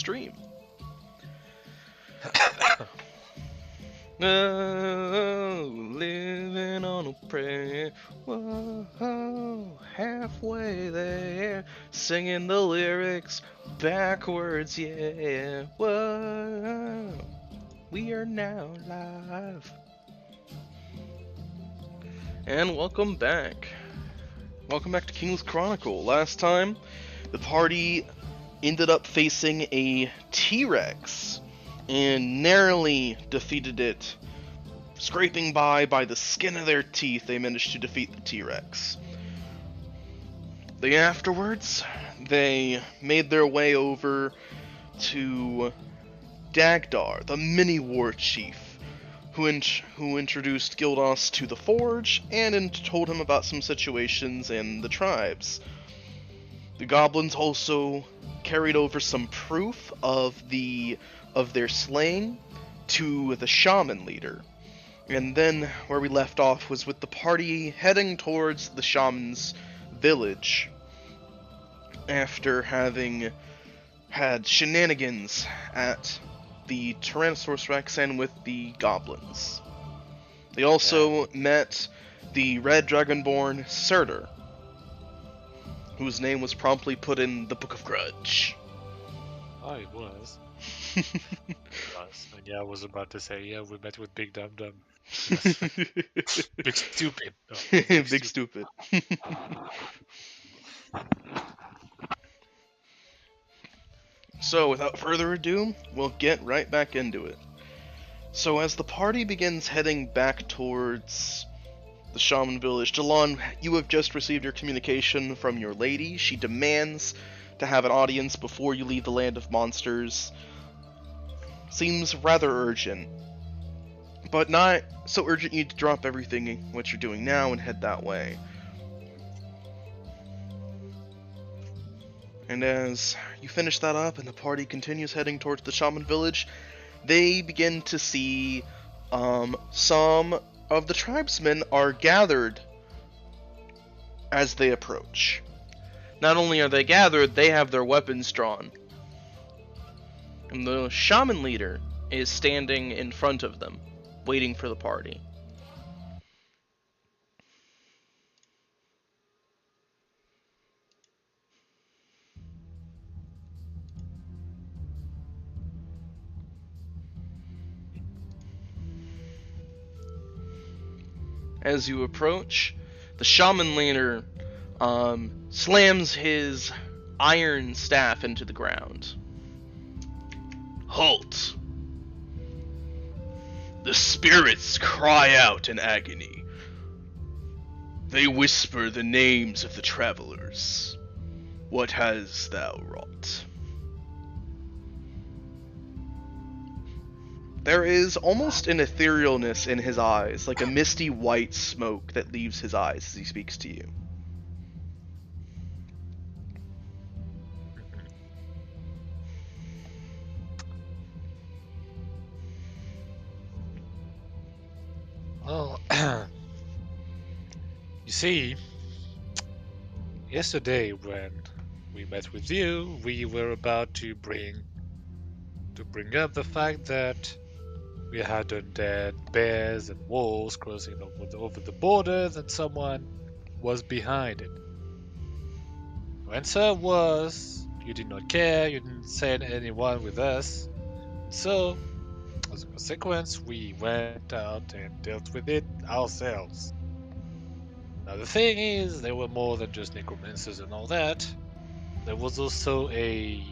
stream. Oh, living on a prayer. Whoa, halfway there, singing the lyrics backwards, yeah. Whoa, we are now live. And welcome back. Welcome back to Kingless Chronicle. Last time, the party ended up facing a T-Rex and narrowly defeated it. Scraping by the skin of their teeth, they managed to defeat the T-Rex. Afterwards, they made their way over to Dagdar, the mini-war chief, who introduced Gildas to the Forge and told him about some situations in the tribes. The goblins also carried over some proof of their slaying to the shaman leader. And then where we left off was with the party heading towards the shaman's village after having had shenanigans at the Tyrannosaurus Rex and with the goblins. They also met the Red Dragonborn Surtur, whose name was promptly put in the Book of Grudge. Oh, it was. And yeah, I was about to say, yeah, we met with Big Dum Dum. Big Stupid. No, Big Stupid. So, without further ado, we'll get right back into it. So, as the party begins heading back towards the shaman village, Jalon, you have just received your communication from your lady. She demands to have an audience before you leave the land of monsters. Seems rather urgent, but not so urgent you need to drop everything what you're doing now and head that way. And as you finish that up and the party continues heading towards the shaman village, they begin to see some of the tribesmen are gathered as they approach. Not only are they gathered, they have their weapons drawn. And the shaman leader is standing in front of them, waiting for the party. As you approach, the shaman leader slams his iron staff into the ground. Halt! The spirits cry out in agony. They whisper the names of the travelers. What hast thou wrought? There is almost an etherealness in his eyes, like a misty white smoke that leaves his eyes as he speaks to you. Well, you see, yesterday when we met with you, we were about to bring up the fact that we had undead bears and wolves crossing over the borders, and someone was behind it. The answer was you did not care, you didn't send anyone with us. So, as a consequence, we went out and dealt with it ourselves. Now the thing is, there were more than just necromancers and all that. There was also an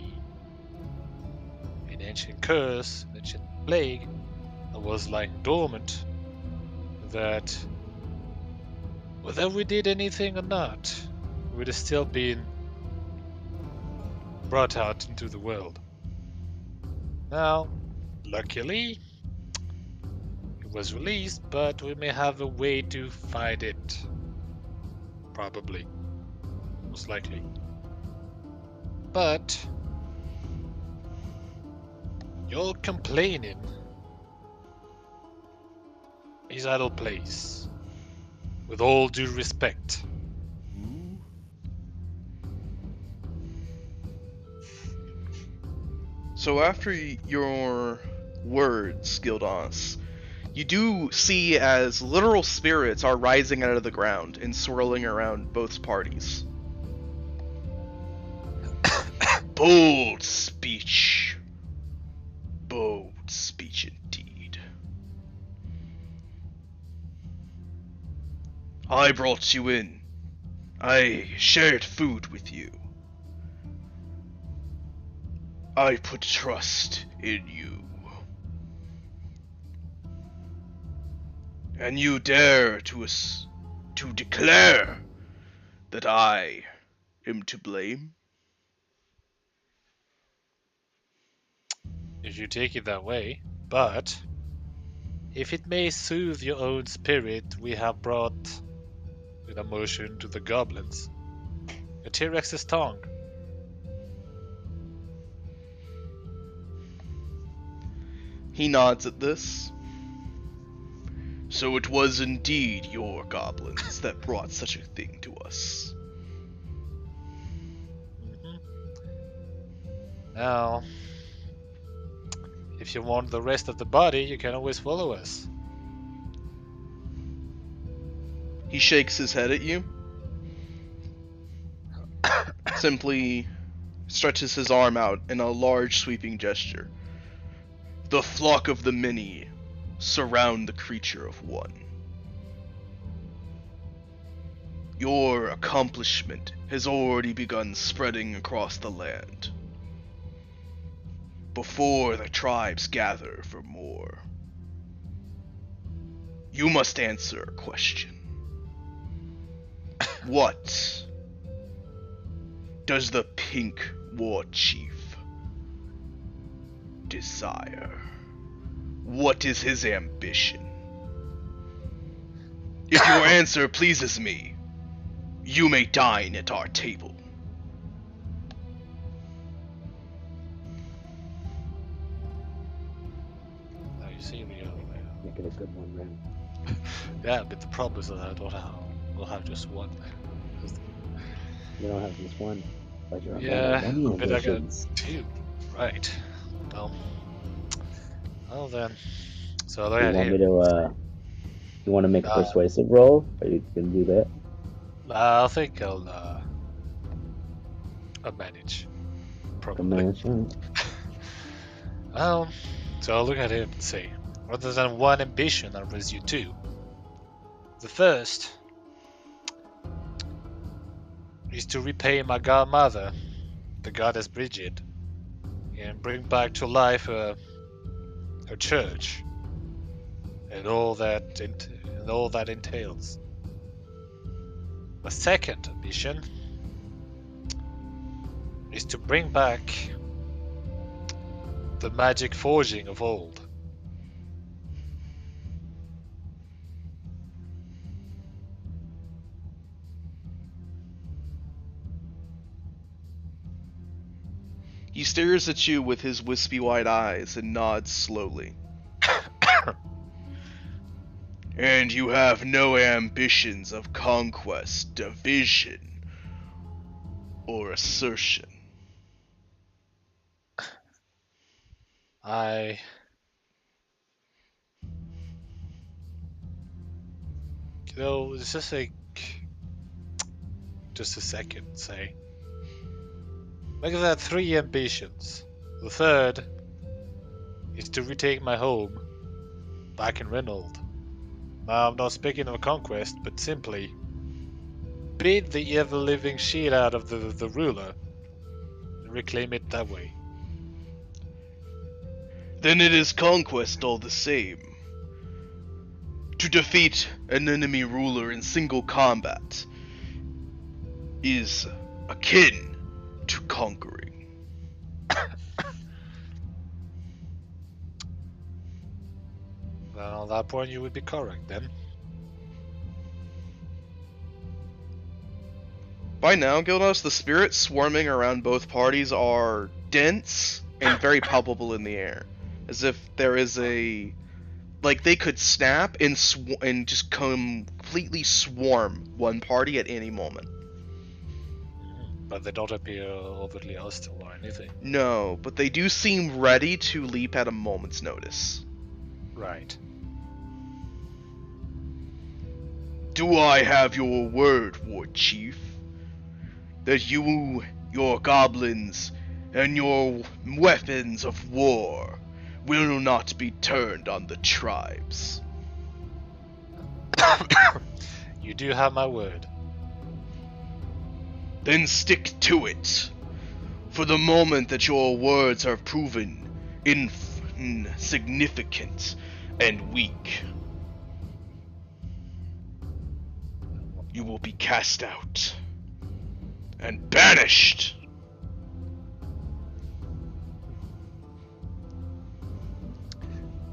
ancient curse, an ancient plague that was lying dormant, that whether we did anything or not, would have still been brought out into the world. Now, luckily, it was released, but we may have a way to fight it. Probably. Most likely. But your complaining is idle place. With all due respect. Ooh. So after your words, Gildas, you do see as literal spirits are rising out of the ground and swirling around both parties. Bold speech. Bold speech indeed. I brought you in. I shared food with you. I put trust in you. And you dare to declare that I am to blame? If you take it that way, but if it may soothe your own spirit, we have brought an emotion to the goblins. A T-Rex's tongue. He nods at this. So it was indeed your goblins that brought such a thing to us. Now, if you want the rest of the body, you can always follow us. He shakes his head at you. Simply stretches his arm out in a large sweeping gesture. The flock of the many surround the creature of one. Your accomplishment has already begun spreading across the land. Before the tribes gather for more, you must answer a question. What does the Pink War Chief desire? What is his ambition? If your answer pleases me, you may dine at our table. Now you see me. Make it a good one, man. Yeah, but the problem is that I don't have just one. You don't have just one, but you have Yeah, many but I got ambitions. two. Right. Well then. So look You at want me him. to, you want to make a Uh, persuasive roll? Are you gonna do that? I think I'll manage. Probably. Command. So I'll look at him and say, rather than one ambition, I'll raise you two. The first is to repay my godmother, the goddess Bridget, and bring back to life her church and all that entails. The second ambition is to bring back the magic forging of old. He stares at you with his wispy white eyes and nods slowly. And you have no ambitions of conquest, division, or assertion. It's just a second, say. Look at that, three ambitions. The third is to retake my home back in Reynold. Now, I'm not speaking of conquest, but simply beat the ever-living shit out of the ruler and reclaim it that way. Then it is conquest all the same. To defeat an enemy ruler in single combat is akin to conquering. Well, on that point, you would be correct then. By now, Gildas, the spirits swarming around both parties are dense and very palpable in the air. As if there is a... like they could snap and just completely swarm one party at any moment. But they don't appear overtly hostile or anything. No, but they do seem ready to leap at a moment's notice. Right. Do I have your word, War Chief, that you, your goblins, and your weapons of war will not be turned on the tribes? You do have my word. Then stick to it. For the moment that your words are proven insignificant and weak, you will be cast out and banished.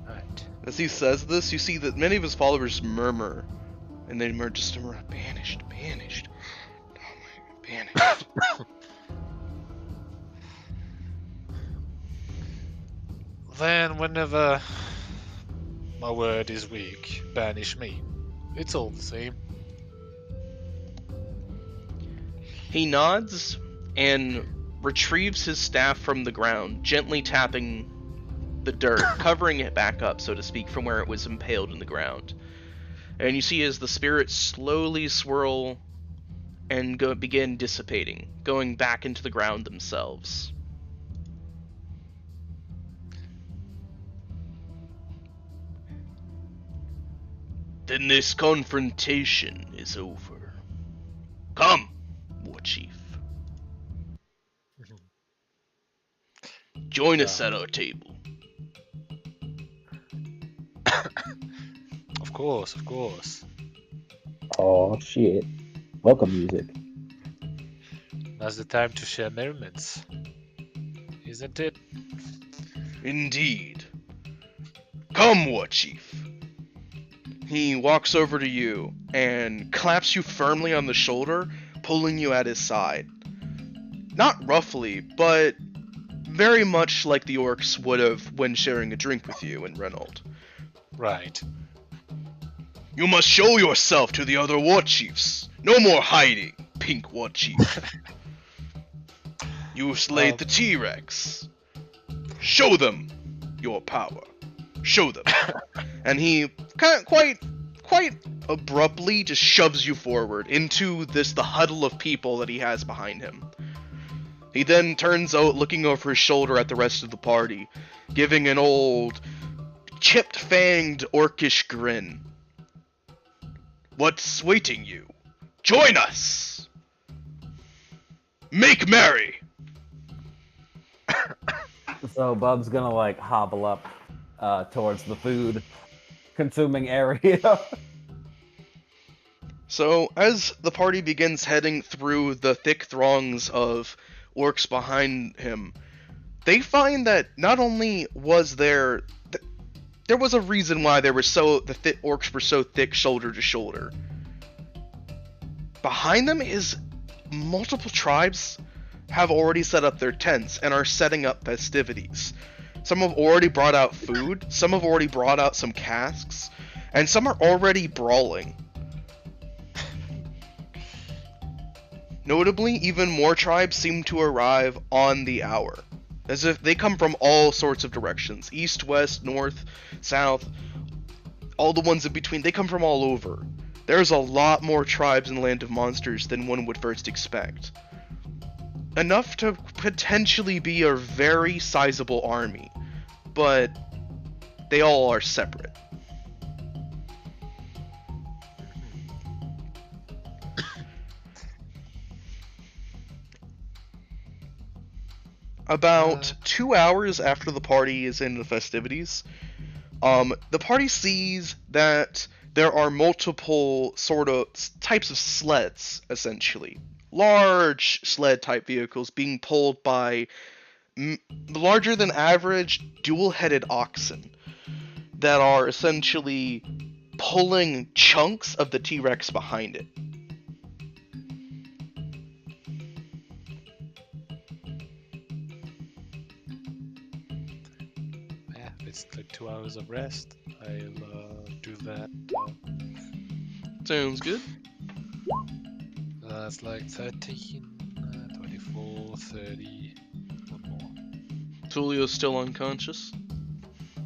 Right. As he says this, you see that many of his followers murmur, and they just murmur, banished, banished, oh my, banished. Then whenever my word is weak, banish me. It's all the same. He nods and retrieves his staff from the ground, gently tapping the dirt, covering it back up, so to speak, from where it was impaled in the ground. And you see as the spirits slowly swirl and begin dissipating, going back into the ground themselves. Then this confrontation is over. Come, War Chief. Join us at our table. Of course, of course. Oh shit. Welcome music. Now's the time to share merriments. Isn't it? Indeed. Come, War Chief. He walks over to you and claps you firmly on the shoulder, pulling you at his side. Not roughly, but very much like the orcs would have when sharing a drink with you and Reynold. Right. You must show yourself to the other war chiefs. No more hiding, Pink War Chief. You slayed the T-Rex. Show them your power. Show them. And he quite abruptly just shoves you forward into the huddle of people that he has behind him. He then turns out looking over his shoulder at the rest of the party, giving an old chipped-fanged orcish grin. What's waiting you? Join us! Make merry! So Bub's gonna like hobble up towards the food consuming area. So, as the party begins heading through the thick throngs of orcs behind him, they find that not only was there was a reason why the orcs were so thick shoulder to shoulder. Behind them is multiple tribes have already set up their tents and are setting up festivities. Some have already brought out food, some have already brought out some casks, and some are already brawling. Notably, even more tribes seem to arrive on the hour, as if they come from all sorts of directions. East, west, north, south, all the ones in between, they come from all over. There's a lot more tribes in the Land of Monsters than one would first expect. Enough to potentially be a very sizable army, but they all are separate. About 2 hours after the party is in the festivities, the party sees that there are multiple sort of types of sleds, essentially. Large sled-type vehicles being pulled by larger than average dual-headed oxen that are essentially pulling chunks of the T-Rex behind it. Yeah, it's like 2 hours of rest. I'll do that. Sounds good. That's like 13, 4:30. One more. Tulio's still unconscious.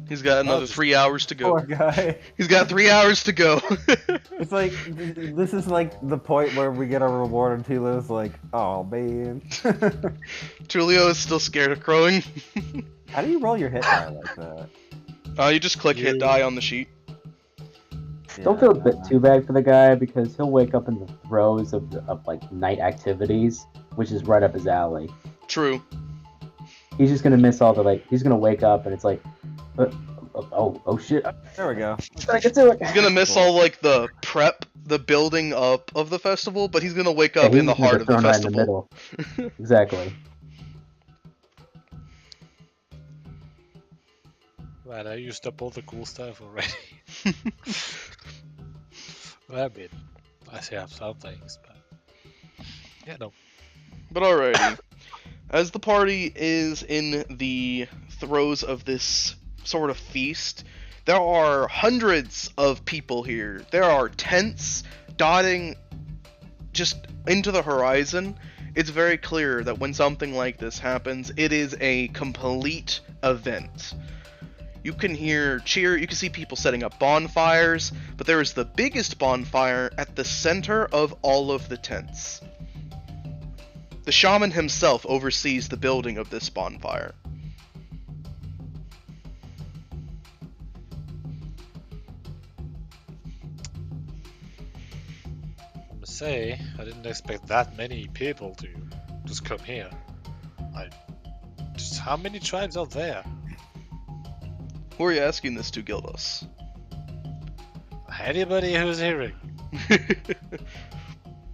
He's got another just- 3 hours to go. Poor guy. He's got 3 hours to go. It's like this is like the point where we get a reward, and Tilo's like, "Oh man." Tulio is still scared of crowing. How do you roll your hit die like that? You just click hit die on the sheet. Don't feel a bit too bad for the guy because he'll wake up in the throes of like night activities, which is right up his alley. True. He's just gonna miss all the he's gonna wake up and it's like, oh shit! There we go. I get to it. He's gonna miss all like the prep, the building up of the festival, but he's gonna wake up Yeah, in the he's gonna heart of the get thrown right in the festival. middle. Exactly. Right, I used up all the cool stuff already. Well, I mean, I still have some things, but yeah, no. But alrighty. As the party is in the throes of this sort of feast, there are hundreds of people here. There are tents dotting just into the horizon. It's very clear that when something like this happens, it is a complete event. You can hear cheer, you can see people setting up bonfires, but there is the biggest bonfire at the center of all of the tents. The shaman himself oversees the building of this bonfire. I must say, I didn't expect that many people to just come here. How many tribes are there? Who are you asking this to, Gildos? Anybody who's hearing,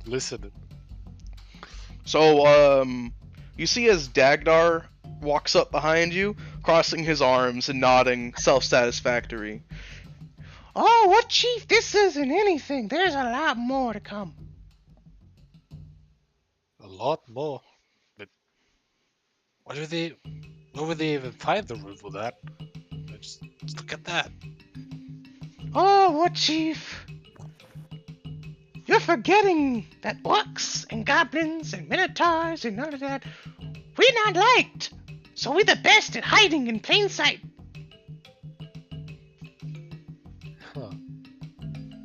listen. So, you see as Dagdar walks up behind you, crossing his arms and nodding self-satisfactory. Oh, what, Chief? This isn't anything. There's a lot more to come. A lot more. But where would they even find the room for that? Just look at that. Oh, what, Chief? You're forgetting that orcs and goblins and minotaurs and all of that, we're not liked. So we're the best at hiding in plain sight. Huh.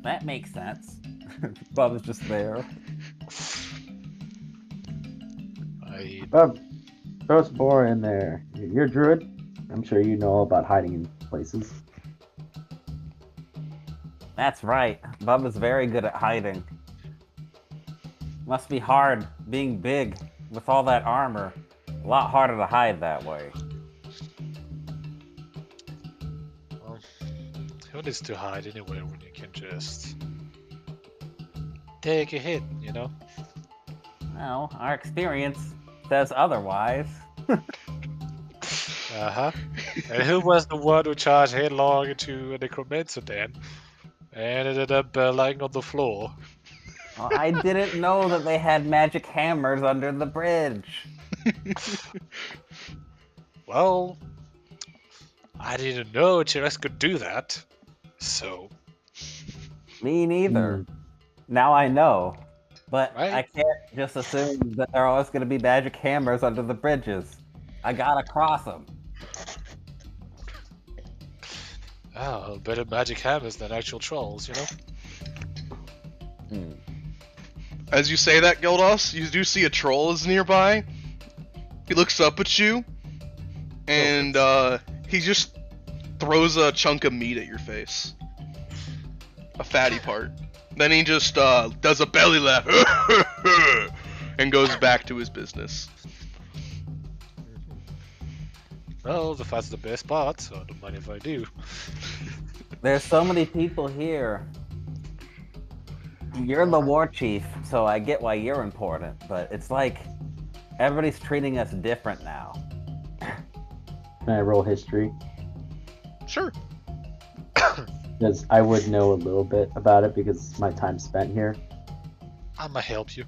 That makes sense. Bob is just there. Throw some more in there. You're a druid. I'm sure you know all about hiding in places. That's right. Bub is very good at hiding. Must be hard being big with all that armor. A lot harder to hide that way. Well, who needs to hide anywhere when you can just take a hit, you know? Well, our experience says otherwise. Uh-huh. And who was the one who charged headlong into a necromancer den and ended up lying on the floor? Well, I didn't know that they had magic hammers under the bridge. Well, I didn't know T-Rex could do that, so... Me neither. Now I know. But Right. I can't just assume that there are always going to be magic hammers under the bridges. I gotta cross them. Oh, better magic hammers than actual trolls, you know? As you say that, Gildos, you do see a troll is nearby. He looks up at you, and he just throws a chunk of meat at your face. A fatty part. Then he just does a belly laugh and goes back to his business. Well, the fat's the best part, so I don't mind if I do. There's so many people here. You're the war chief, so I get why you're important, but it's like everybody's treating us different now. Can I roll history? Sure. Because I would know a little bit about it because it's my time spent here. I'ma help you.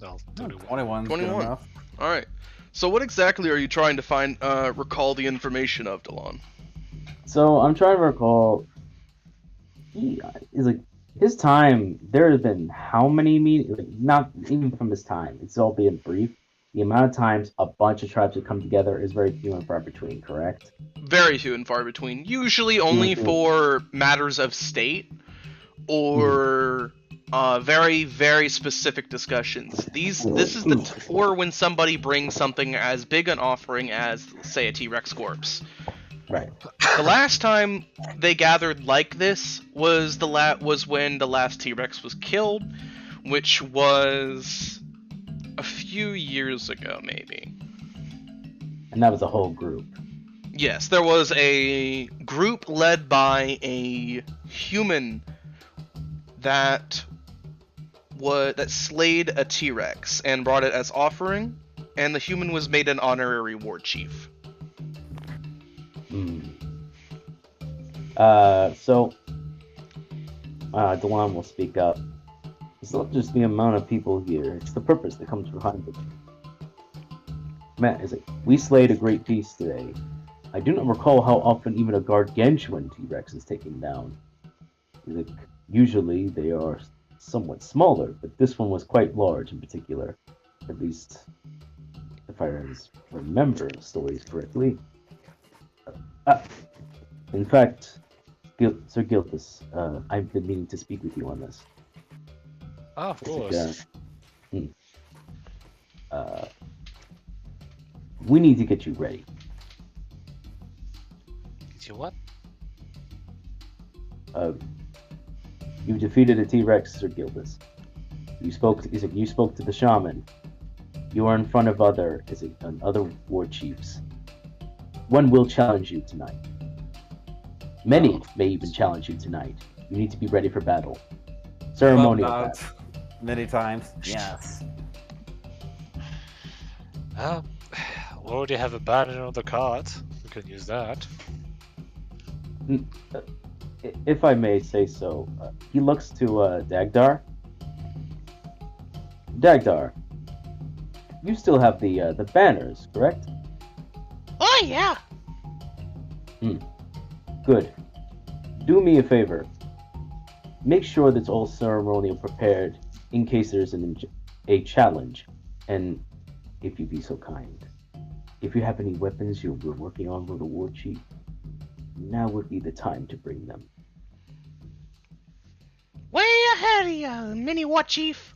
No, 21. 21. 21. Alright. So what exactly are you trying to find, recall the information of, Delon? So I'm trying to recall. He's like his time. There have been how many meetings? Like, not even from his time. It's all being brief. the amount of times a bunch of tribes would come together is very few and far between, correct? Very few and far between. Usually only Mhm. for matters of state or very, very specific discussions. This is the or when somebody brings something as big an offering as, say, a T-Rex corpse. Right. The last time they gathered like this was was when the last T-Rex was killed, which was a few years ago, maybe. And that was a whole group. Yes, there was a group led by a human that slayed a T-Rex and brought it as offering, and the human was made an honorary war chief. So, Dewan will speak up. It's not just the amount of people here, it's the purpose that comes behind it. Matt, is it? We slayed a great beast today. I do not recall how often even a gargantuan T-Rex is taken down. Usually they are somewhat smaller, but this one was quite large in particular. At least, if I remember the stories correctly. In fact, Sir Gilthus, I've been meaning to speak with you on this. Oh, of course. We need to get you ready. Get you what? You defeated a T-Rex, Sir Gilthus. You spoke to the shaman. You are in front of other war chiefs. One will challenge you tonight. Many may even challenge you tonight. You need to be ready for battle. Ceremonial battle. Many times, yes. We already have a banner on the cart. We can use that. If I may say so, he looks to Dagdar. Dagdar, you still have the banners, correct? Oh, yeah. Good. Do me a favor. Make sure that's all ceremonial prepared in case there's a challenge. And if you be so kind, if you have any weapons you're working on with the war chief, now would be the time to bring them. Way ahead of you, mini war chief.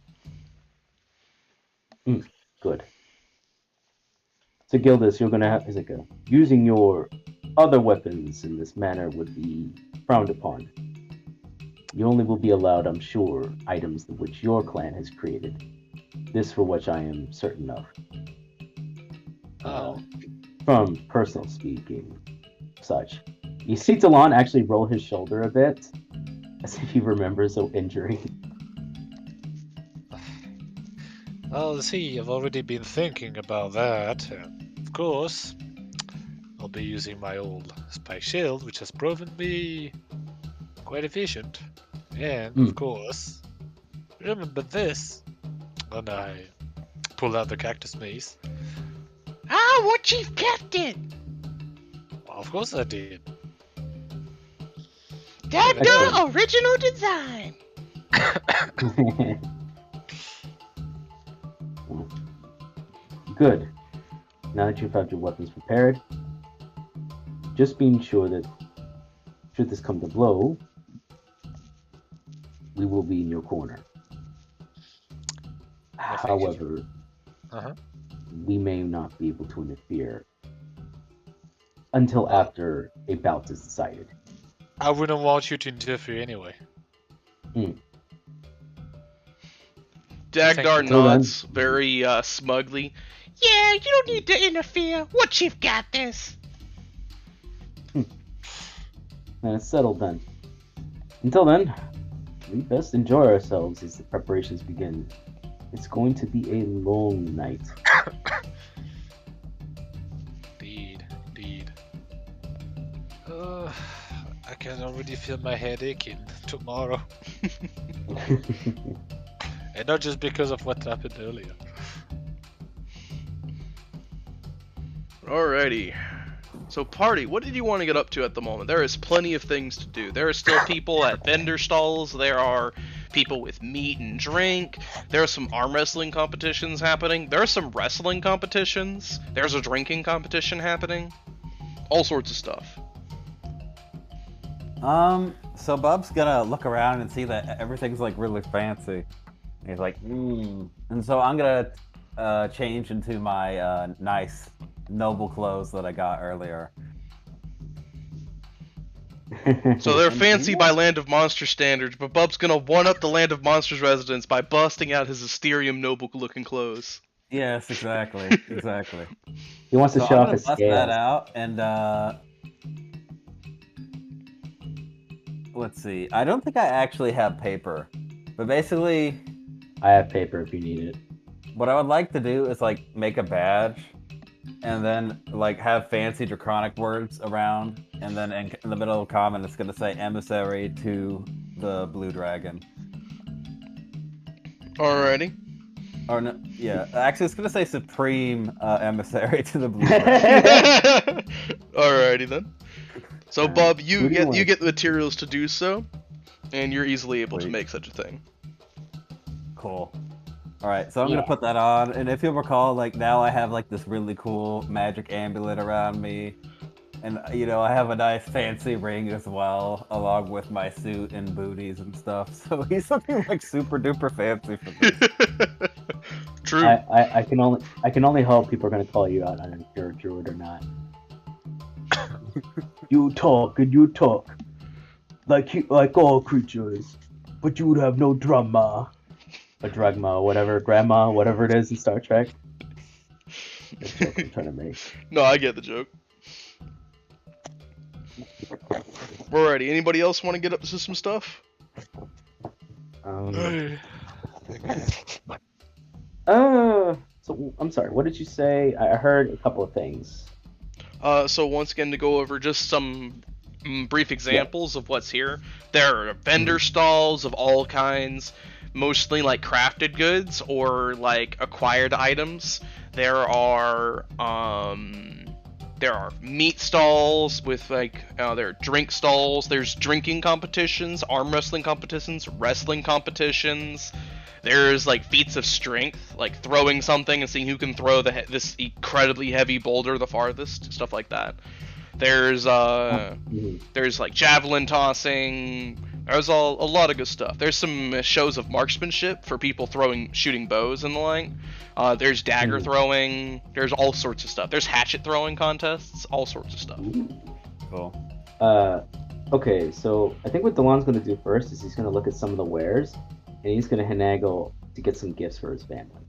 Good. So Gildas, you're gonna have using your other weapons in this manner would be frowned upon. You only will be allowed, I'm sure, items which your clan has created. This for which I am certain of. From personal speaking, such. You see Talon actually roll his shoulder a bit, as if he remembers an injury. Well, see, I've already been thinking about that. Of course, I'll be using my old spike shield, which has proven to be quite efficient. And, of course, remember this. And I pull out the cactus mace. Ah, war chief captain. Well, of course I did. Dagda original design. Good. Now that you've had your weapons prepared, just being sure that should this come to blow, we will be in your corner. However, we may not be able to interfere until after a bout is decided. I wouldn't want you to interfere anyway. Dagdar nods very smugly. Yeah, you don't need to interfere. War chief got this. And it's settled then. Until then, we best enjoy ourselves as the preparations begin. It's going to be a long night. Indeed. I can already feel my head aching tomorrow. And not just because of what happened earlier. Alrighty. So, party, what did you want to get up to at the moment? There is plenty of things to do. There are still people at vendor stalls. There are people with meat and drink. There are some arm wrestling competitions happening. There are some wrestling competitions. There's a drinking competition happening. All sorts of stuff. So Bub's gonna look around and see that everything's like really fancy. He's like, And so I'm gonna change into my nice noble clothes that I got earlier. So they're fancy by Land of Monsters standards, but Bub's gonna one-up the Land of Monsters residents by busting out his Asterium noble-looking clothes. Yes, exactly, exactly. He wants to So show I'm off gonna his bust scales. that out, and let's see. I don't think I actually have paper, but basically, I have paper if you need it. what I would like to do is like make a badge, and then like have fancy draconic words around, and then in the middle of the comment, it's gonna say emissary to the blue dragon. Alrighty. Or no, yeah, actually, it's gonna say supreme emissary to the blue dragon. Alrighty then. So Bub, you Who do you get want? the materials to do so, and you're easily able to Sweet. make such a thing. Cool. All right, so I'm gonna Yeah. put that on, and if you'll recall, like now I have like this really cool magic amulet around me, and you know I have a nice fancy ring as well, along with my suit and booties and stuff. So he's looking like super duper fancy for this. True. I can only hope people are gonna call you out on if you're a druid or not. You talk and you talk like all creatures, but you would have no drama. A dragma, whatever, grandma, whatever it is in Star Trek. That's the joke I'm trying to make. No, I get the joke. Alrighty, anybody else want to get up to some stuff? So I'm sorry. What did you say? I heard a couple of things. So once again, to go over just some brief examples of what's here. There are vendor stalls of all kinds, mostly like crafted goods or like acquired items. There are meat stalls with like there are drink stalls. There's drinking competitions, arm wrestling competitions, wrestling competitions. There's like feats of strength, like throwing something and seeing who can throw this incredibly heavy boulder the farthest, stuff like that. There's like javelin tossing. There's a lot of good stuff. There's some shows of marksmanship for people shooting bows and the like. There's dagger throwing. There's all sorts of stuff. There's hatchet throwing contests. All sorts of stuff. Cool. Okay, so I think what Delon's going to do first is he's going to look at some of the wares, and he's going to finagle to get some gifts for his family.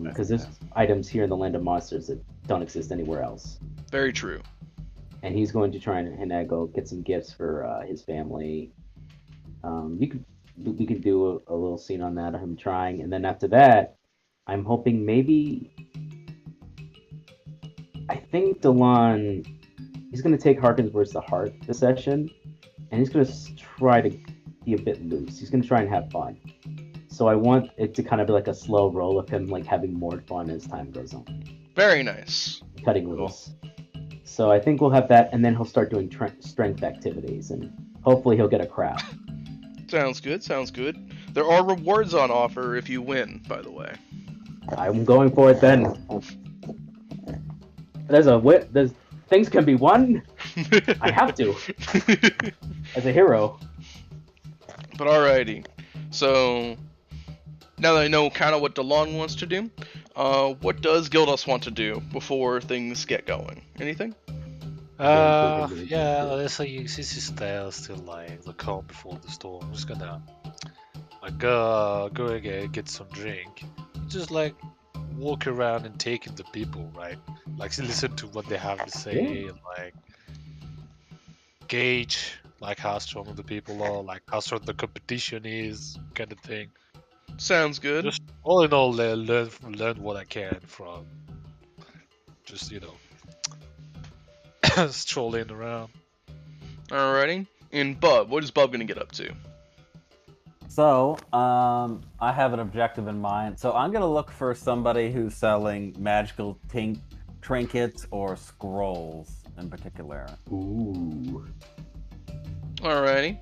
Because there's items here in the Land of Monsters that don't exist anywhere else. Very true. And he's going to try and finagle, get some gifts for his family. We could do a little scene on that of him trying, and then after that, I'm hoping I think Delon, he's going to take Harkin's words to heart this session, and he's going to try to be a bit loose. He's going to try and have fun. So I want it to kind of be like a slow roll of him like having more fun as time goes on. Very nice. Cutting loose. So I think we'll have that, and then he'll start doing strength activities, and hopefully he'll get a crowd. Sounds good. Sounds good. There are rewards on offer if you win, by the way. I'm going for it then. There's things can be won. I have to as a hero. But alrighty. So now that I know kind of what DeLong wants to do, what does Gildas want to do before things get going? Anything? Yeah, honestly, since his style is still like the calm before the storm, I'm just gonna go and get some drink. Just like walk around and take in the people, right? Like listen to what they have to say and like gauge like how strong the people are, like how strong the competition is, kind of thing. Sounds good. Just all in all, learn what I can from just strolling around. Alrighty. And Bub, what is Bub gonna get up to? So, I have an objective in mind. So I'm gonna look for somebody who's selling magical trinkets or scrolls in particular. Ooh. Alrighty.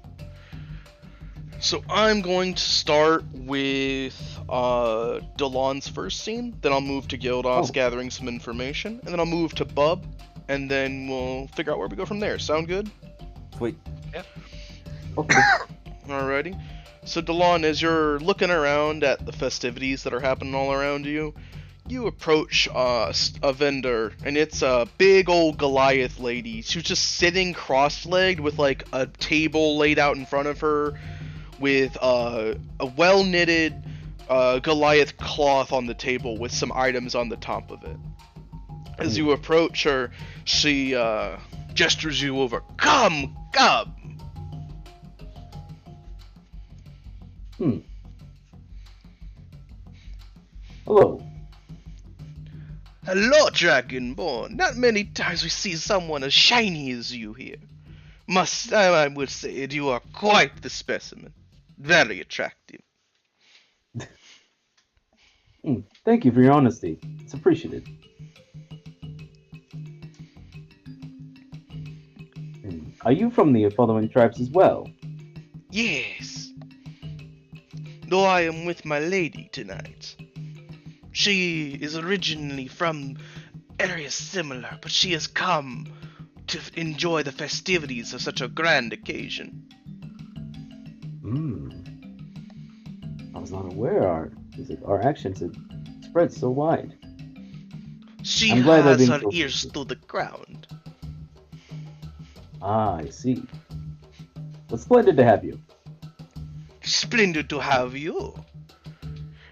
So I'm going to start with Delon's first scene, then I'll move to Gildos Oh. gathering some information, and then I'll move to Bub, and then we'll figure out where we go from there. Sound good? Sweet. Okay. Alrighty. So Delon, as you're looking around at the festivities that are happening all around you, you approach a vendor, and it's a big old Goliath lady. She's just sitting cross-legged with like a table laid out in front of her, with a well-knitted Goliath cloth on the table with some items on the top of it. As you approach her, she gestures you over. Come, come. Hello. Hello, Dragonborn. Not many times we see someone as shiny as you here. I would say you are quite the specimen. Very attractive. Thank you for your honesty. It's appreciated. Are you from the following tribes as well? Yes. Though I am with my lady tonight. She is originally from areas similar, but she has come to enjoy the festivities of such a grand occasion. I was not aware our actions had spread so wide. She I'm glad I've has been her so ears busy. to the ground. Ah, I see. Well, splendid to have you. Splendid to have you.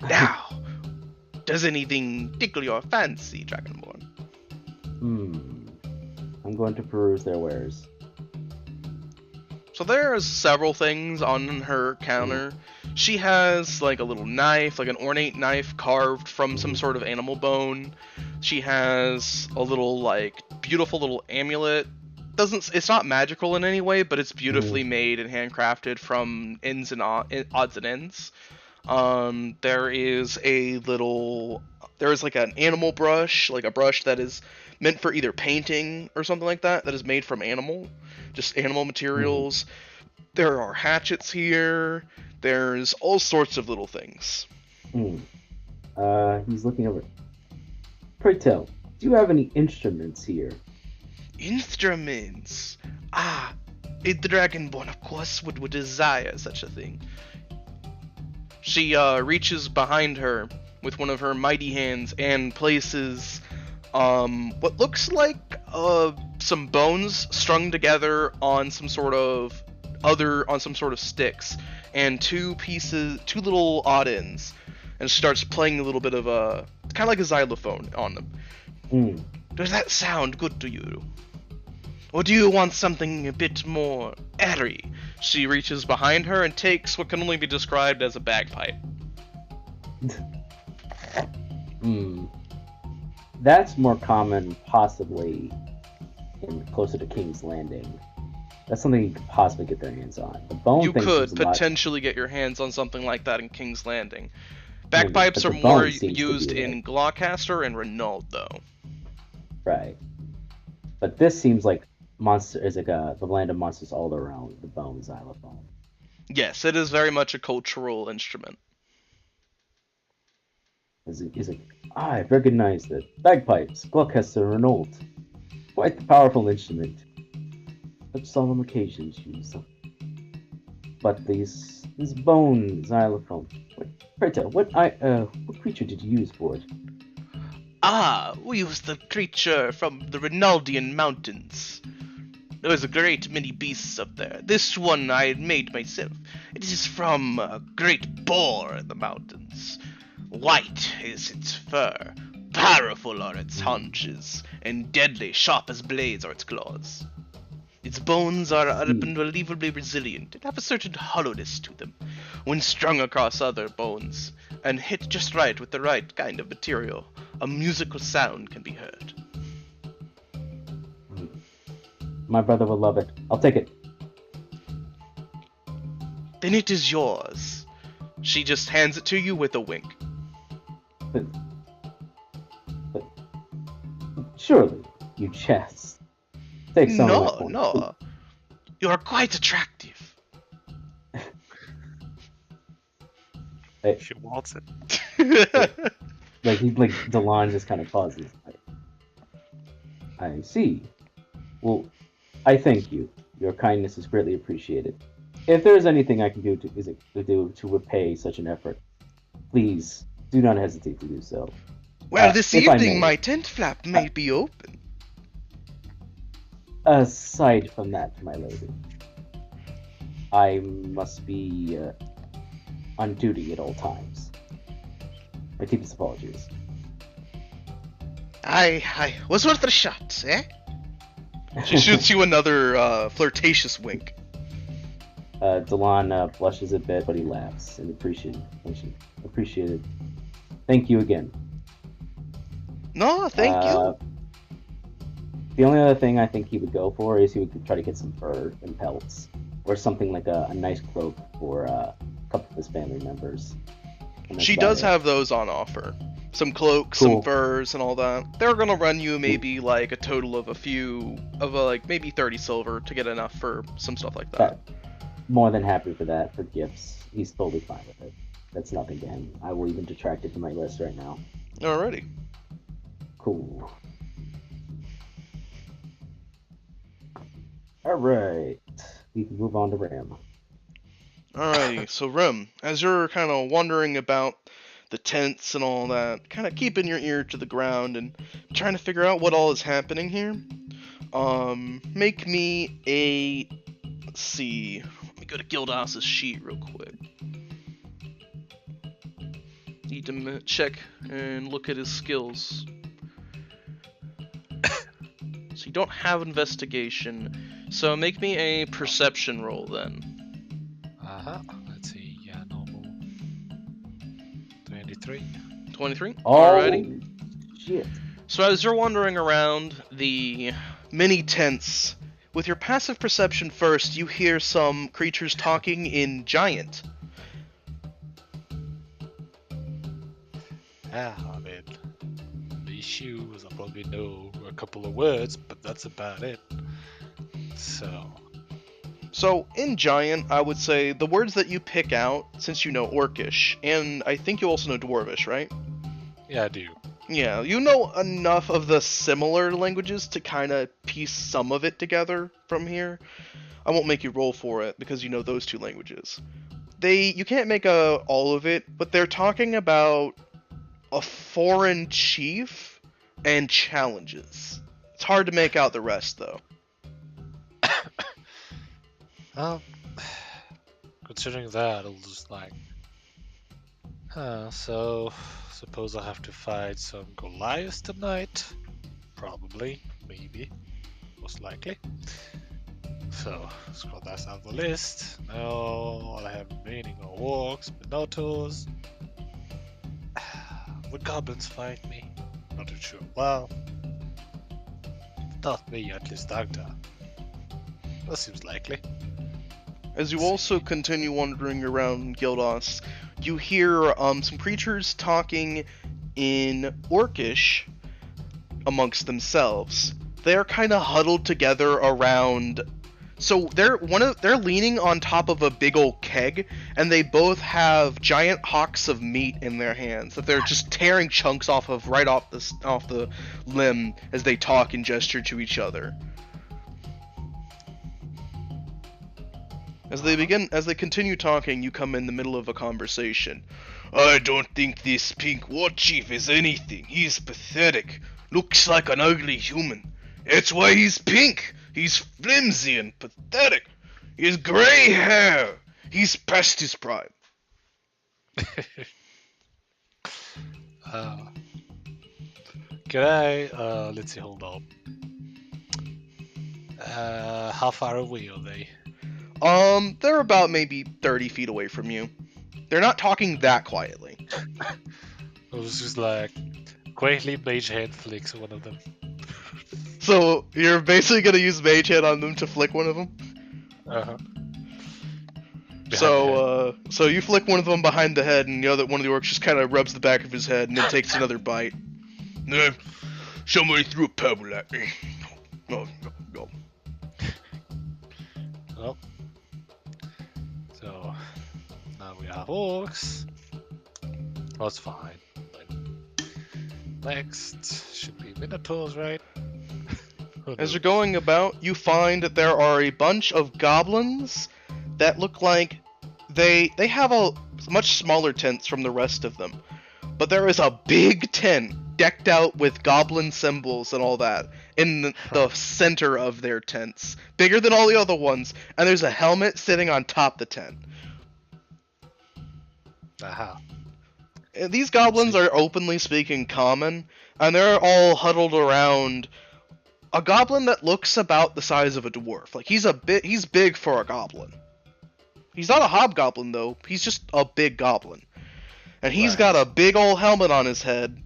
Now, does anything tickle your fancy, Dragonborn? I'm going to peruse their wares. So there's several things on her counter. She has like a little knife, like an ornate knife carved from some sort of animal bone. She has a little like beautiful little amulet. It's not magical in any way, but it's beautifully made and handcrafted from odds and ends. There's like an animal brush, like a brush that is meant for either painting or something like that is made from just animal materials. There are hatchets here. There's all sorts of little things. He's looking over. Pray tell, do you have any instruments here? Instruments? Ah, a Dragonborn, of course, would desire such a thing. She reaches behind her with one of her mighty hands and places what looks like some bones strung together on some sort of sticks, and two little odd ends, and starts playing a little bit of kind of like a xylophone on them. Does that sound good to you? Or do you want something a bit more airy? She reaches behind her and takes what can only be described as a bagpipe. That's more common, possibly, closer to King's Landing. That's something you could possibly get their hands on. The bone You thing could seems a lot- potentially get your hands on something like that in King's Landing. Maybe, Bagpipes but are the more bone seems to used be in like- Gloucester and Renault, though. Right. But this seems like the land of monsters all around the bone xylophone. Yes, it is very much a cultural instrument. He's like, I recognize that bagpipes, Gloucester, Renault. Quite the powerful instrument. Such solemn occasions use them. But this bone xylophone. Pray tell, what creature did you use for it? Ah, we use the creature from the Rinaldian Mountains. There's a great many beasts up there. This one I made myself. It is from a great boar in the mountains. White is its fur, powerful are its haunches, and deadly, sharp as blades are its claws. Its bones are unbelievably resilient and have a certain hollowness to them when strung across other bones and hit just right with the right kind of material. A musical sound can be heard. My brother will love it. I'll take it. Then it is yours. She just hands it to you with a wink. But surely, you jest. Take some of my No, coin. no. You are quite attractive. She wants it. Delon just kind of pauses. I see. Well, I thank you. Your kindness is greatly appreciated. If there is anything I can do to repay such an effort, please do not hesitate to do so. Well, this if I evening may, my tent flap may be open. aside from that, my lady, I must be on duty at all times. My deepest apologies. I was worth a shot, eh? She shoots you another flirtatious wink. Delon blushes a bit, but he laughs and appreciated. Thank you again. No, thank you. The only other thing I think he would go for is he would try to get some fur and pelts, or something like a nice cloak for a couple of his family members. She does have those on offer. Some cloaks, Cool. some furs, and all that. They're gonna run you maybe like a total of like maybe 30 silver to get enough for some stuff like that. More than happy for that, for gifts. He's totally fine with it. That's nothing to him. I will even detract it from my list right now. Alrighty. Cool. Alright. We can move on to Ram. Alrighty, so Rim, as you're kind of wondering about the tents and all that, kind of keeping your ear to the ground and trying to figure out what all is happening here, make me a, let's see, let me go to Gildas's sheet real quick. Need to check and look at his skills. So you don't have investigation, so make me a perception roll then. Let's see. Yeah, normal. 23. 23? Oh, Alrighty. shit. So as you're wandering around the mini tents, with your passive perception first, you hear some creatures talking in Giant. Yeah, I mean, these shoes, I probably know a couple of words, but that's about it. So, in Giant, I would say the words that you pick out, since you know Orcish, and I think you also know Dwarvish, right? Yeah, I do. Yeah, you know enough of the similar languages to kind of piece some of it together from here. I won't make you roll for it, because you know those two languages. You can't make all of it, but they're talking about a foreign chief and challenges. It's hard to make out the rest, though. Considering that, I'll just like, so suppose I have to fight some Goliaths tonight? Probably, maybe, most likely. So, scroll that out of the list. Now, all I have remaining are orcs, minotaurs. Would goblins fight me? Not too sure. Well, not me, at least Dagda. That seems likely. As you also continue wandering around Gildas, you hear some creatures talking in Orcish amongst themselves. They're kind of huddled together around. So they're leaning on top of a big old keg, and they both have giant hocks of meat in their hands that they're just tearing chunks off the limb as they talk and gesture to each other. As they continue talking, you come in the middle of a conversation. I don't think this pink war chief is anything. He's pathetic. Looks like an ugly human. That's why he's pink. He's flimsy and pathetic. He has gray hair. He's past his prime. Can I, let's see, hold on. How far away are they? They're about maybe 30 feet away from you. They're not talking that quietly. I was just like, quietly mage hand flicks one of them. So, you're basically gonna use Mage Hand on them to flick one of them? Uh-huh. So you flick one of them behind the head, and one of the orcs just kind of rubs the back of his head, and then takes another bite. Somebody threw a pebble at me. No. Well, so now we have orcs. That's fine. Next should be Minotaurs, right? Who As you're knows? going about, you find that there are a bunch of goblins that look like they have a much smaller tents from the rest of them. But there is a big tent decked out with goblin symbols and all that in the center of their tents, bigger than all the other ones, and there's a helmet sitting on top the tent. Aha. These goblins are openly speaking common, and they're all huddled around a goblin that looks about the size of a dwarf. Like he's big for a goblin. He's not a hobgoblin though. He's just a big goblin. And he's got a big old helmet on his head,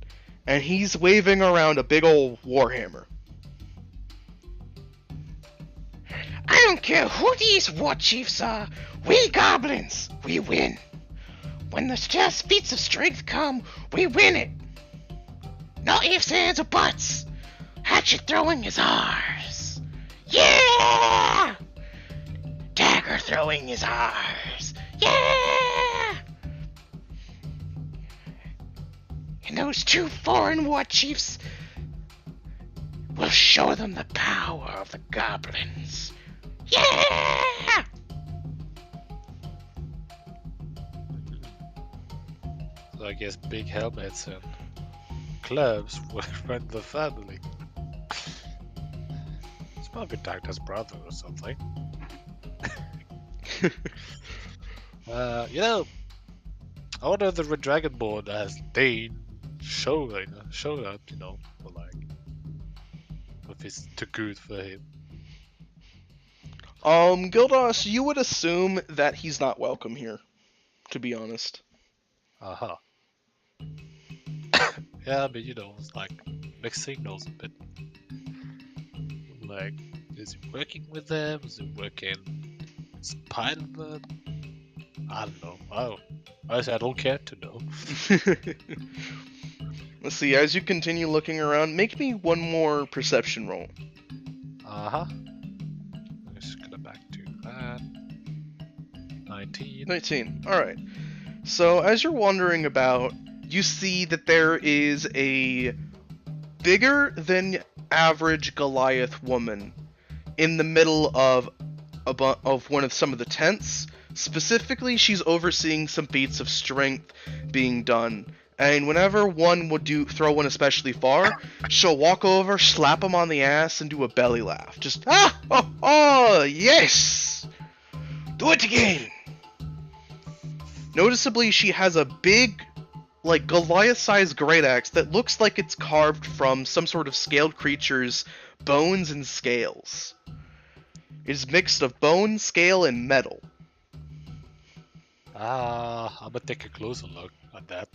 and he's waving around a big old warhammer. I don't care who these war chiefs are. We goblins, we win. When the test feats of strength come, we win it. No ifs, ands, or buts. Hatchet throwing is ours. Yeah! Dagger throwing is ours. Yeah! And those two foreign war chiefs will show them the power of the goblins. Yeah! So I guess big helmets and clubs would run the family. It's probably Dagda's brother or something. You know, I wonder if the Red Dragon board has Dane showed up, you know, or like, if it's too good for him. Gildas, you would assume that he's not welcome here, to be honest. Aha. Yeah, but you know, it's like mixed signals a bit. Like, is he working with them? Is he working spite of them? I don't know. Honestly, I don't care to know. Let's see, as you continue looking around, make me one more perception roll. Uh-huh. Just gonna back to that. 19. 19. Alright. So, as you're wandering about, you see that there is a bigger than average Goliath woman in the middle of some of the tents. Specifically, she's overseeing some feats of strength being done. And whenever one would throw one especially far, she'll walk over, slap him on the ass, and do a belly laugh. Just, yes! Do it again! Noticeably, she has a big, like, Goliath-sized great axe that looks like it's carved from some sort of scaled creature's bones and scales. It is mixed of bone, scale, and metal. I'm gonna take a closer look at that.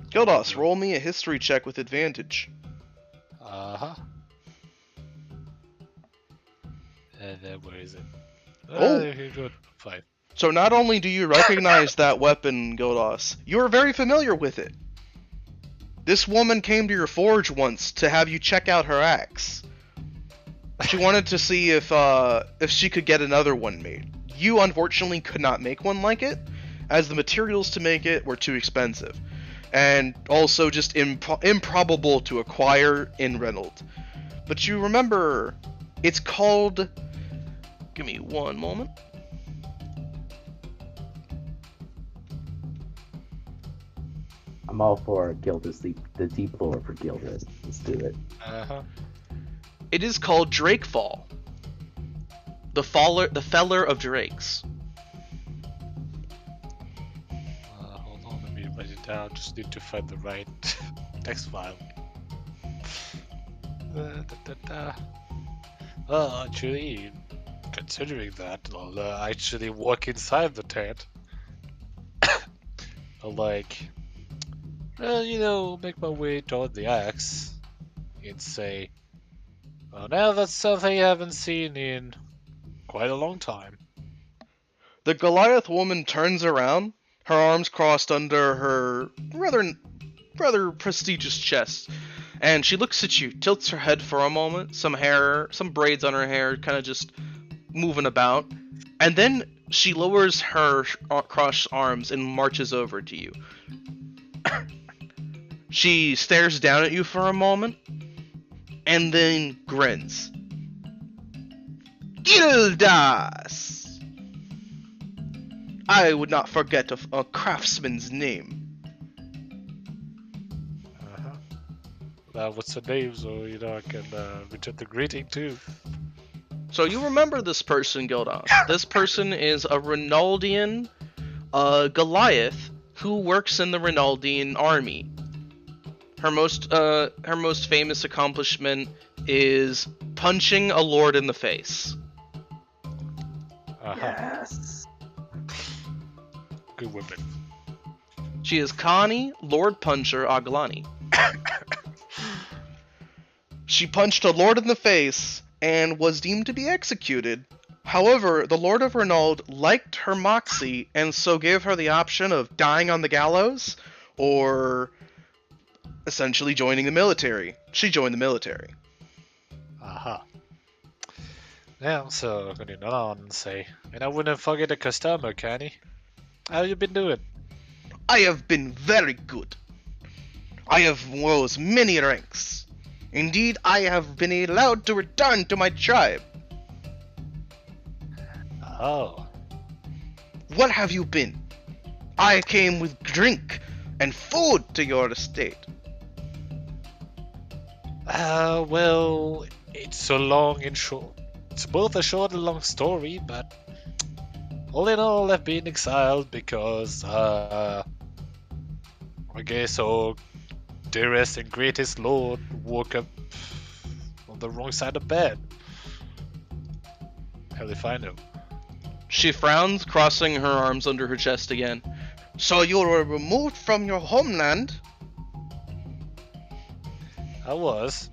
Gildas, roll me a history check with advantage. Uh-huh. And then where is it? Oh. Good. 5. So not only do you recognize that weapon, Gildas, you are very familiar with it. This woman came to your forge once to have you check out her axe. She wanted to see if she could get another one made. You unfortunately could not make one like it, as the materials to make it were too expensive, and also just improbable to acquire in Reynolds. But you remember, it's called... Give me one moment. I'm all for Gildas, the deep lore for Gildas. Let's do it. Uh-huh. It is called Drakefall. The Feller of Drakes. Hold on, let me write it down. Just need to find the right text file. Well, actually, considering that, I'll actually walk inside the tent. I'll make my way toward the axe and say, well, now that's something I haven't seen in quite a long time. The Goliath woman turns around, her arms crossed under her rather prestigious chest, and she looks at you, tilts her head for a moment, some braids on her hair kind of just moving about, And then she lowers her crossed arms and marches over to you. She stares down at you for a moment, and then grins. Gildas! I would not forget a craftsman's name. What's her name, so I can return the greeting too. So you remember this person, Gildas. This person is a Rinaldian Goliath who works in the Rinaldian army. Her most famous accomplishment is punching a lord in the face. Yes. Good woman. She is Connie, Lord Puncher Aglani. She punched a lord in the face and was deemed to be executed. However, the Lord of Renauld liked her moxie and so gave her the option of dying on the gallows or essentially joining the military. She joined the military. Aha. Now, so continuing on and say, and I wouldn't forget the customer, Connie. How you been doing? I have been very good. I have rose many ranks. Indeed, I have been allowed to return to my tribe. Oh. What have you been? I came with drink and food to your estate. Well, it's a long and short. It's both a short and long story, but all in all, I've been exiled because, I guess our dearest and greatest lord woke up on the wrong side of bed. Hell if I know. She frowns, crossing her arms under her chest again. So you were removed from your homeland? I was.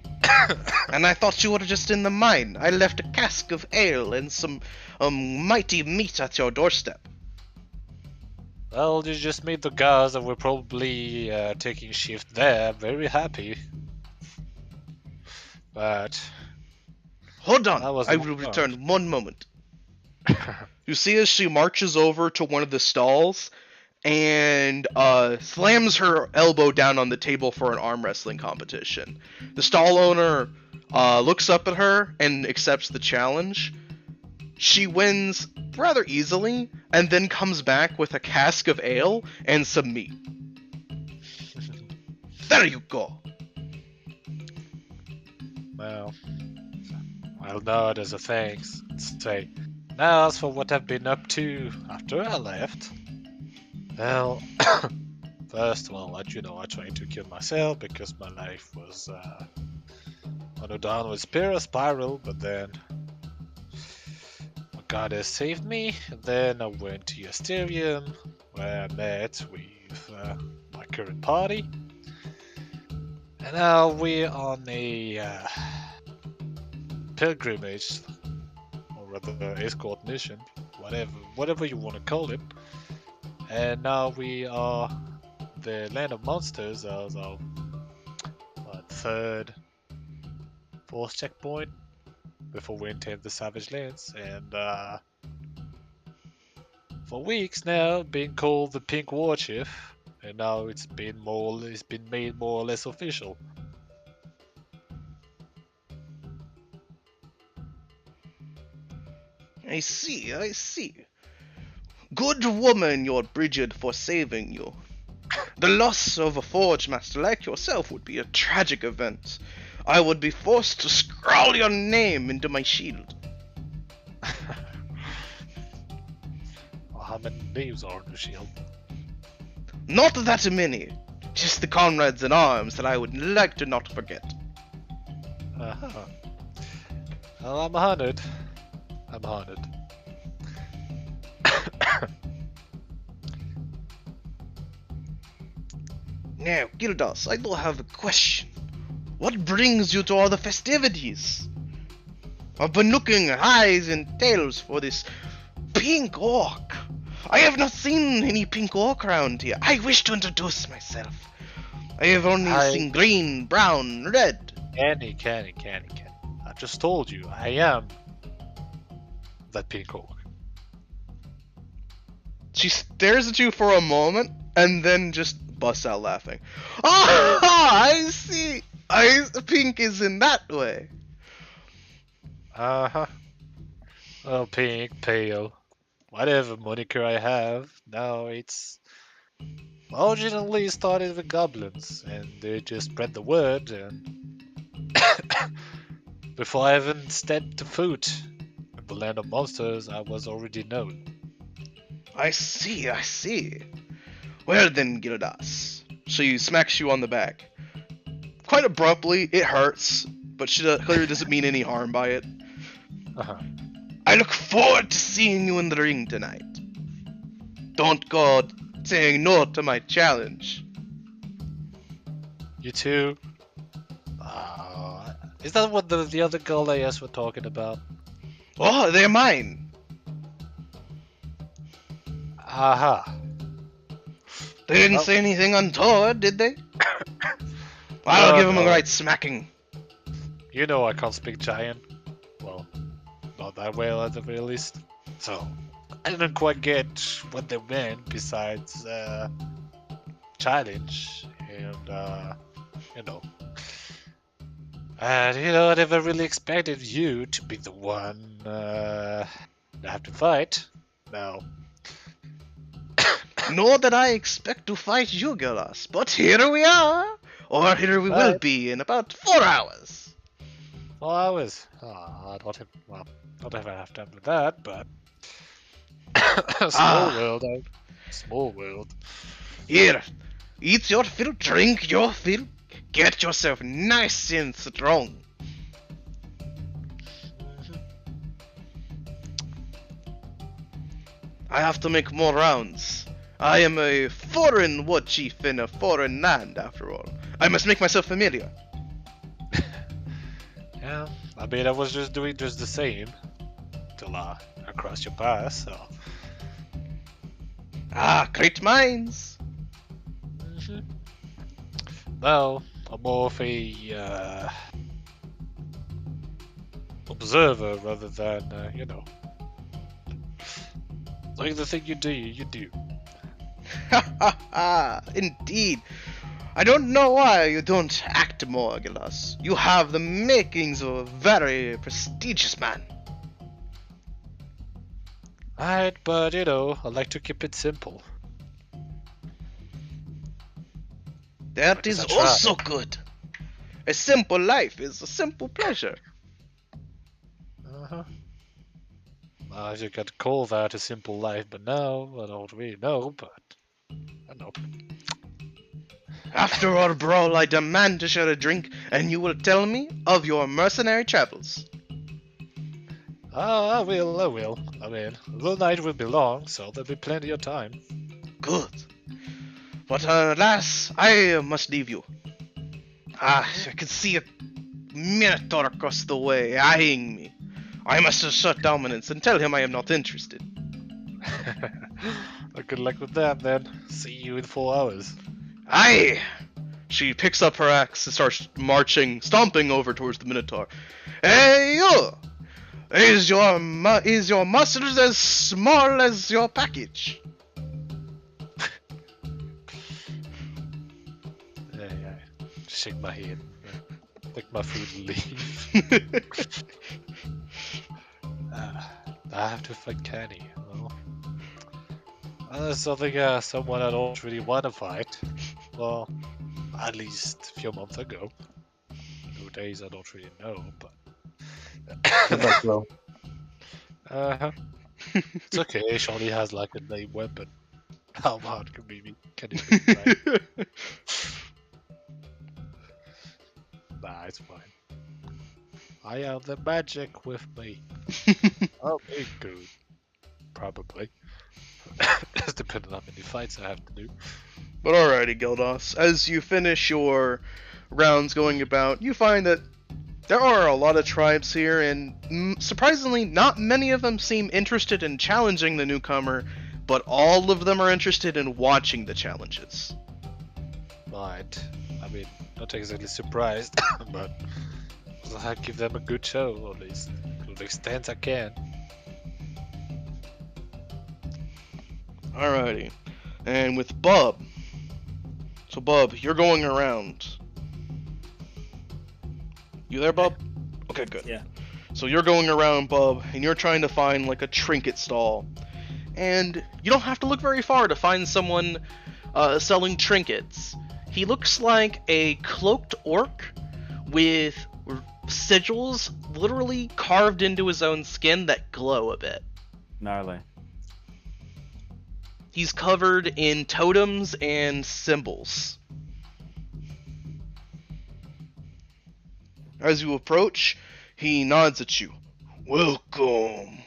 And I thought you were just in the mine. I left a cask of ale and some mighty meat at your doorstep. Well, you just made the guys that were probably taking shift there very happy. But Hold on, That was I the will one. return 1 moment. You see as she marches over to one of the stalls and slams her elbow down on the table for an arm wrestling competition. The stall owner looks up at her and accepts the challenge. She wins rather easily and then comes back with a cask of ale and some meat. There you go. well, I'll nod as a thanks and say, now as for what I've been up to after I left. Well, first of all, let you know I tried to kill myself because my life was on a downward spiral, but then my goddess saved me, and then I went to Asterium, where I met with my current party, and now we're on a pilgrimage, or rather escort mission, whatever you want to call it. And now we are the land of monsters as our third, fourth checkpoint before we enter the savage lands. And for weeks now, being called the Pink War Chief, and now it's been made more or less official. I see. Good woman, your Bridget, for saving you. The loss of a forge master like yourself would be a tragic event. I would be forced to scrawl your name into my shield. How many names are on the shield? Not that many, just the comrades in arms that I would like to not forget. Uh-huh. Well, I'm honored. Now, Gildas, I do have a question. What brings you to all the festivities? I've been looking highs and tails for this pink orc. I have not seen any pink orc around here. I wish to introduce myself. I have only seen green, brown, red. Canny. I just told you, I am that pink orc. She stares at you for a moment and then just busts out laughing. Ah, I see. Pink is in that way. Uh-huh. Well, pink, pale, whatever moniker I have, now it's originally started with goblins, and they just spread the word, and before I even stepped foot in the land of monsters, I was already known. I see, I see. Well then, Gildas. She smacks you on the back. Quite abruptly, it hurts, but she clearly doesn't mean any harm by it. Uh-huh. I look forward to seeing you in the ring tonight. Don't go saying no to my challenge. You too? Is that what the other Goliaths were talking about? Oh, they're mine. Aha. They didn't Well- say anything untoward, did they? I'll give them a no. right smacking. You know I can't speak giant. Well, not that well at the very least. So, I didn't quite get what they meant besides challenge and you know. And I never really expected you to be the one to have to fight. No. Nor did I expect to fight you, Gildas, but here we are. Or here we will Right. be in about 4 hours. 4 hours. I don't have, well, not if I have time with that, but small world. Small world. Here, eat your fill, drink your fill, get yourself nice and strong. I have to make more rounds. I am a foreign war chief in a foreign land, after all. I must make myself familiar. Yeah, I mean, I was just doing just the same till I crossed your path, so. Ah, great minds. Well, I'm more of a observer rather than, like the thing you do, you do. Ha ha ha! Indeed. I don't know why you don't act more, Gildas. You have the makings of a very prestigious man. Alright, but I like to keep it simple. That is That's right. also good. A simple life is a simple pleasure. Uh-huh. I just got to call that a simple life, but now I don't really know, but I know. After our brawl, I demand to share a drink, and you will tell me of your mercenary travels. I will. I mean, the night will be long, so there'll be plenty of time. Good. But alas, I must leave you. Ah, I can see a Minotaur across the way, eyeing me. I must assert dominance and tell him I am not interested. Well, good luck with that, then. See you in 4 hours. Aye! She picks up her axe and starts marching, stomping over towards the Minotaur. Hey, you! Is your muscles as small as your package? Yeah. Shake my head. Take my food and leave. I have to fight Kenny. Well, there's someone I don't really want to fight. Well, at least a few months ago. Nowadays, I don't really know, but. Good luck, bro. It's okay. She only has like a name weapon. How hard can it be? Right? Nah, it's fine. I have the magic with me. I'll be good. Probably. It's depending on how many fights I have to do. But alrighty, Gildas. As you finish your rounds going about, you find that there are a lot of tribes here, and surprisingly, not many of them seem interested in challenging the newcomer, but all of them are interested in watching the challenges. Right. I mean, not exactly surprised, but I'll give them a good show, at least. To the extent I can. Alrighty. And with Bub. So, Bub, you're going around. You there, Bub? Okay, good. Yeah. So you're going around, Bub, and you're trying to find, like, a trinket stall. And you don't have to look very far to find someone selling trinkets. He looks like a cloaked orc with sigils literally carved into his own skin that glow a bit. Gnarly. He's covered in totems and symbols. As you approach, he nods at you. Welcome.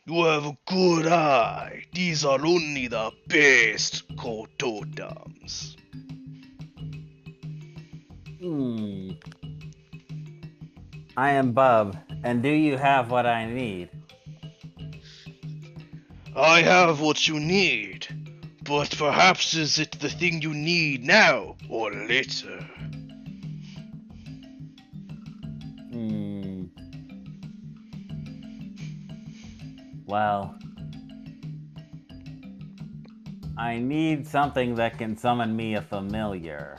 You have a good eye. These are only the best totems. I am Bub, and do you have what I need? I have what you need, but perhaps is it the thing you need now or later? Well, I need something that can summon me a familiar.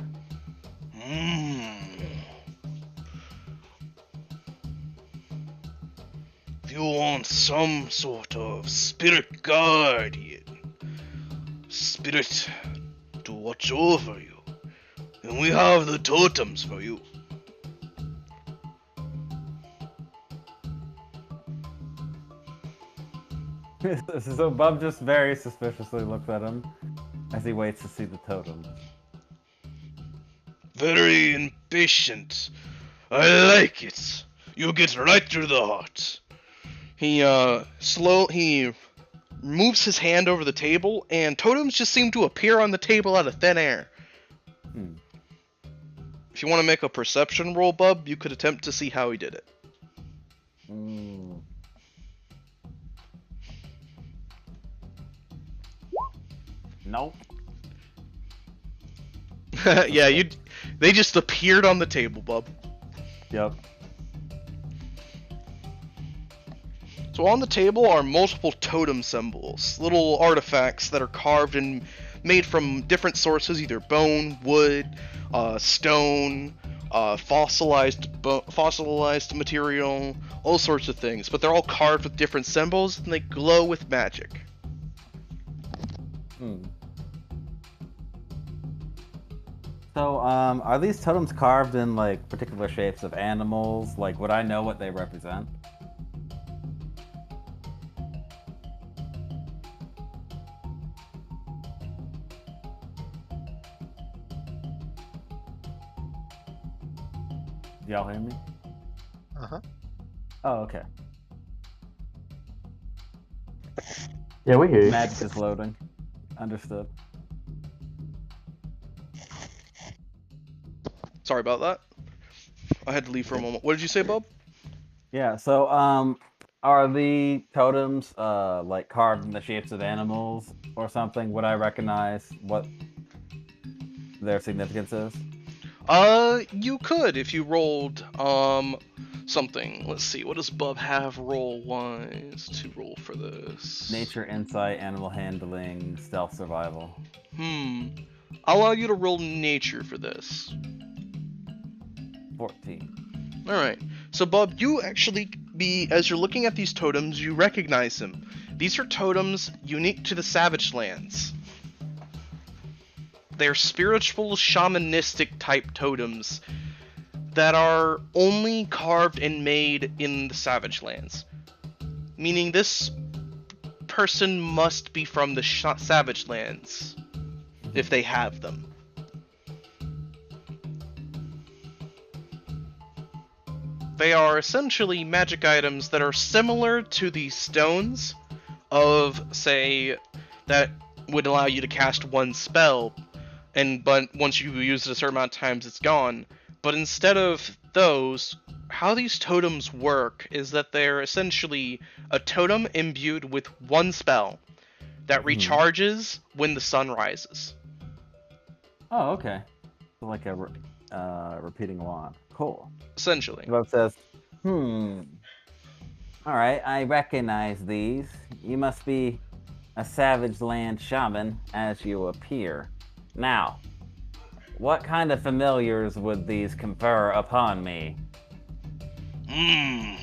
If you want some sort of spirit guardian, spirit to watch over you, then we have the totems for you. So Bub just very suspiciously looks at him as he waits to see the totem. Very impatient. I like it. You get right to the heart. He moves his hand over the table, and totems just seem to appear on the table out of thin air. If you want to make a perception roll, Bub, you could attempt to see how he did it. Nope. Yeah, they just appeared on the table, Bub. Yep. So on the table are multiple totem symbols, little artifacts that are carved and made from different sources, either bone, wood, stone, fossilized material, all sorts of things. But they're all carved with different symbols, and they glow with magic. So, are these totems carved in, like, particular shapes of animals? Like, would I know what they represent? Y'all hear me? Uh-huh. Oh, okay. Yeah, we hear you. Magic is loading. Understood. Sorry about that. I had to leave for a moment. What did you say, Bub? Yeah, so, are the totems, like, carved in the shapes of animals or something? Would I recognize what their significance is? You could if you rolled, something. Let's see, what does Bub have roll-wise to roll for this? Nature, insight, animal handling, stealth, survival. I'll allow you to roll nature for this. 14. Alright, so Bub, you actually, as you're looking at these totems, you recognize them. These are totems unique to the Savage Lands. They're spiritual, shamanistic type totems that are only carved and made in the Savage Lands. Meaning this person must be from the Savage Lands, if they have them. They are essentially magic items that are similar to the stones of, say, that would allow you to cast one spell, but once you use it a certain amount of times, it's gone. But instead of those, how these totems work is that they're essentially a totem imbued with one spell that recharges when the sun rises. Oh, okay. So like a repeating wand. Cool. Essentially. Bob says, Alright, I recognize these. You must be a Savage Land shaman as you appear. Now, what kind of familiars would these confer upon me? Hmm.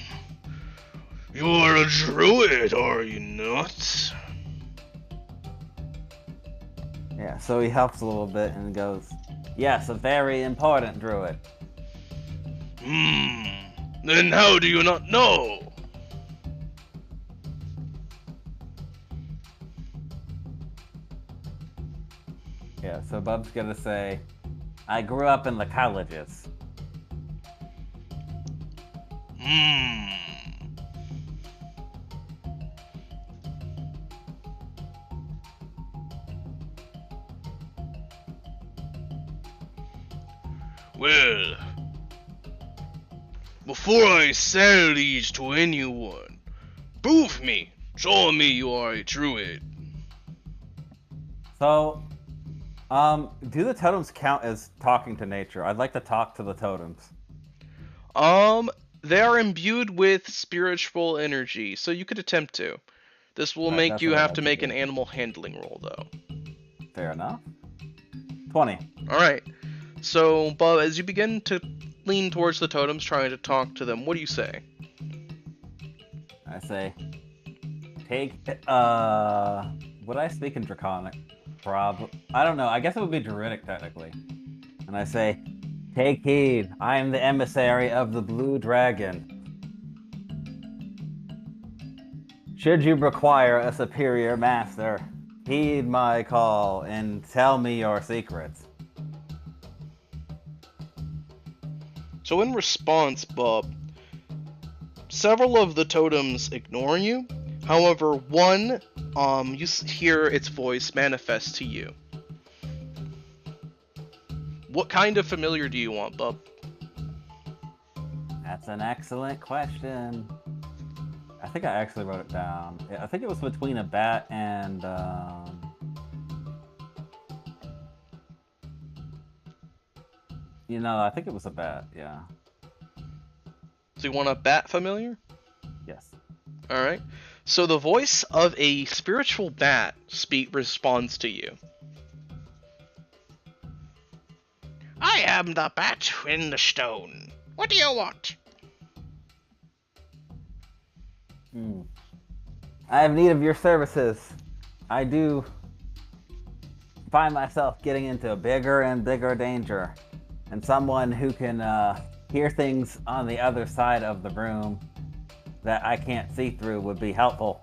You're a druid, are you not? Yeah, so he helps a little bit and goes, yes, a very important druid. Then how do you not know? Yeah, so Bub's gonna say, I grew up in the colleges. Well, before I sell these to anyone, prove me. Show me you are a druid. So, do the totems count as talking to nature? I'd like to talk to the totems. They are imbued with spiritual energy, so you could attempt to. This will Right, make that's you what I'd have like to to make do. an animal handling roll, though. Fair enough. 20. Alright. So, Bob, as you begin to lean towards the totems, trying to talk to them, what do you say? I say, take, would I speak in Draconic? I don't know, I guess it would be Druidic, technically. And I say, take heed, I am the emissary of the Blue Dragon. Should you require a superior master, heed my call and tell me your secrets. So in response, Bob, several of the totems ignore you. However, one, you hear its voice manifest to you. What kind of familiar do you want, Bob? That's an excellent question. I think I actually wrote it down. I think it was between a bat and, I think it was a bat, yeah. So you want a bat familiar? Yes. Alright. So the voice of a spiritual bat responds to you. I am the bat in the stone. What do you want? I have need of your services. I do find myself getting into bigger and bigger danger. And someone who can hear things on the other side of the room that I can't see through would be helpful.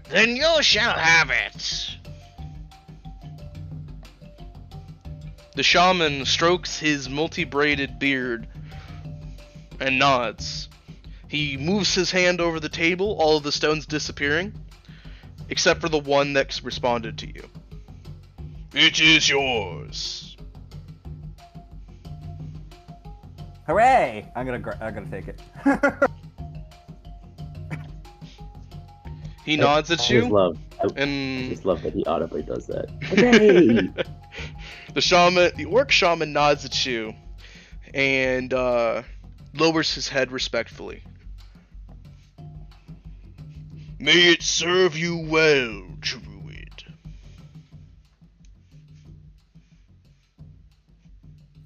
Then you shall have it. The shaman strokes his multi-braided beard and nods. He moves his hand over the table, all of the stones disappearing, except for the one that responded to you. It is yours. Hooray! I'm gonna take it. He nods at I you, just love, I and just love that he audibly does that. Hooray! the orc shaman nods at you, and lowers his head respectfully. May it serve you well, druid.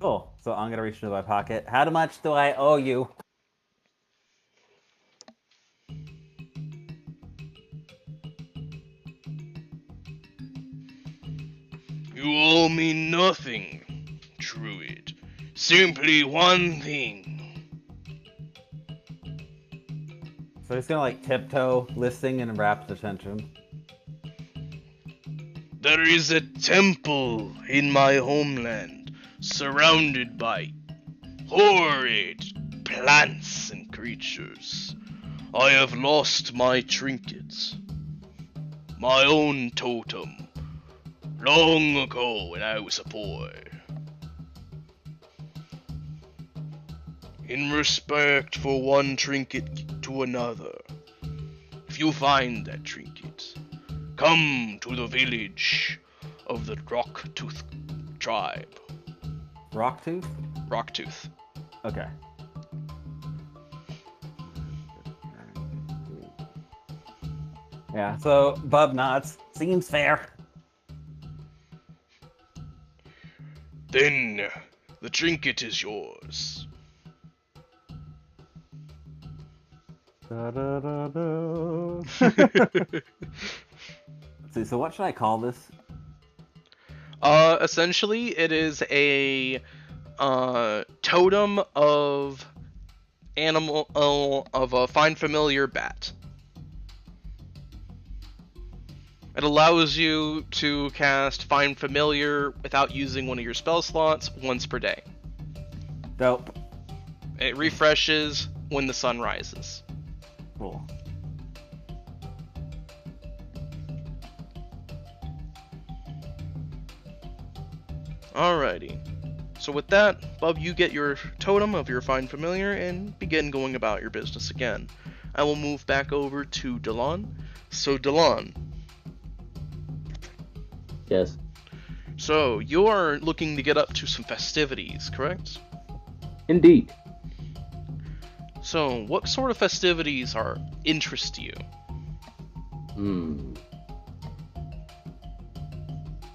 Cool. So I'm gonna reach into my pocket. How much do I owe you? You owe me nothing, druid. Simply one thing. So he's gonna like tiptoe, listening and rapt attention. There is a temple in my homeland, surrounded by horrid plants and creatures. I have lost my trinkets, my own totem, long ago when I was a boy. In respect for one trinket to another, if you find that trinket, come to the village of the Rocktooth tribe. Rocktooth? Rocktooth. Okay. Yeah, so Bub nods. Seems fair. Then the trinket is yours. Da, da, da, da. Let's see, so what should I call this? Essentially, it is a totem of of a find familiar bat. It allows you to cast Find Familiar without using one of your spell slots once per day. Dope. It refreshes when the sun rises. Cool. Alrighty. So with that, Bub, you get your totem of your Find Familiar and begin going about your business again. I will move back over to Delon. So Delon, Yes. so you are looking to get up to some festivities, correct? Indeed. So what sort of festivities are interest you?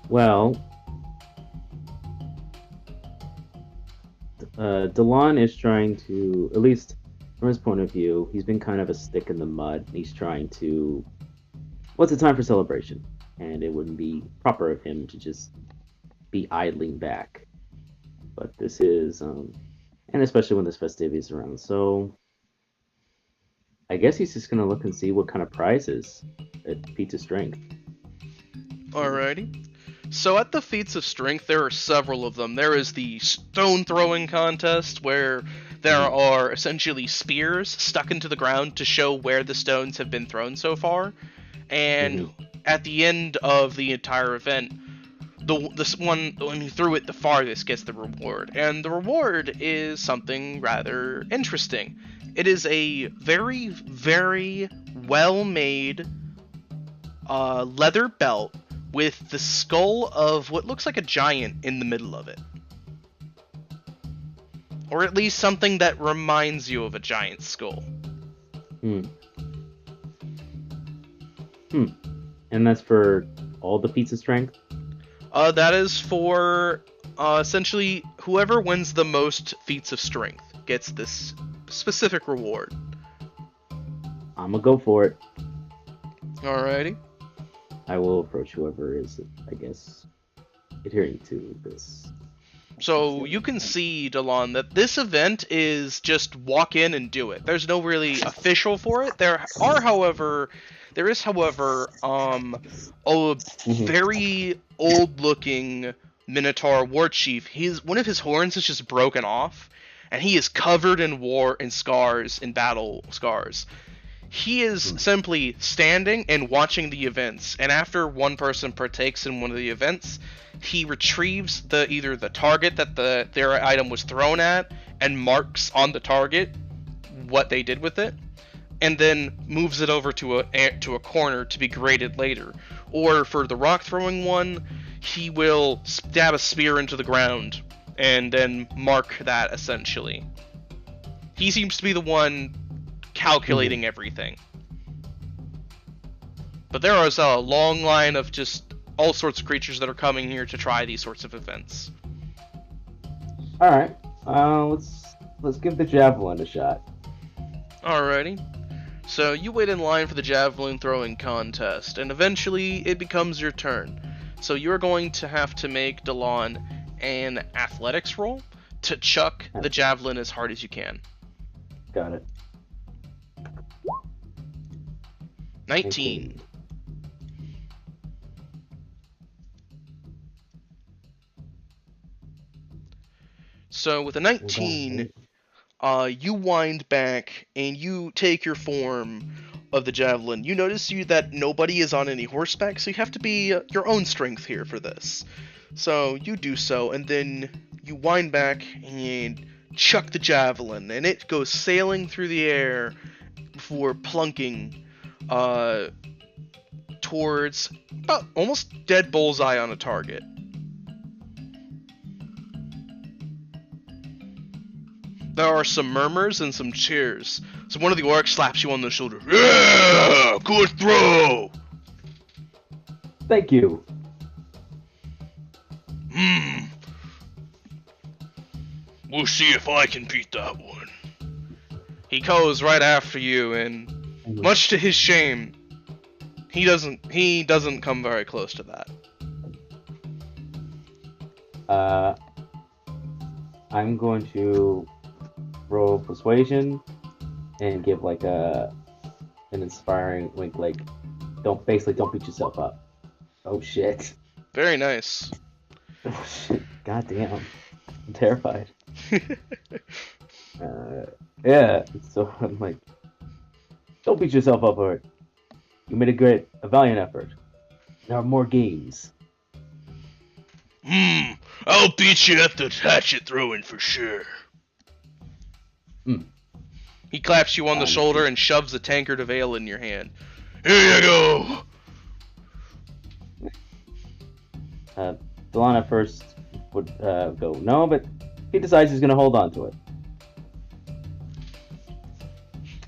Well, Delon is trying to, at least from his point of view, he's been kind of a stick in the mud. He's trying to, what's the time for celebration? And it wouldn't be proper of him to just be idling back. But this is, and especially when this festivity is around. So I guess he's just going to look and see what kind of prizes at Feats of Strength. Alrighty. So at the Feats of Strength, there are several of them. There is the stone throwing contest, where there are essentially spears stuck into the ground to show where the stones have been thrown so far. And at the end of the entire event, the one who threw it the farthest gets the reward. And the reward is something rather interesting. It is a very, very well-made leather belt with the skull of what looks like a giant in the middle of it. Or at least something that reminds you of a giant skull. And that's for all the Feats of Strength? That is for essentially whoever wins the most Feats of Strength gets this specific reward. I'm gonna go for it. Alrighty. I will approach whoever is, I guess, adhering to this. So you can see, Delon, that this event is just walk in and do it. There's no really official for it. There is, however, a very old-looking Minotaur war chief. One of his horns is just broken off, and he is covered in battle scars. He is simply standing and watching the events, and after one person partakes in one of the events, he retrieves either the target that their item was thrown at and marks on the target what they did with it, and then moves it over to a corner to be graded later. Or for the rock throwing one, he will stab a spear into the ground and then mark that essentially. He seems to be the one calculating everything. But there is a long line of just all sorts of creatures that are coming here to try these sorts of events. All right, let's give the javelin a shot. Alrighty. So you wait in line for the javelin throwing contest, and eventually it becomes your turn. So you're going to have to make Delon an athletics roll to chuck the javelin as hard as you can. Got it. 19. So with a 19, you wind back and you take your form of the javelin. You notice that nobody is on any horseback, so you have to be your own strength here for this. So you do so, and then you wind back and chuck the javelin, and it goes sailing through the air before plunking towards about almost dead bullseye on a target. There are some murmurs and some cheers. So one of the orcs slaps you on the shoulder. Yeah! Good throw! Thank you. We'll see if I can beat that one. He goes right after you, and much to his shame, he doesn't come very close to that. I'm going to roll persuasion and give like an inspiring wink, like don't beat yourself up. Oh shit. Very nice. Oh shit. God damn. I'm terrified. Yeah. So I'm like, don't beat yourself up for it. You made a valiant effort. There are more games. I'll beat you at the hatchet throwing for sure. He claps you on the shoulder and shoves a tankard of ale in your hand. Here you go! Delana first would go no, but he decides he's going to hold on to it.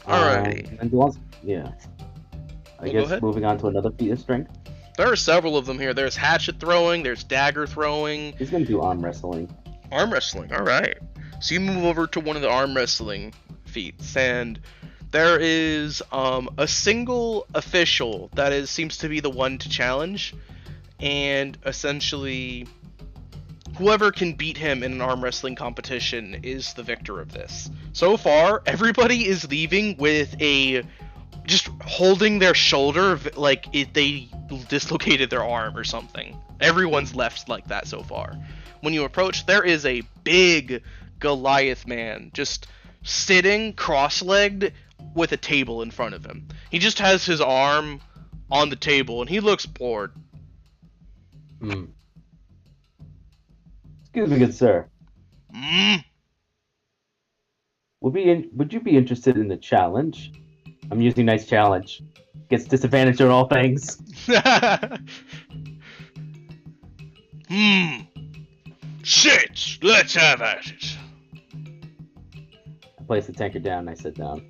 Alrighty. And Delana's, yeah. I Well, guess moving on to another feat of strength. There are several of them here. There's hatchet throwing, there's dagger throwing. He's going to do arm wrestling. Arm wrestling, alright. So you move over to one of the arm wrestling feats, and there is a single official that seems to be the one to challenge, and essentially whoever can beat him in an arm wrestling competition is the victor of this. So far, everybody is leaving with just holding their shoulder like they dislocated their arm or something. Everyone's left like that so far. When you approach, there is a big Goliath man just sitting cross-legged with a table in front of him. He just has his arm on the table and he looks bored. Excuse me, good sir. Would you be interested in the challenge? I'm using nice challenge. Gets disadvantage on all things. Shit! Let's have at it. I place the tankard down and I sit down.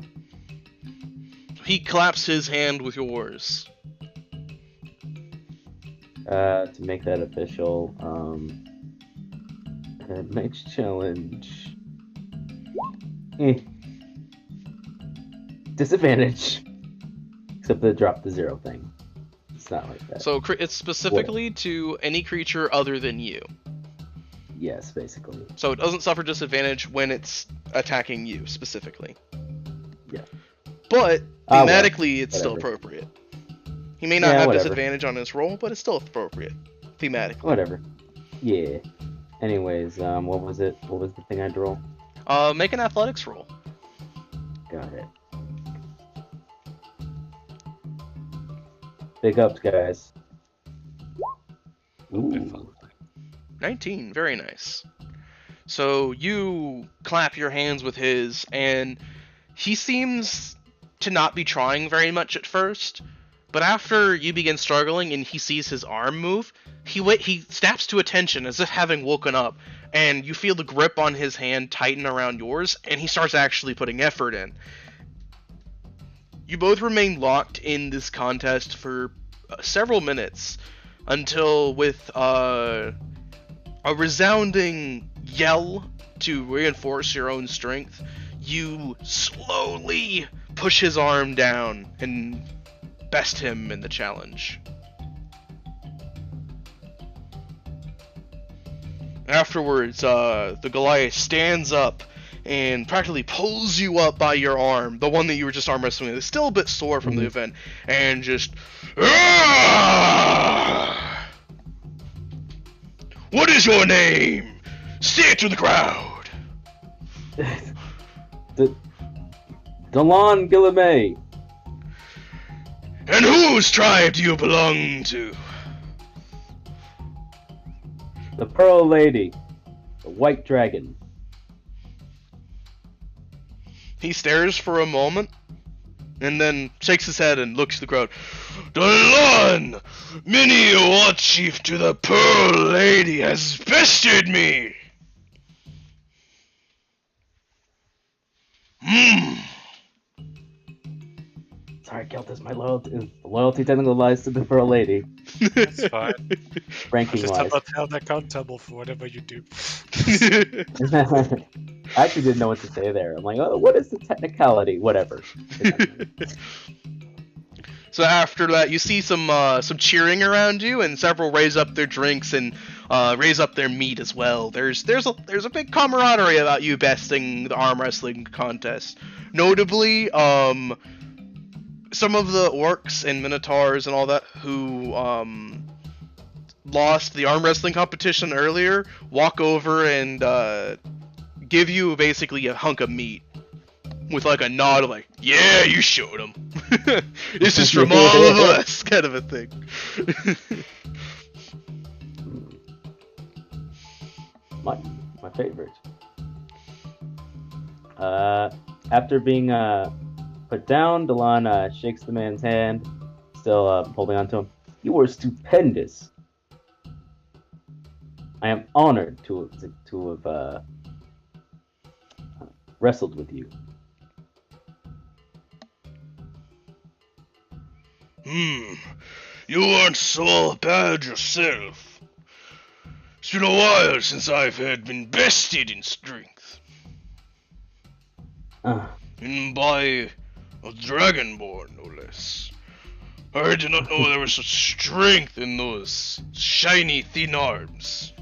He claps his hand with yours. To make that official, next challenge. Disadvantage. Except they drop the 0 thing. It's not like that. So it's specifically to any creature other than you. Yes, basically. So it doesn't suffer disadvantage when it's attacking you specifically. Yeah. But thematically, it's still whatever. appropriate. He may not have whatever. disadvantage on his roll, but it's still appropriate thematically. Whatever. Yeah. Anyways, what was it? What was the thing I'd roll? Make an athletics roll. Got it. Big ups, guys. Ooh. 19, very nice. So you clap your hands with his, and he seems to not be trying very much at first, but after you begin struggling and he sees his arm move, he snaps to attention as if having woken up, and you feel the grip on his hand tighten around yours, and he starts actually putting effort in. You both remain locked in this contest for several minutes, until with a resounding yell to reinforce your own strength, you slowly push his arm down and best him in the challenge. Afterwards, the Goliath stands up and practically pulls you up by your arm, the one that you were just arm wrestling with. It's still a bit sore from the event, and just... "Ah! What is your name? Say it to the crowd." Delon Guillemay. "And whose tribe do you belong to?" The Pearl Lady. The White Dragon. He stares for a moment, and then shakes his head and looks at the crowd. "Delon, many a war chief to the Pearl Lady has bested me." Sorry, Keltis, my loyalty technically lies to the Pearl Lady. That's fine. ranking Just wise. about held accountable for whatever you do. I actually didn't know what to say there. I'm like, oh, what is the technicality? Whatever. So after that, you see some cheering around you, and several raise up their drinks and raise up their meat as well. There's a big camaraderie about you besting the arm wrestling contest. Notably, some of the orcs and minotaurs and all that who lost the arm wrestling competition earlier walk over and give you basically a hunk of meat with like a nod, like, yeah, you showed him. This is from all of us, kind of a thing. my favorite. After being put down, Delan shakes the man's hand, still holding on to him. You were stupendous. I am honored to have wrestled with you. You aren't so bad yourself. It's been a while since I've been bested in strength. And by a dragonborn, no less. I did not know there was such strength in those shiny, thin arms.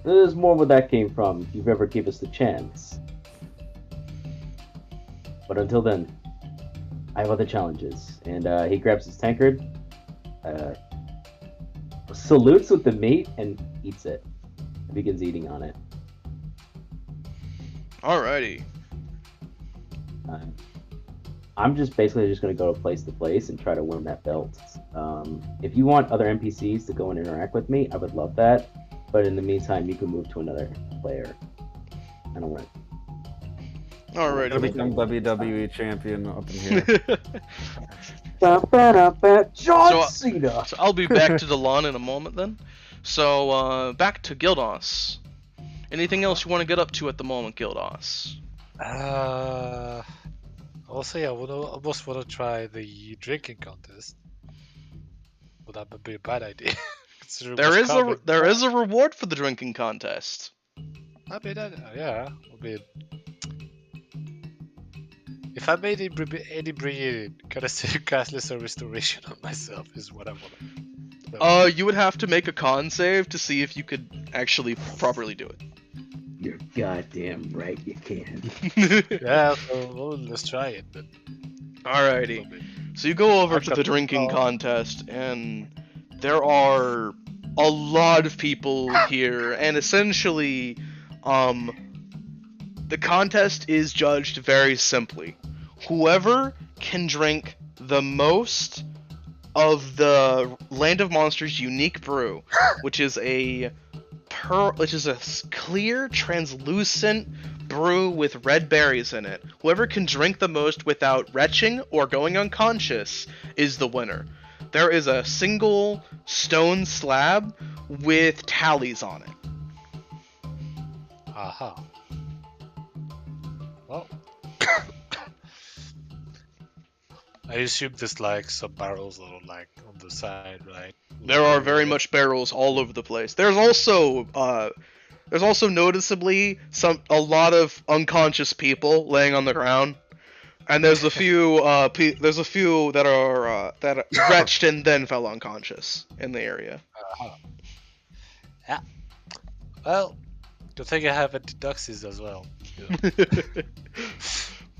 There's more where that came from, if you've ever give us the chance. But until then, I have other challenges. And he grabs his tankard, salutes with the meat, and eats it. And begins eating on it. Alrighty. I'm just basically going to go place to place and try to win that belt. If you want other NPCs to go and interact with me, I would love that. But in the meantime, you can move to another player. I don't want to. Alrighty. I'll become WWE champion up in here. John Cena! So I'll be back to Delan in a moment then. So, back to Gildos. Anything else you want to get up to at the moment, Gildos? Also, I almost want to try the drinking contest. But that would be a bad idea. There is a reward for the drinking contest. I mean, yeah. I mean, if I made any brilliant kind of castless or restoration on myself is what I want. You would have to make a con save to see if you could actually properly do it. You're goddamn right, you can. Yeah, well, let's try it. But... Alrighty. So you go over to the drinking contest, and there are a lot of people here, and essentially, the contest is judged very simply. Whoever can drink the most of the Land of Monsters unique brew, which is a clear, translucent brew with red berries in it. Whoever can drink the most without retching or going unconscious is the winner. There is a single stone slab with tallies on it. Aha. Well, I assume there's like some barrels that are like on the side, right? There are very much barrels all over the place. There's also noticeably a lot of unconscious people laying on the ground, and there's a few that are retched and then fell unconscious in the area. Yeah. Well, don't think I have antidoxes as well. You know.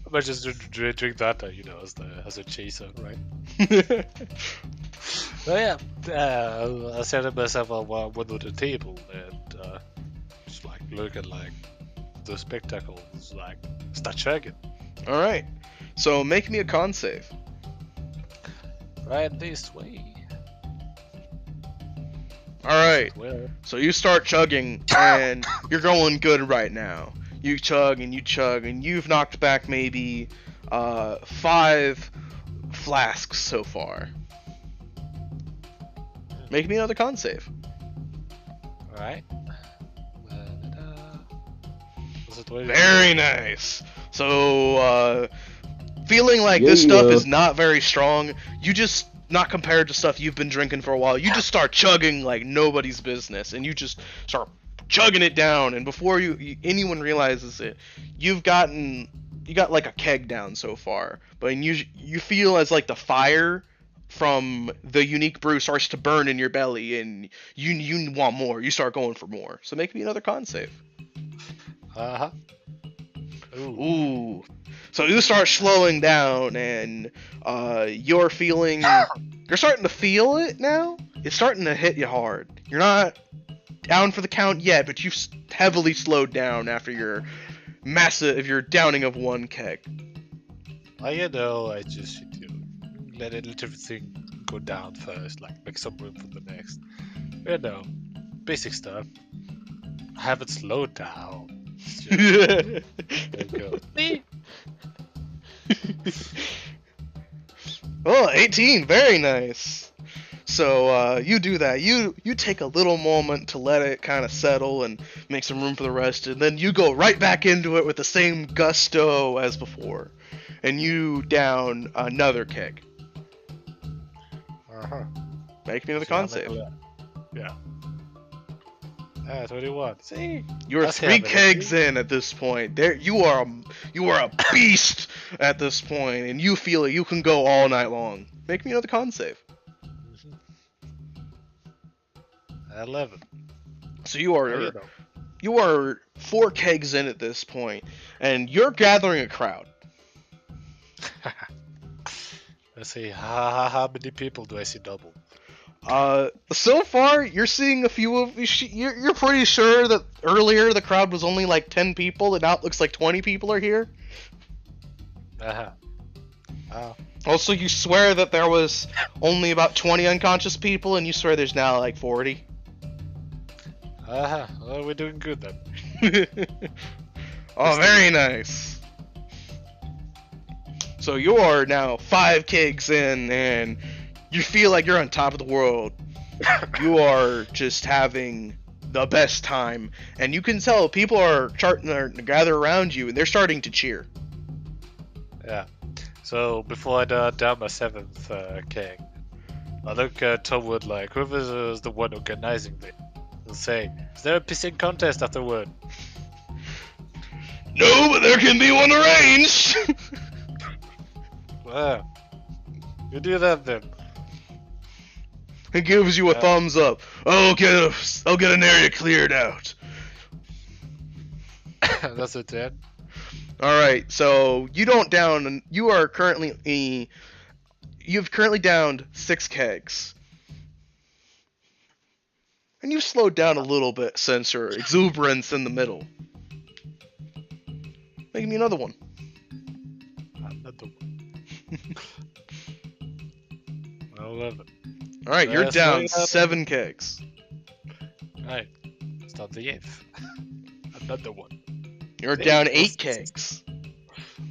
I might just drink that, as a chaser, right? So yeah, I set myself on one of the table and just like look at like the spectacles, like start checking. All right, so make me a con save. Right this way. All right, Well, so you start chugging and you're going good right now. You chug and you've knocked back maybe 5 flasks so far. Make me another con save. alright. Was it 20? Very nice. So feeling like Yeah, this stuff yeah. is not very strong, you just, not compared to stuff you've been drinking for a while, you just start chugging like nobody's business, and you just start chugging it down, and before anyone realizes it, you got like a keg down so far, but you feel as like the fire from the unique brew starts to burn in your belly, and you want more. You start going for more. So make me another con save. Uh-huh. Ooh. Ooh. So you start slowing down, and you're starting to feel it now. It's starting to hit you hard. You're not down for the count yet, but you've heavily slowed down after your downing of one keg. I just let everything go down first, like make some room for the next. Basic stuff. I haven't slowed down. It's just, there you go. Oh, 18, very nice. So you do that. You take a little moment to let it kind of settle and make some room for the rest, and then you go right back into it with the same gusto as before, and you down another keg. Uh-huh. Make me another So I con make save. Yeah. 21. See? You're That's 3 happening. kegs in at this point. There, you are a beast at this point, and you feel it. You can go all night long. Make me another con save. 11. So you are There you go. you are 4 kegs in at this point, and you're gathering a crowd. Let's see, how many people do I see double? So far you're seeing a few of you're pretty sure that earlier the crowd was only like 10 people, and now it looks like 20 people are here. Uh-huh. Oh. Also, you swear that there was only about 20 unconscious people, and you swear there's now like 40. Uh-huh. Well, we're doing good then. Oh, very nice. So you are now 5 kegs in, and you feel like you're on top of the world. You are just having the best time, and you can tell people are starting to gather around you, and they're starting to cheer. Yeah. So before I down my 7th keg, I look toward like whoever's the one organizing it and say, "Is there a pissing contest afterward?" No, but there can be one arranged. Well, you do that then. It gives you a Yeah. thumbs up. I'll get an area cleared out. That's a 10. All right, so you don't down. You are currently you've currently downed 6 kegs, and you've slowed down a little bit since your exuberance in the middle. Make me another one. Another one. 11. All right, you're That's down what happened. 7 kegs. Right. Start the 8th. Another one. You're Hey, down what's 8 this? kegs.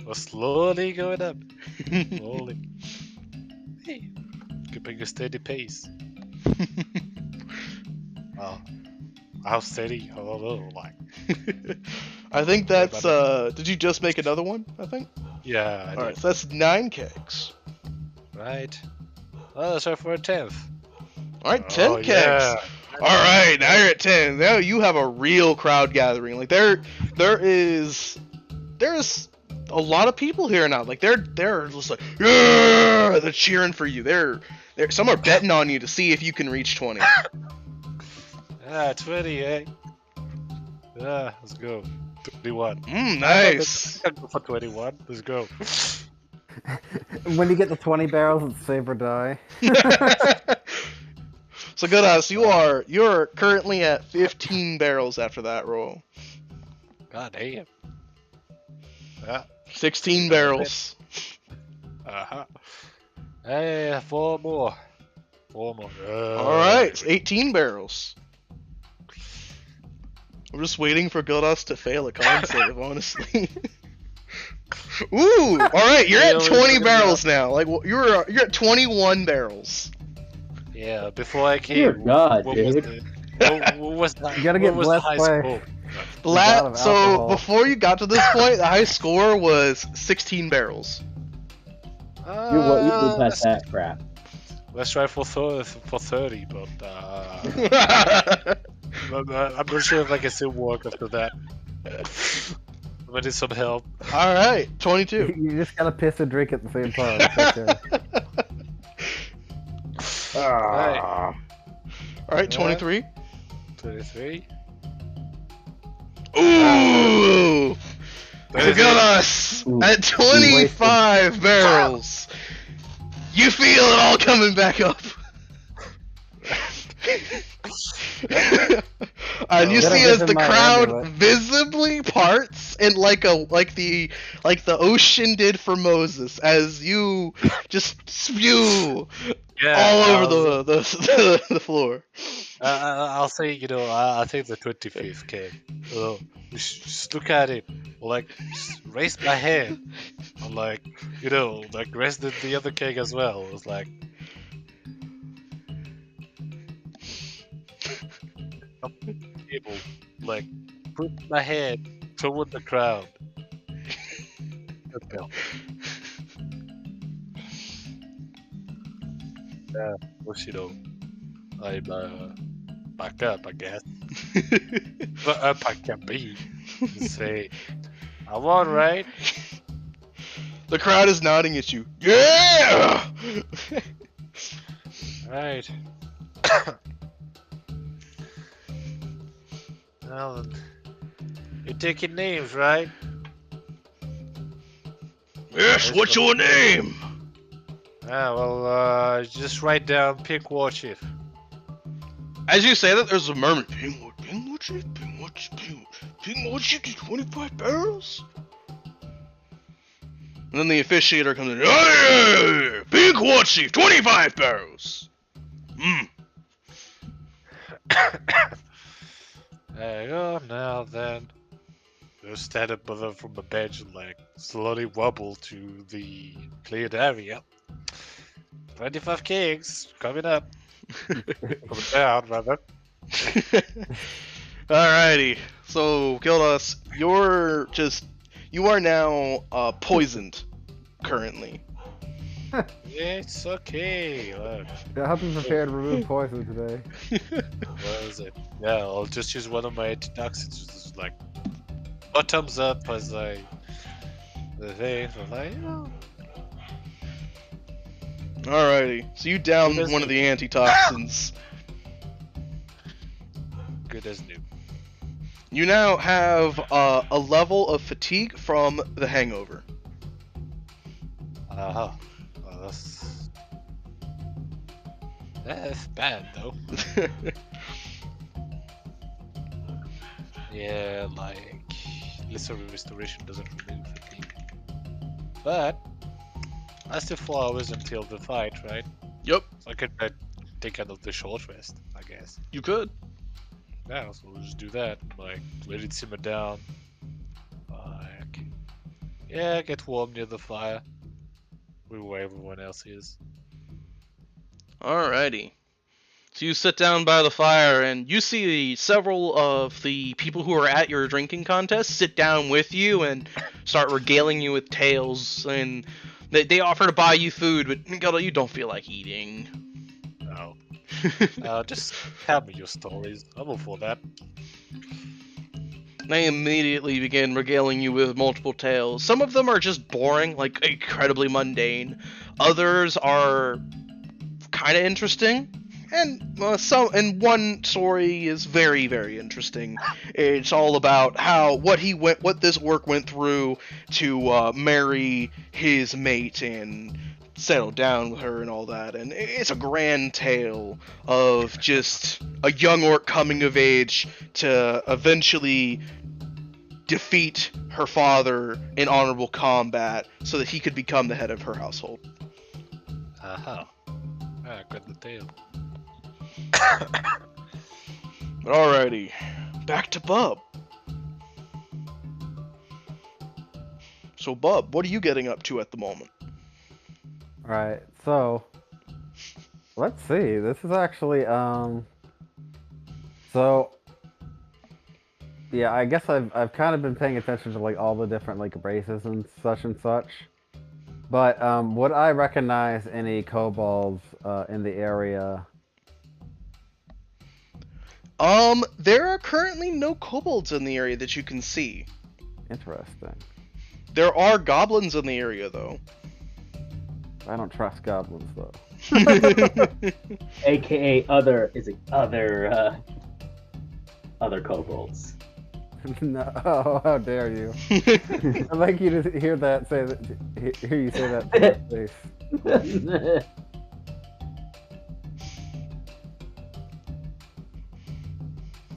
We're slowly going up. Slowly. Hey. Keeping a steady pace. Oh. How steady? I don't know. Like. I think that's. Did you just make another one? I think. Yeah. I All did. right, so that's 9 kegs. Right. Oh, let's try for a 10th. All right, 10 Oh, kegs. yeah. All right, now you're at 10. Now you have a real crowd gathering. Like there's a lot of people here now. Like they're just like, yeah, they're cheering for you. They're some are betting on you to see if you can reach 20. Ah, 20, eh? Yeah, let's go. 21. Nice. I'll go for 21. Let's go. When you get the 20 barrels, it's save or die. So good, you're currently at 15 barrels after that roll. God damn. Yeah. 16 barrels. Uh-huh. Hey, 4 more. 4 more. All right, it's 18 barrels. I'm just waiting for Gildas to fail a con save, honestly. Ooh, all right, you're at 20 barrels now. Like you're at 21 barrels. Yeah, before I came, Dear God, what was dude. what was the, You gotta what get was the blessed high by- score? lot of So alcohol. before you got to this point, the high score was 16 barrels. You move past that crap. Let's try for 30, but I'm not sure if I can still walk after that. I need some help. All right, 22. You just gotta piss and drink at the same time. It's okay. Alright. All right, 23. 23. Ooh! Look at us! Ooh. At 25 barrels! You feel it all coming back up! And you Gotta see as visit the my crowd amulet. visibly parts and like the ocean did for Moses as you just spew all over the floor. I'll say, I think the 25th came. Just look at it. Like, just raise my hand. And like, raise the other cake as well. It was like, up the table, like, put my head toward the crowd. Okay. Yeah, well, I'm back up, I guess. But up I can be. And say, I'm alright. The crowd is nodding at you. Yeah! Right. Well, then, you're taking names, right? Yes, what's your name? Just write down Pink War Chief. As you say that, there's a murmur. Pink War Chief, 25 barrels? And then the officiator comes in. Hey, Pink War Chief, 25 barrels! There you go, now then. You stand up from the bench and like slowly wobble to the cleared area. 25 kings coming up. Coming down, rather. Alrighty. So, Gildas, you are now poisoned currently. It's okay. Look, Yeah, help me prepare to remove poison today. what is it? Yeah, I'll just use one of my antitoxins. Just like bottoms up as the thing. So like, Alrighty. So you down Good as one of new. the antitoxins. good as new. You now have a level of fatigue from the hangover. Uh-huh. Well, that's bad though. Yeah, like lesser restoration doesn't remove fatigue. But that's still 4 hours until the fight, right? Yep, So I could take kind of the short rest, I guess. you could. Yeah, so we'll just do that. Like, let it simmer down. Like, yeah, get warm near the fire. Where everyone else is. Alrighty. So you sit down by the fire and you see several of the people who are at your drinking contest sit down with you and start regaling you with tales, and they offer to buy you food, but Gilda, you don't feel like eating. No. Just tell me your stories. I'm all for that. They immediately begin regaling you with multiple tales. Some of them are just boring, like incredibly mundane. Others are kind of interesting, and one story is very, very interesting. It's all about what this orc went through to marry his mate and settle down with her and all that. And it's a grand tale of just a young orc coming of age to eventually defeat her father in honorable combat so that he could become the head of her household. Uh-huh. Ah, good detail. But alrighty, back to Bub. So Bub, what are you getting up to at the moment? Alright, so let's see. This is actually so yeah, I guess I've kind of been paying attention to like all the different like races and such. But would I recognize any kobolds in the area? There are currently no kobolds in the area that you can see. Interesting. There are goblins in the area, though. I don't trust goblins though. AKA other kobolds. No, oh, how dare you! I'd like you to hear that. Hear you say that to my face. Let's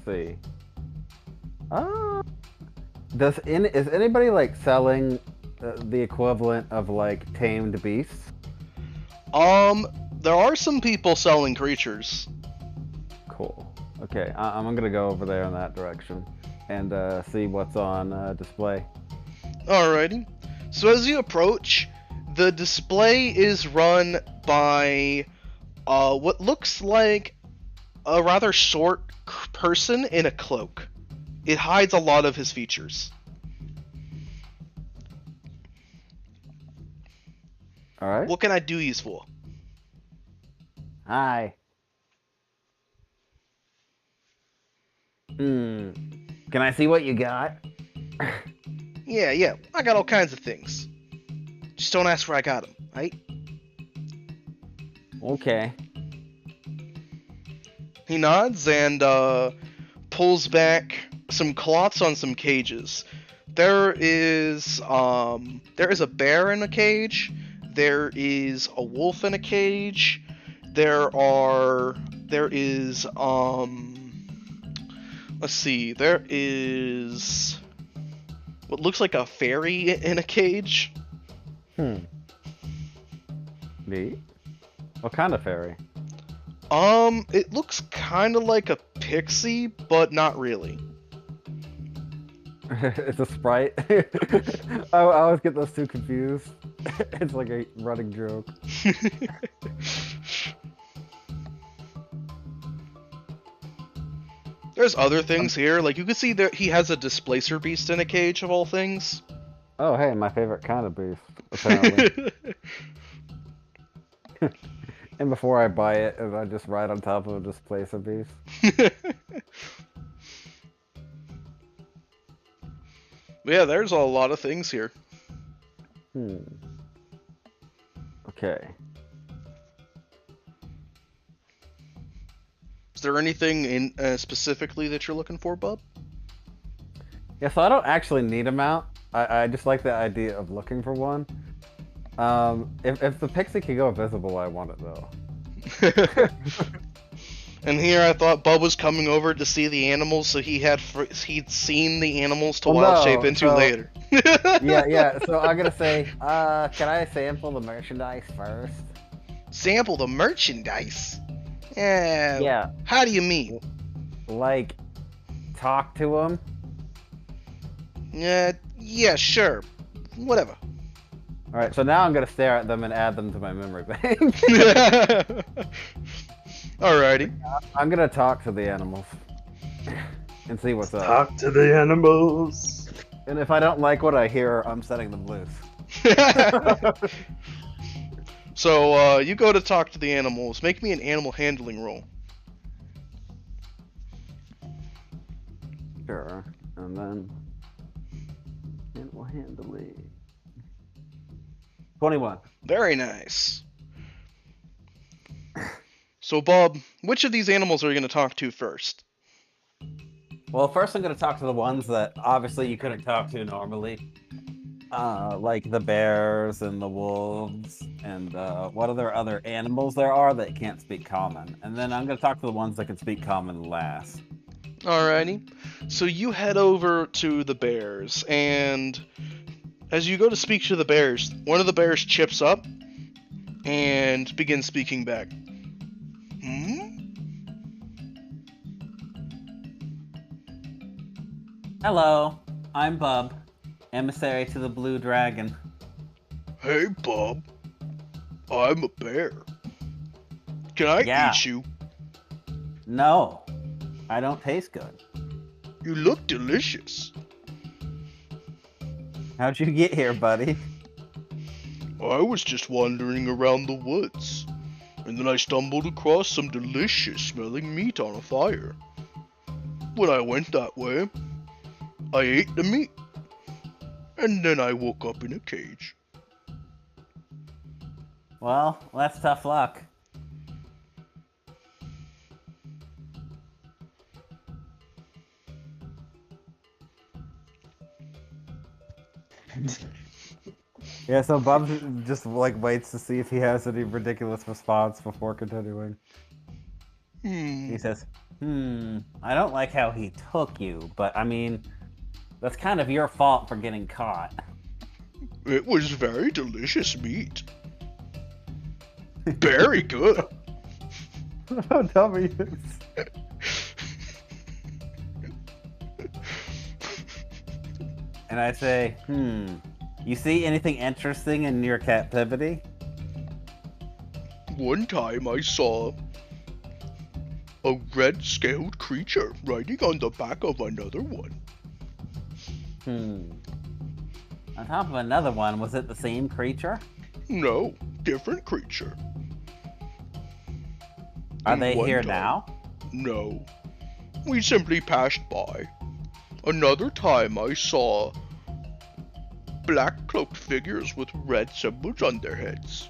see. Is anybody like selling the equivalent of like tamed beasts? There are some people selling creatures. Cool. Okay, I'm gonna go over there in that direction and see what's on display. Alrighty. So as you approach, the display is run by what looks like a rather short person in a cloak. It hides a lot of his features. All right. What can I do these for? Hi. Can I see what you got? Yeah, I got all kinds of things. Just don't ask where I got them, right? Okay. He nods and pulls back some cloths on some cages. There is a bear in a cage. There is a wolf in a cage. There is let's see. There is what looks like a fairy in a cage. Neat. What kind of fairy? It looks kind of like a pixie, but not really. It's a sprite. I always get those two confused. It's like a running joke. There's other things here, like you can see that he has a displacer beast in a cage of all things. Oh, hey, my favorite kind of beast, apparently. And before I buy it, I just ride on top of a displacer beast. Yeah, there's a lot of things here. Okay. Is there anything in specifically that you're looking for, bub? Yeah, so I don't actually need a mount. I just like the idea of looking for one. If the pixie can go invisible, I want it though. And here I thought Bub was coming over to see the animals, so he'd seen the animals to Well, wild no, shape into so- later. Yeah. So I'm gonna say, can I sample the merchandise first? Sample the merchandise. Yeah. Yeah. How do you mean? Like, talk to him. Yeah, sure. Whatever. All right. So now I'm gonna stare at them and add them to my memory bank. Alrighty. I'm gonna talk to the animals and see what's up. Talk to the animals. And if I don't like what I hear, I'm setting them loose. So, you go to talk to the animals. Make me an animal handling roll. Sure. And then animal handling. 21. Very nice. So, Bob, which of these animals are you going to talk to first? Well, first I'm going to talk to the ones that obviously you couldn't talk to normally. Like the bears and the wolves and what other animals there are that can't speak common. And then I'm going to talk to the ones that can speak common last. Alrighty. So you head over to the bears, and as you go to speak to the bears, one of the bears chips up and begins speaking back. Hello, I'm Bub, emissary to the Blue Dragon. Hey, Bob. I'm a bear. Can I eat you? No, I don't taste good. You look delicious. How'd you get here, buddy? I was just wandering around the woods, and then I stumbled across some delicious smelling meat on a fire. When I went that way, I ate the meat, and then I woke up in a cage. Well, that's tough luck. Yeah, so Bub just like waits to see if he has any ridiculous response before continuing. He says, I don't like how he took you, but I mean, that's kind of your fault for getting caught. It was very delicious meat. Very good. Don't tell me this. And I say, you see anything interesting in your captivity? One time I saw a red-scaled creature riding on the back of another one. On top of another one, was it the same creature? No, different creature. Are And they one here time- now? No. We simply passed by. Another time I saw black cloaked figures with red symbols on their heads.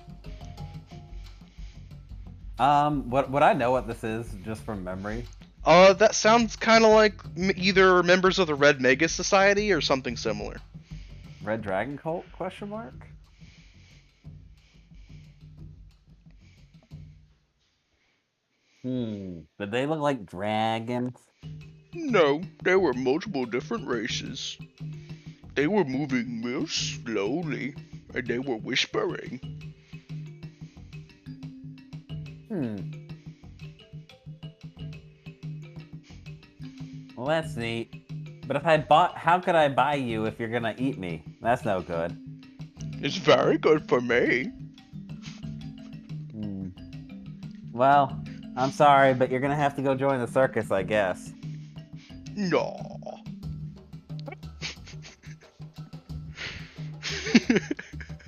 Would I know what this is just from memory? That sounds kind of like either members of the Red Mega Society or something similar. Red Dragon Cult? Question mark. Did they look like dragons? No, there were multiple different races. They were moving real slowly, and they were whispering. Well, that's neat. But if how could I buy you if you're gonna eat me? That's no good. It's very good for me. Well, I'm sorry, but you're gonna have to go join the circus, I guess. No.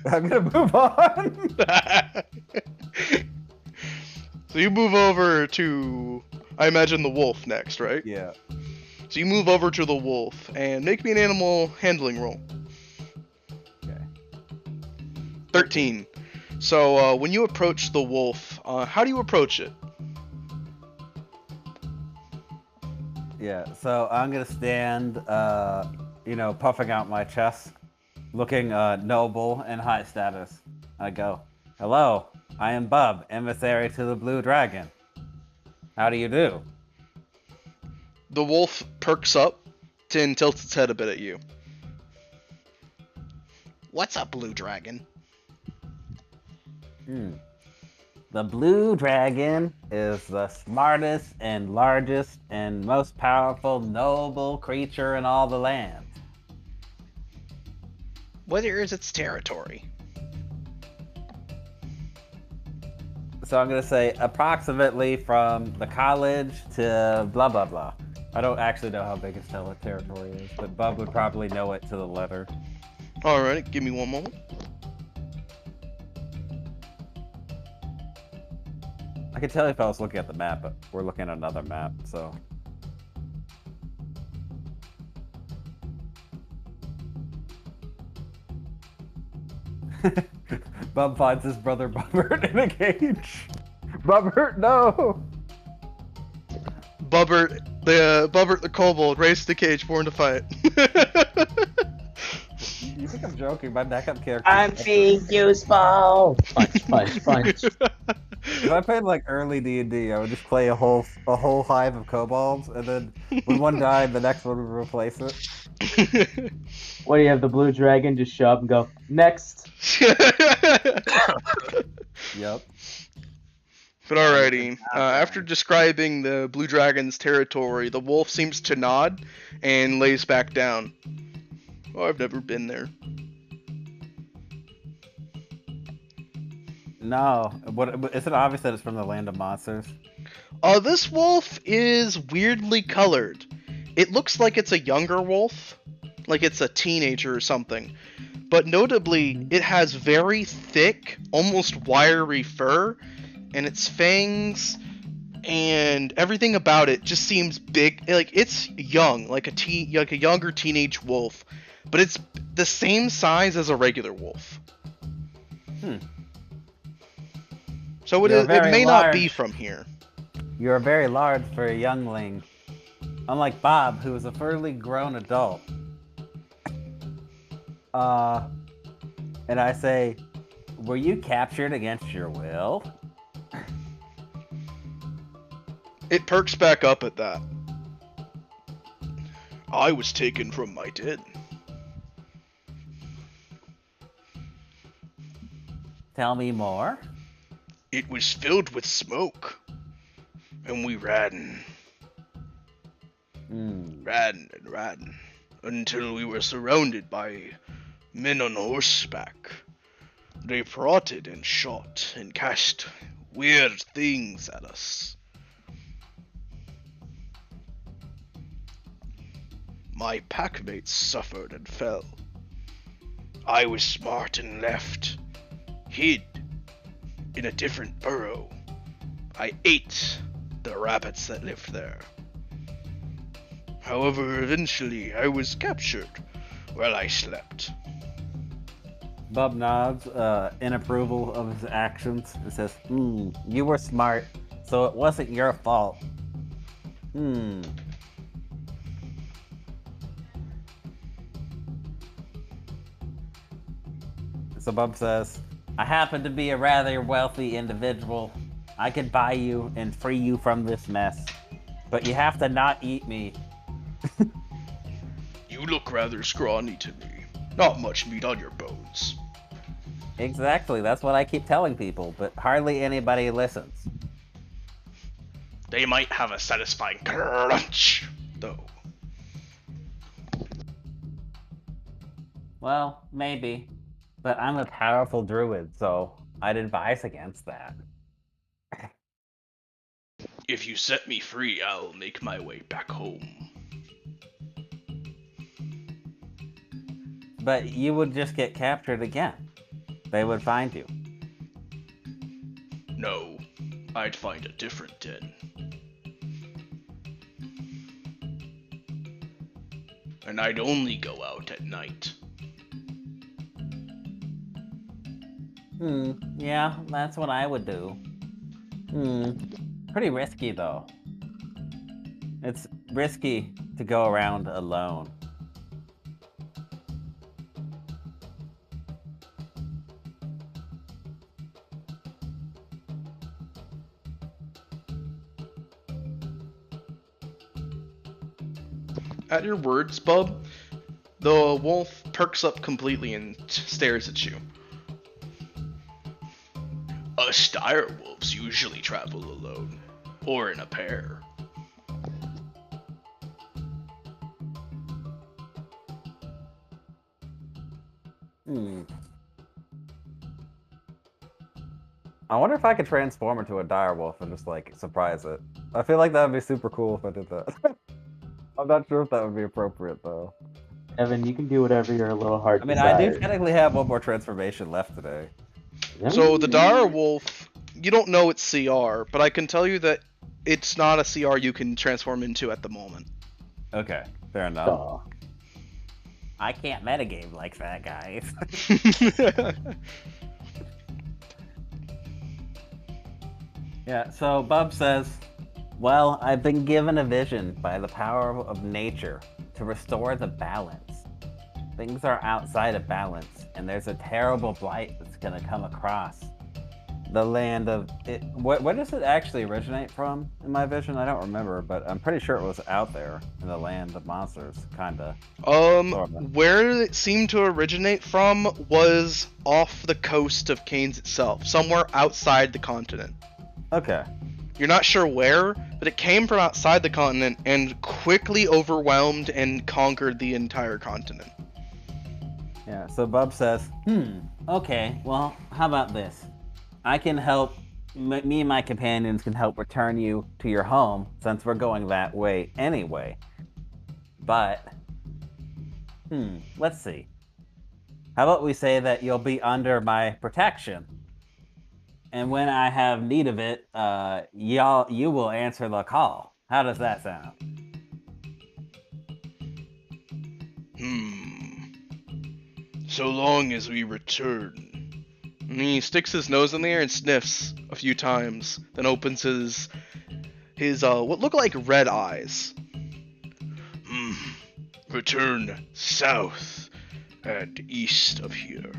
I'm gonna move on. So you move over to, I imagine, the wolf next, right? Yeah. So you move over to the wolf and make me an animal handling roll. Okay. 13. So when you approach the wolf, how do you approach it? Yeah. So I'm gonna stand, puffing out my chest, looking noble and high status. I go, "Hello, I am Bub, emissary to the Blue Dragon. How do you do?" The wolf perks up and tilts its head a bit at you. What's up, Blue Dragon? The Blue Dragon is the smartest and largest and most powerful noble creature in all the land. Where is its territory? So I'm gonna say approximately from the college to blah blah blah. I don't actually know how big its territory is, but Bub would probably know it to the letter. Alright, give me one moment. I could tell if I was looking at the map, but we're looking at another map, so. Bub finds his brother Bubbert in a cage. Bubbert, no! Bubbert the kobold raced the cage, born to fight. You think I'm joking? My backup character. I'm being useful. Punch, punch, punch. If I played like early D&D, I would just play a whole hive of kobolds, and then when one died, the next one would replace it. What do you have? The blue dragon just show up and go next. Yep. But alrighty, after describing the blue dragon's territory, the wolf seems to nod and lays back down. Oh, I've never been there. No, is it obvious that it's from the land of monsters? This wolf is weirdly colored. It looks like it's a younger wolf, like it's a teenager or something. but notably, it has very thick, almost wiry fur, and its fangs and everything about it just seems big. Like it's young, like a younger teenage wolf, but it's the same size as a regular wolf. So You're it very may not be large. from here. You're very large for a youngling. Unlike Bob, who is a fully grown adult. And I say, were you captured against your will? It perks back up at that. I was taken from my den. Tell me more. It was filled with smoke, and we ran and ran until we were surrounded by men on horseback. They prodded and shot and cast weird things at us. My packmates suffered and fell. I was smart and left, hid in a different burrow. I ate the rabbits that lived there. However, eventually I was captured while I slept. Bub nods in approval of his actions and says, you were smart, so it wasn't your fault. So Bub says, I happen to be a rather wealthy individual. I could buy you and free you from this mess. But you have to not eat me. You look rather scrawny to me. Not much meat on your bones. Exactly, that's what I keep telling people, but hardly anybody listens. They might have a satisfying crunch, though. Well, maybe. But I'm a powerful druid, so I'd advise against that. If you set me free, I'll make my way back home. But you would just get captured again. They would find you. No, I'd find a different den. And I'd only go out at night. Yeah, that's what I would do. Pretty risky, though. It's risky to go around alone. At your words, Bub, the wolf perks up completely and stares at you. Us dire wolves usually travel alone, or in a pair. I wonder if I could transform into a direwolf and just, like, surprise it. I feel like that would be super cool if I did that. I'm not sure if that would be appropriate, though. Evan, you can do whatever your little heart I mean, desires. I do technically have one more transformation left today. So the dire wolf, you don't know it's CR, but I can tell you that it's not a CR you can transform into at the moment. Okay, fair enough. Aw. I can't metagame like that, guys. Yeah, so Bub says, well, I've been given a vision by the power of nature to restore the balance. Things are outside of balance, and there's a terrible blight that's gonna come across the land of it. Where does it actually originate from in my vision? I don't remember, but I'm pretty sure it was out there in the land of monsters, kinda. Where it seemed to originate from was off the coast of Canes itself, somewhere outside the continent. Okay. You're not sure where, but it came from outside the continent and quickly overwhelmed and conquered the entire continent. Yeah, so Bub says, okay, well, how about this? I can help, me and my companions can help return you to your home, since we're going that way anyway. But, let's see. How about we say that you'll be under my protection, and when I have need of it, you will answer the call. How does that sound? So long as we return. And he sticks his nose in the air and sniffs a few times, then opens his what look like red eyes. Return south and east of here.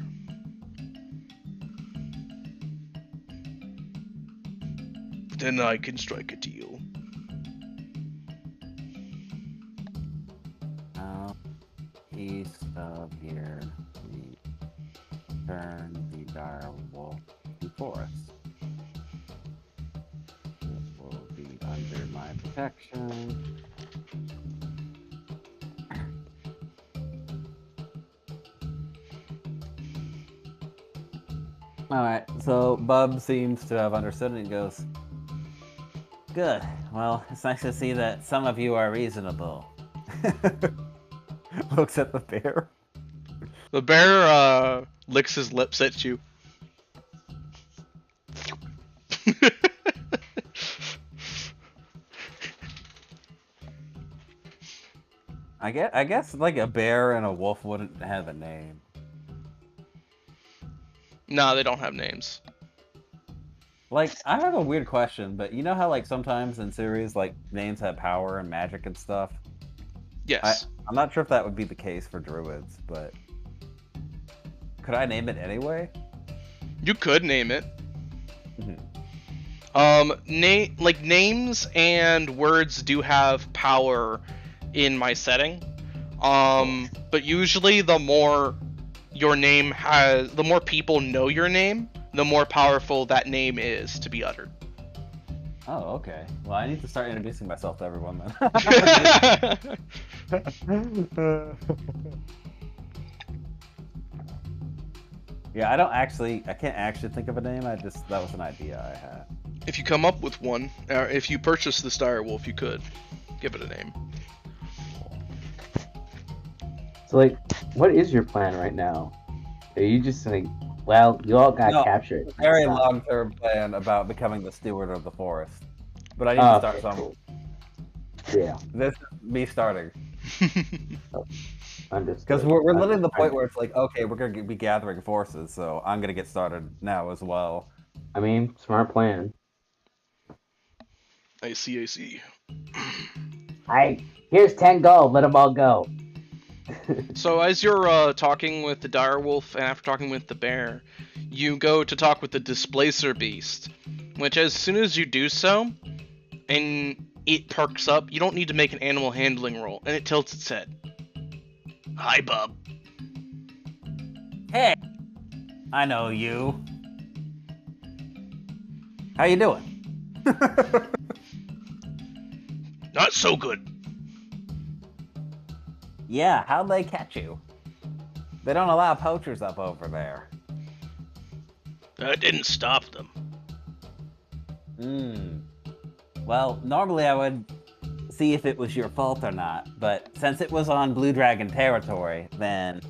Then I can strike a deal. East of here, we turn the dire wolf to forest. It will be under my protection. Alright, so Bub seems to have understood it and goes, good. Well, it's nice to see that some of you are reasonable. Looks at the bear. The bear licks his lips at you. I guess like a bear and a wolf wouldn't have a name. No, they don't have names. Like, I have a weird question, but you know how like sometimes in series like names have power and magic and stuff? Yes. I'm not sure if that would be the case for druids, but could I name it anyway? You could name it. Names and words do have power in my setting. But usually the more your name has, the more people know your name, the more powerful that name is to be uttered. Oh, okay. Well, I need to start introducing myself to everyone then. Yeah, I can't actually think of a name. That was an idea I had. If you come up with one, or if you purchase the Dire Wolf, you could give it a name. So, like, what is your plan right now? Are you just like, well, you all got captured? Very long-term plan about becoming the steward of the forest. But I need to start somewhere. Yeah. This is me starting. Understood. Because we're literally at the point where it's like, okay, we're going to be gathering forces, so I'm going to get started now as well. I mean, smart plan. I see. Here's 10 gold, let them all go. So as you're talking with the dire wolf and after talking with the bear, you go to talk with the displacer beast, which as soon as you do so, and it perks up, you don't need to make an animal handling roll, and it tilts its head. Hi, bub. Hey, I know you. How you doing? Not so good. Yeah, how'd they catch you? They don't allow poachers up over there. That didn't stop them. Well, normally I would see if it was your fault or not, but since it was on Blue Dragon territory, then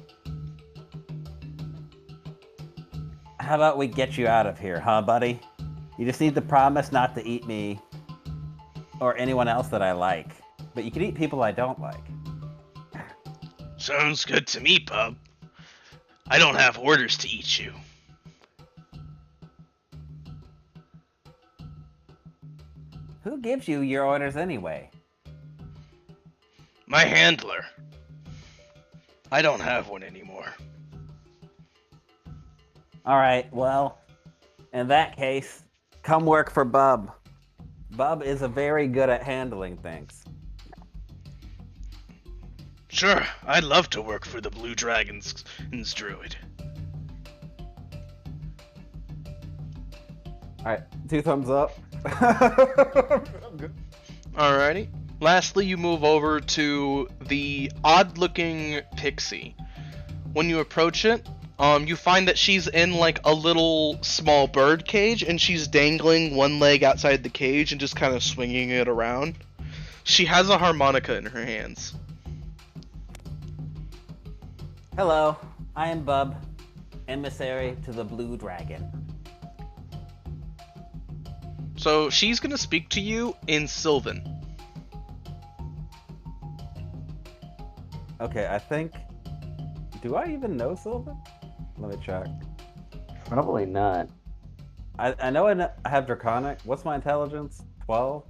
how about we get you out of here, huh, buddy? You just need to promise not to eat me or anyone else that I like, but you can eat people I don't like. Sounds good to me, bub. I don't have orders to eat you. Who gives you your orders anyway? My handler. I don't have one anymore. Alright, well, in that case, come work for Bub. Bub is very good at handling things. Sure, I'd love to work for the Blue Dragon's druid. Alright, 2 thumbs up. Alrighty. Lastly, you move over to the odd-looking pixie. When you approach it, you find that she's in like a little small bird cage, and she's dangling one leg outside the cage and just kind of swinging it around. She has a harmonica in her hands. Hello. I am Bub, emissary to the Blue Dragon. So she's gonna speak to you in Sylvan. Okay, I think. Do I even know Sylvan? Let me check. Probably not. I know I have Draconic. What's my intelligence? 12?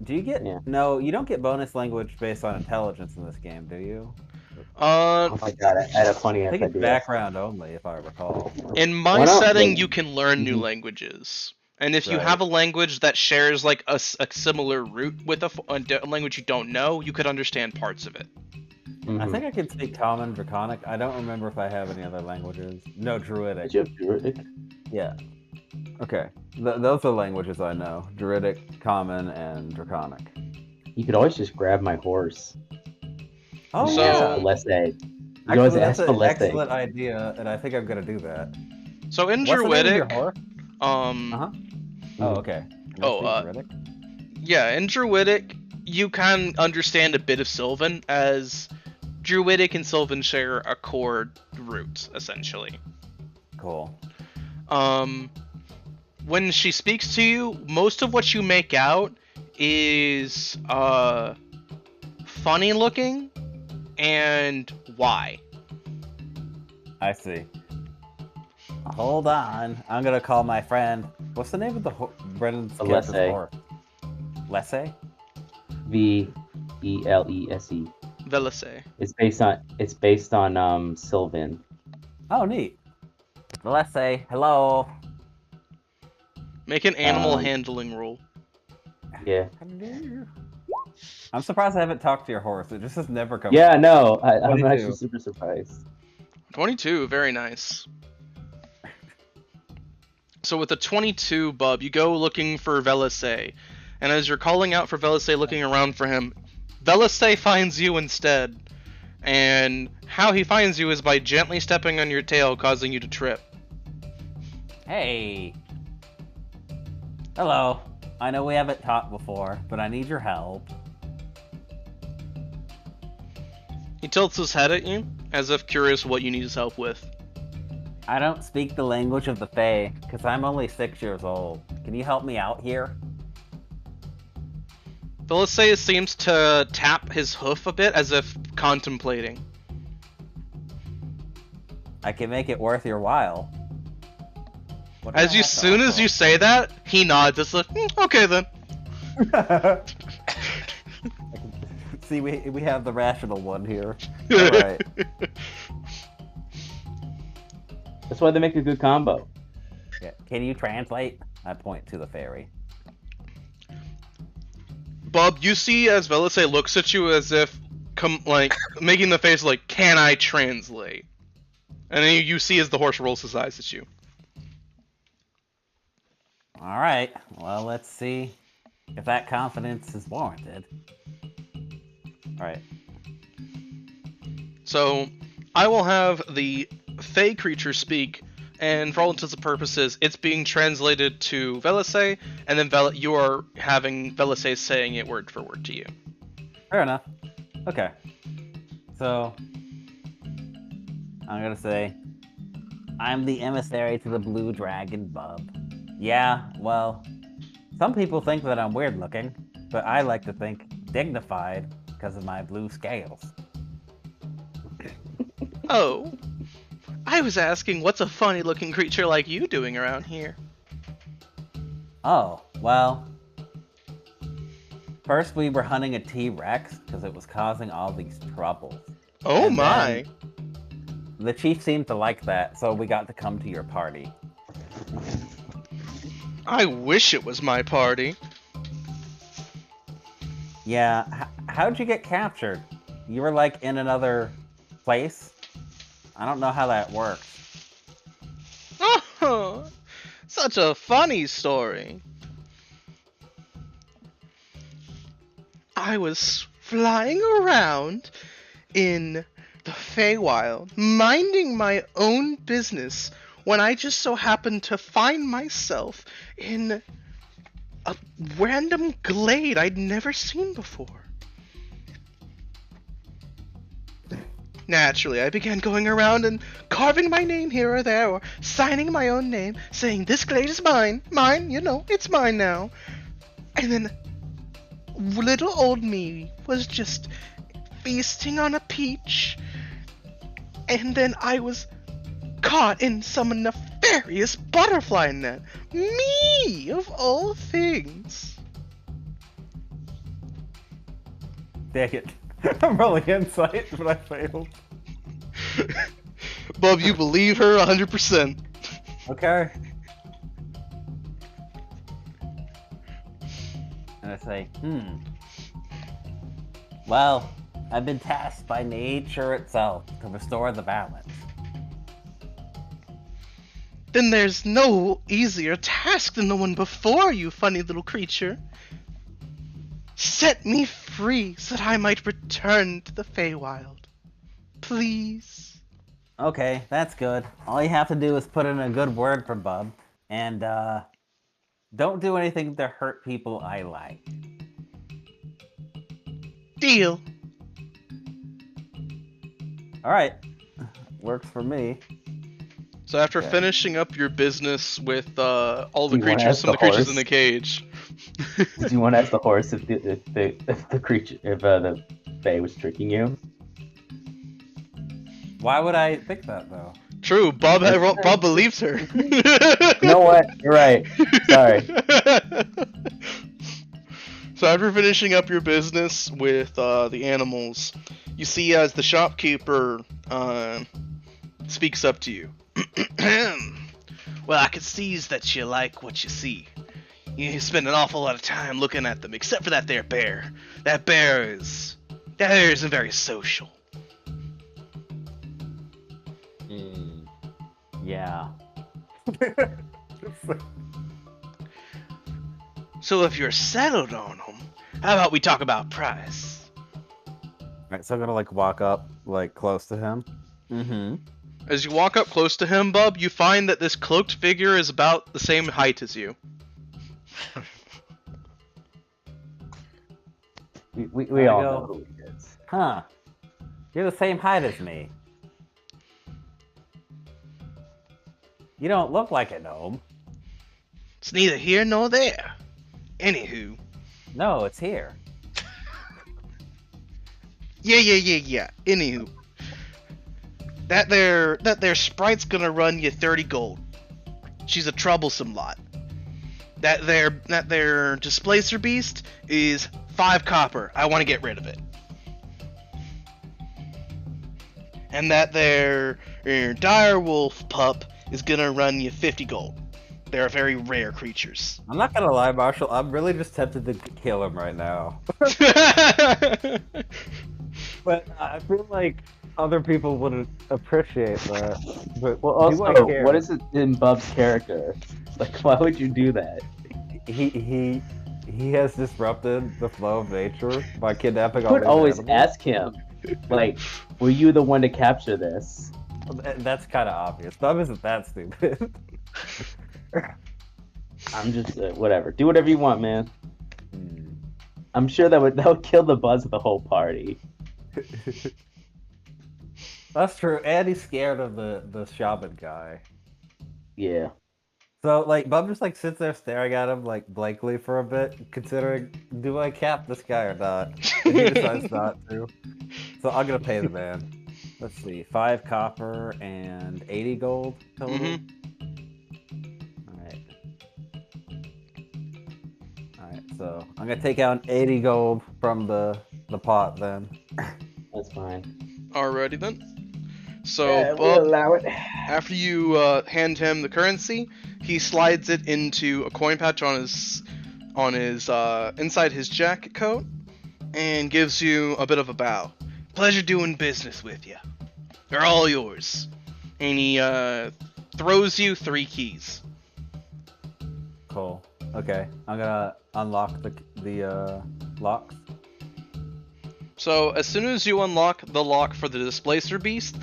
Do you get. Yeah. No, you don't get bonus language based on intelligence in this game, do you? Oh my god, I had a funny I ass think it's idea. background only, if I recall. In my Why not, setting, like- you can learn new Mhm. languages. And if you Right. have a language that shares like a similar root with a language you don't know, you could understand parts of it. I Mhm. think I can speak Common, Draconic. I don't remember if I have any other languages. No, Druidic. Did you have Druidic? Yeah. Okay. Those are languages I know. Druidic, Common, and Draconic. You could always just grab my horse. Oh, So- yeah. Lesay. You could always Actually, that's ask for an Lesay. excellent idea, and I think I'm going to do that. So in What's the name of your Druidic, horse? um, Oh, okay. Can I Oh, speak Druidic? yeah, in Druidic, you can understand a bit of Sylvan, as Druidic and Sylvan share a core root, essentially. Cool. When she speaks to you, most of what you make out is funny looking, and why? I see. Hold on. I'm going to call my friend. What's the name of the Brennan's character's Lesay. horse? Lesay? Velese. Velise. It's based on Sylvan. Oh, neat. Lesay, hello. Make an animal Um, handling roll. Yeah. I'm surprised I haven't talked to your horse. It just has never come Yeah, up. no, I'm 22. actually super surprised. 22, very nice. So with a 22, Bub, you go looking for Velise, and as you're calling out for Velise, looking around for him, Velise finds you instead. And how he finds you is by gently stepping on your tail, causing you to trip. Hey. Hello. I know we haven't talked before, but I need your help. He tilts his head at you, as if curious what you need his help with. I don't speak the language of the Fae, because I'm only 6 years old. Can you help me out here? Velise seems to tap his hoof a bit, as if contemplating. I can make it worth your while. What do I As have to soon as offer? you say that, he nods. It's like, okay then. See, we have the rational one here. Alright. That's why they make a good combo. Yeah. Can you translate? I point to the fairy. Bub, you see as Velise looks at you as if, making the face like, can I translate? And then you see as the horse rolls his eyes at you. Alright, well, let's see if that confidence is warranted. Alright. So, I will have the Fey creature speak, and for all intents and purposes, it's being translated to Velise, and then you are having Velise saying it word for word to you. Fair enough. Okay. So, I'm gonna say, I'm the emissary to the Blue Dragon, Bub. Yeah, well, some people think that I'm weird looking, but I like to think dignified because of my blue scales. Oh, I was asking what's a funny looking creature like you doing around here? Oh, well, first we were hunting a T-Rex because it was causing all these troubles. Oh And my. The chief seemed to like that, so we got to come to your party. I wish it was my party. Yeah, how'd you get captured? You were like in another place? I don't know how that works. Oh, such a funny story. I was flying around in the Feywild, minding my own business, when I just so happened to find myself in a random glade I'd never seen before. Naturally, I began going around and carving my name here or there, or signing my own name, saying, "This glade is mine, mine, it's mine now." And then little old me was just feasting on a peach, and then I was caught in some nefarious butterfly net. Me, of all things. Dang it. I'm rolling insight, but I failed. Bub, you believe her 100%. Okay. And I say, well, I've been tasked by nature itself to restore the balance. Then there's no easier task than the one before you, funny little creature. Set me free so that I might return to the Feywild. Please. Okay, that's good. All you have to do is put in a good word for Bub, and don't do anything to hurt people I like. Deal. Alright. Works for me. So after finishing up your business with all the creatures, some of the creatures in the cage. Do you want to ask the horse if the creature, if the Fae was tricking you? Why would I think that, though? True, Bob believes her. You know what? You're right. Sorry. So after finishing up your business with the animals, you see as the shopkeeper speaks up to you. Well, I can see that you like what you see. You spend an awful lot of time looking at them, except for that there bear. That bear isn't very social. Yeah. So if you're settled on them, how about we talk about price? Alright, so I'm gonna, walk up, close to him. Mm-hmm. As you walk up close to him, Bub, you find that this cloaked figure is about the same height as you. We all know who he is. Huh. You're the same height as me. You don't look like a gnome. It's neither here nor there. Anywho. No, it's here. Yeah. Anywho. That there sprite's gonna run you 30 gold. She's a troublesome lot. That there displacer beast is 5 copper. I want to get rid of it. And that there dire wolf pup is gonna run you 50 gold. They're very rare creatures. I'm not gonna lie, Marshall. I'm really just tempted to kill him right now. But I feel like other people wouldn't appreciate that. But Well, also, what is it in Bub's character? Why would you do that? He has disrupted the flow of nature by kidnapping You all could these always animals. ask him, were you the one to capture this? That's kind of obvious. Bub isn't that stupid. I'm just whatever. Do whatever you want, man. I'm sure that would kill the buzz of the whole party. That's true. And he's scared of the shaman guy. Yeah. So Bub just sits there staring at him blankly for a bit, considering, do I cap this guy or not? And he decides not to. So I'm gonna pay the man. Let's see, 5 copper and 80 gold total. Alright, so I'm gonna take out 80 gold from the pot then. That's fine. Alrighty then. So, Yeah, Bub, we'll allow it. after you hand him the currency, he slides it into a coin pouch on his inside his jacket coat, and gives you a bit of a bow. Pleasure doing business with you. They're all yours. And he throws you 3 keys. Cool. Okay, I'm gonna unlock the locks. So as soon as you unlock the lock for the displacer beast,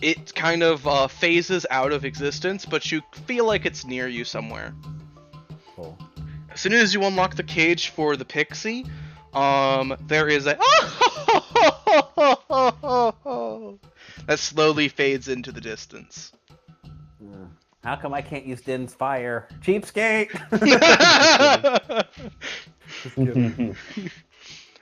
it kind of phases out of existence, but you feel like it's near you somewhere. Cool. As soon as you unlock the cage for the pixie, there is a that slowly fades into the distance. How come I can't use Din's fire? Cheapskate! Just kidding.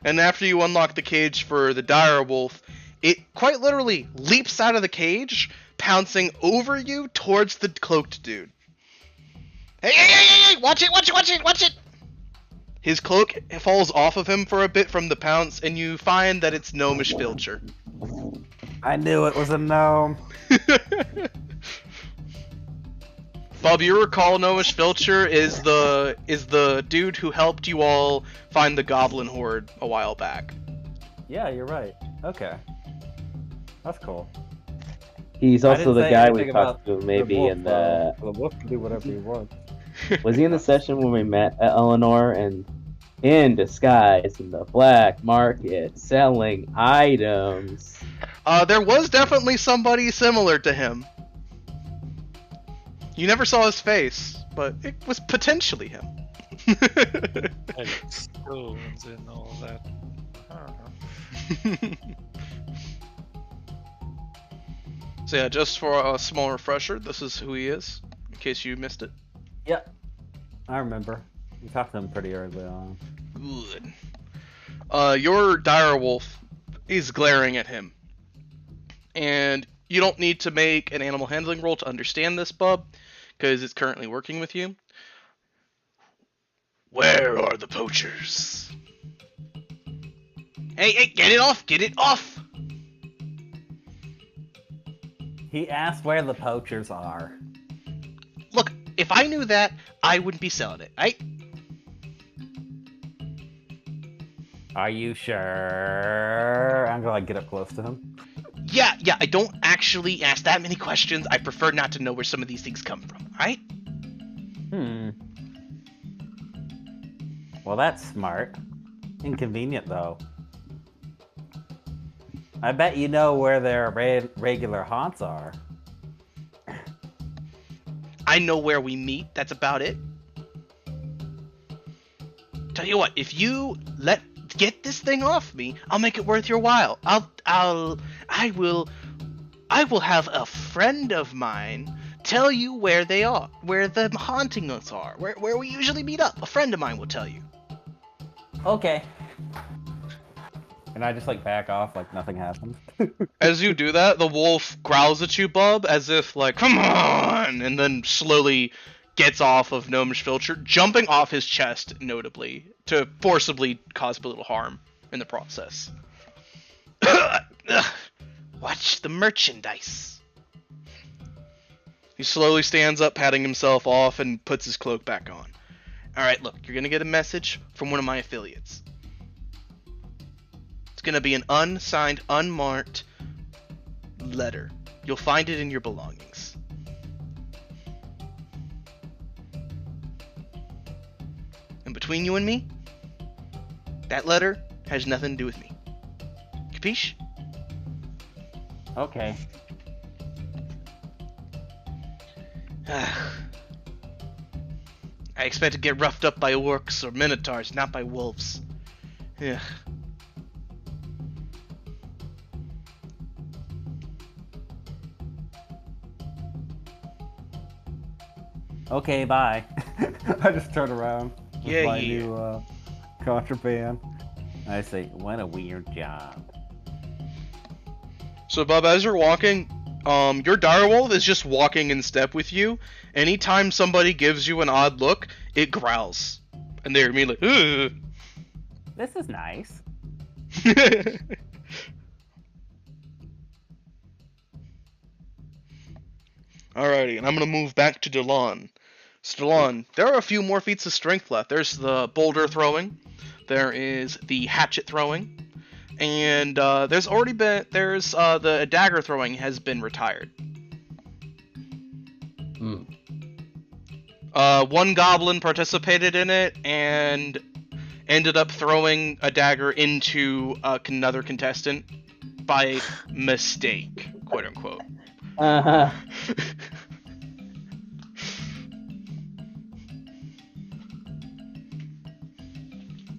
And after you unlock the cage for the dire wolf, it quite literally leaps out of the cage, pouncing over you towards the cloaked dude. Hey! Watch it! His cloak falls off of him for a bit from the pounce, and you find that it's Gnomish Filcher. I knew it was a gnome. Bob, you recall Gnomish Filcher is the dude who helped you all find the goblin horde a while back. Yeah, you're right. Okay. That's cool. He's I also didn't the say guy anything we talked about to maybe wolf, in the... The wolf can do whatever he wants. Was he in the session when we met Eleanor and in disguise in the black market selling items? There was definitely somebody similar to him. You never saw his face, but it was potentially him. And stones and all that. So yeah, just for a small refresher, this is who he is, in case you missed it. Yep. I remember. We talked to him pretty early on. Good. Your direwolf is glaring at him. And you don't need to make an animal handling roll to understand this, bub, because it's currently working with you. Where are the poachers? Hey, get it off! He asked where the poachers are. Look, if I knew that, I wouldn't be selling it, right? Are you sure? I'm gonna like get up close to him. Yeah, I don't actually ask that many questions. I prefer not to know where some of these things come from, right? Well, that's smart. Inconvenient, though. I bet you know where their regular haunts are. I know where we meet, that's about it. Tell you what, if you get this thing off me, I'll make it worth your while. I will have a friend of mine tell you where they are, where the hauntings are, where we usually meet up. A friend of mine will tell you. Okay. And I just like back off like nothing happened. As you do that, the wolf growls at you, bub, as if like, come on, and then slowly gets off of Gnomish Filcher, jumping off his chest, notably, to forcibly cause a little harm in the process. Watch the merchandise. He slowly stands up, patting himself off, and puts his cloak back on. Alright, look, you're gonna get a message from one of my affiliates. It's gonna be an unsigned, unmarked letter. You'll find it in your belongings. And between you and me, that letter has nothing to do with me. Capiche? Okay. I expect to get roughed up by orcs or minotaurs, not by wolves. Ugh. Okay, bye. I just turn around with Yeah, my yeah. new contraband. I say, what a weird job. So, Bub, as you're walking, your direwolf is just walking in step with you. Anytime somebody gives you an odd look, it growls. And they're immediately like, ugh. This is nice. Alrighty, and I'm gonna move back to Delon. So Delon, there are a few more feats of strength left. There's the boulder throwing, there is the hatchet throwing, and there's the dagger throwing has been retired. One goblin participated in it and ended up throwing a dagger into another contestant by mistake, quote unquote. Uh-huh.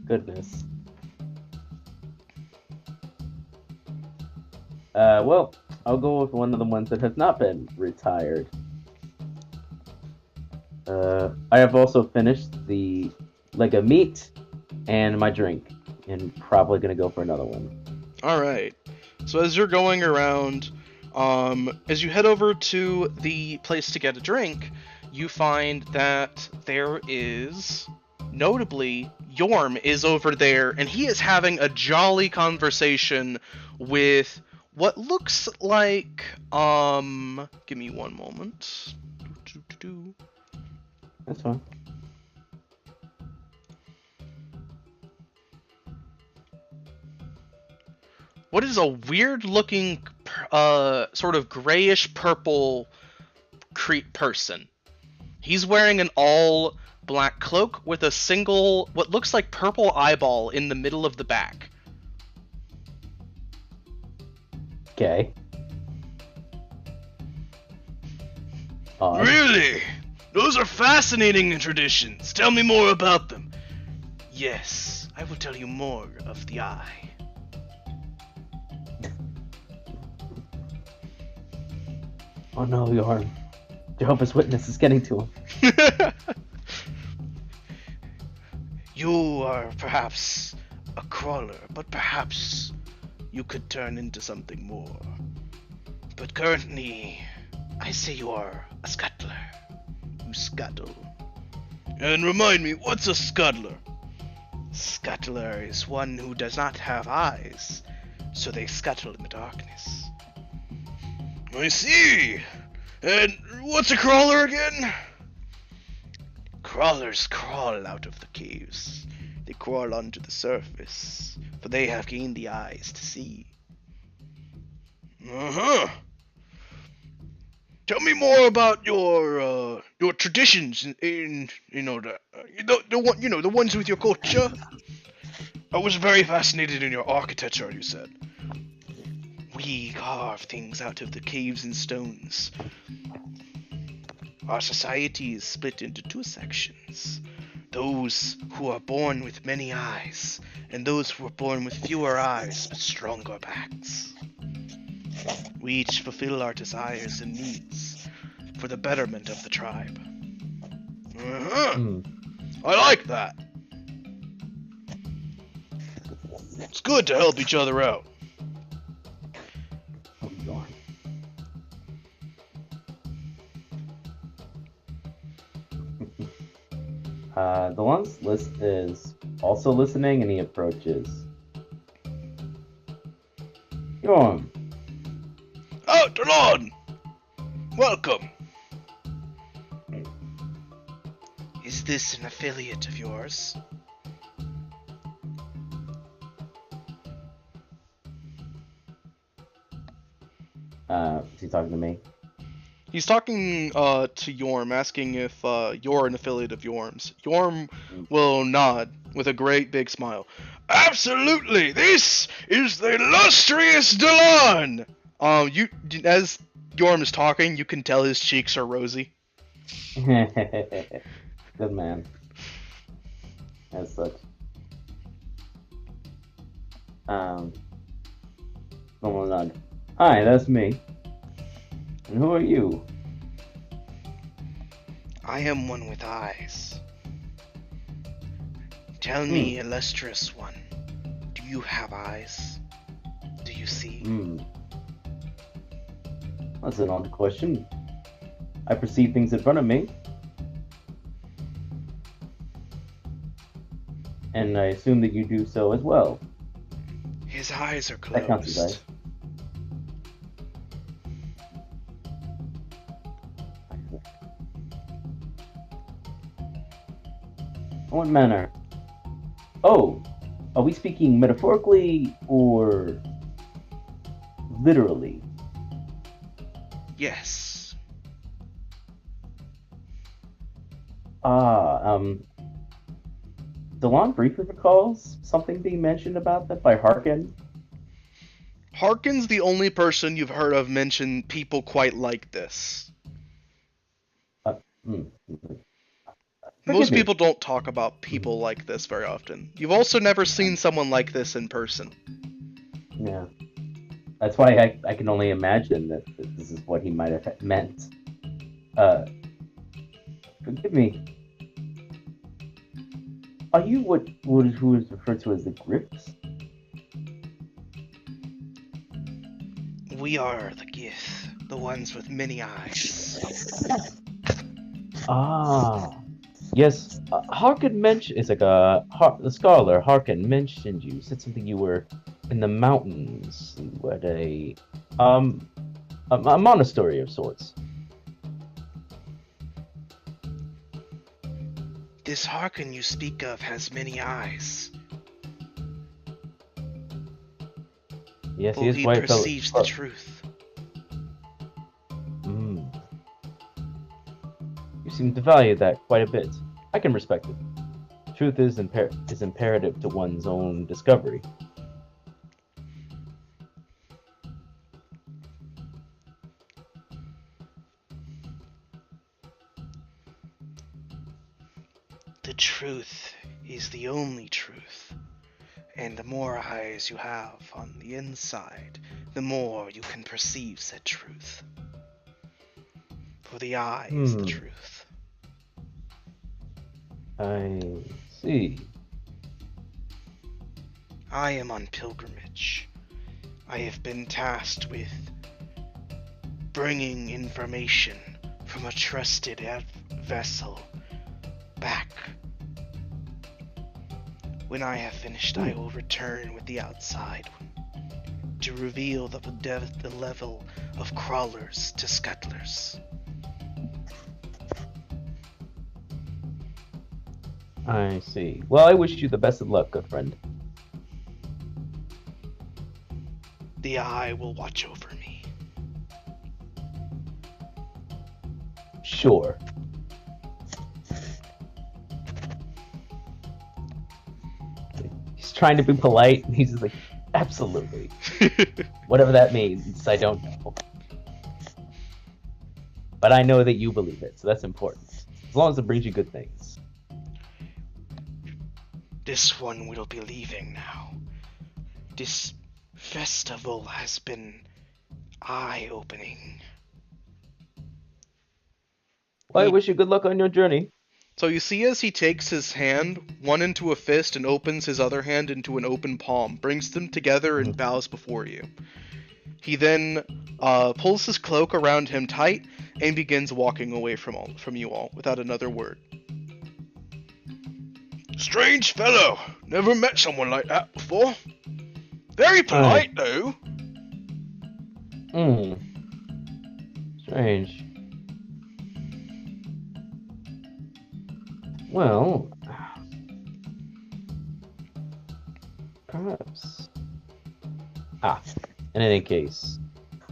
Goodness. Well, I'll go with one of the ones that has not been retired. I have also finished the leg of meat and my drink, and probably gonna go for another one. All right. So as you're going around, as you head over to the place to get a drink, you find that there is, notably, Yorm is over there, and he is having a jolly conversation with what looks like, give me one moment. That's fine. What is a weird-looking, sort of grayish-purple person. He's wearing an all-black cloak with a single, what looks like purple eyeball in the middle of the back. Okay. Odd. Really? Those are fascinating traditions. Tell me more about them. Yes, I will tell you more of the eye. Oh no, Yorm. Jehovah's Witness is getting to him. You are perhaps a crawler, but perhaps you could turn into something more. But currently, I say you are a scuttler. You scuttle. And remind me, what's a scuttler? Scuttler is one who does not have eyes, so they scuttle in the darkness. I see. And what's a crawler again? Crawlers crawl out of the caves. They crawl onto the surface, for they have gained the eyes to see. Uh-huh. Tell me more about your traditions in the ones with your culture. I was very fascinated in your architecture, you said. We carve things out of the caves and stones. Our society is split into two sections. Those who are born with many eyes, and those who are born with fewer eyes but stronger backs. We each fulfill our desires and needs for the betterment of the tribe. Uh-huh. I like that. It's good to help each other out. Oh, Yorm. The one's list is also listening, and he approaches. Yorm. Oh, Delon! Welcome. Is this an affiliate of yours? Is he talking to me? He's talking to Yorm, asking if you're an affiliate of Yorm's. Yorm will nod with a great big smile. Absolutely! This is the illustrious Delon! As Yorm is talking, you can tell his cheeks are rosy. Good man. As such. Someone will nod. Hi, that's me. And who are you? I am one with eyes. Tell me, illustrious one, do you have eyes? Do you see? That's an odd question. I perceive things in front of me. And I assume that you do so as well. His eyes are That counts as eyes. closed. What manner? Oh, are we speaking metaphorically or literally? Yes. Delon briefly recalls something being mentioned about that by Harkin. Harkin's the only person you've heard of mention people quite like this. Most me. people don't talk about people like this very often. You've also never seen someone like this in person. Yeah. That's why I can only imagine that this is what he might have meant. Forgive me. Are you who is referred to as the Grips? We are the Gith, the ones with many eyes. Ah, yes. Harkin mentioned it's like the scholar Harkin mentioned you said something you were in the mountains. You were at a monastery of sorts. This Harkin you speak of has many eyes. Yes, For he is he quite perceives the truth. You seem to value that quite a bit. I can respect it. Truth is imperative to one's own discovery. The truth is the only truth. And the more eyes you have on the inside, the more you can perceive said truth. For the eye is the truth. I see. I am on pilgrimage. I have been tasked with bringing information from a trusted vessel back. When I have finished, I will return with the outside to reveal the level of crawlers to scuttlers. I see. Well, I wish you the best of luck, good friend. The eye will watch over me. Sure. He's trying to be polite, and he's just like, absolutely. Whatever that means, I don't know. But I know that you believe it, so that's important. As long as it brings you good things. This one will be leaving now. This festival has been eye-opening. Well, I wish you good luck on your journey. So you see as he takes his hand, one into a fist, and opens his other hand into an open palm, brings them together and bows before you. He then pulls his cloak around him tight and begins walking away from you all without another word. Strange fellow. Never met someone like that before. Very polite, though. Strange. Well, perhaps. In any case,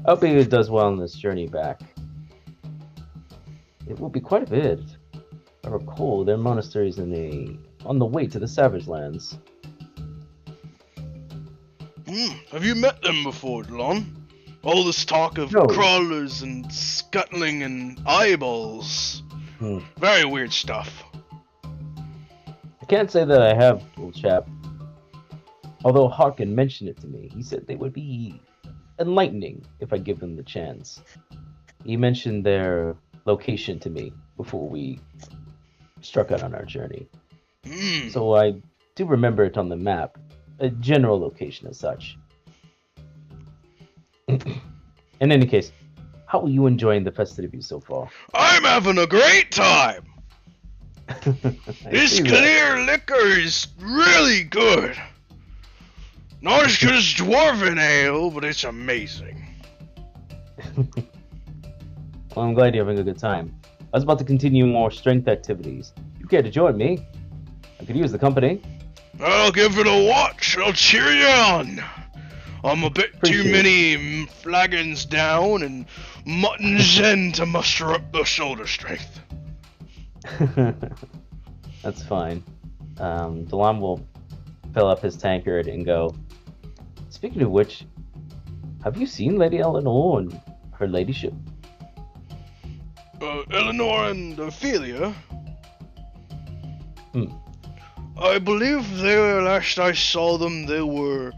I hope he does well on this journey back. It will be quite a bit. I recall their monasteries on the way to the Savage Lands. Have you met them before, Delon? All this talk of crawlers and scuttling and eyeballs. Very weird stuff. I can't say that I have, old chap. Although Harkin mentioned it to me, he said they would be enlightening if I give them the chance. He mentioned their location to me before we struck out on our journey. So I do remember it on the map, a general location as such. In any case, how are you enjoying the festivities so far? I'm having a great time! This clear liquor is really good. Not as good as dwarven ale, but it's amazing. Well, I'm glad you're having a good time. I was about to continue more strength activities. You care to join me? I could use the company. I'll give it a watch. I'll cheer you on. I'm a bit too many flagons down and mutton zen to muster up the shoulder strength. That's fine. Delon will fill up his tankard and go, speaking of which, have you seen Lady Eleanor and her ladyship? Eleanor and Ophelia? I believe last I saw them, they were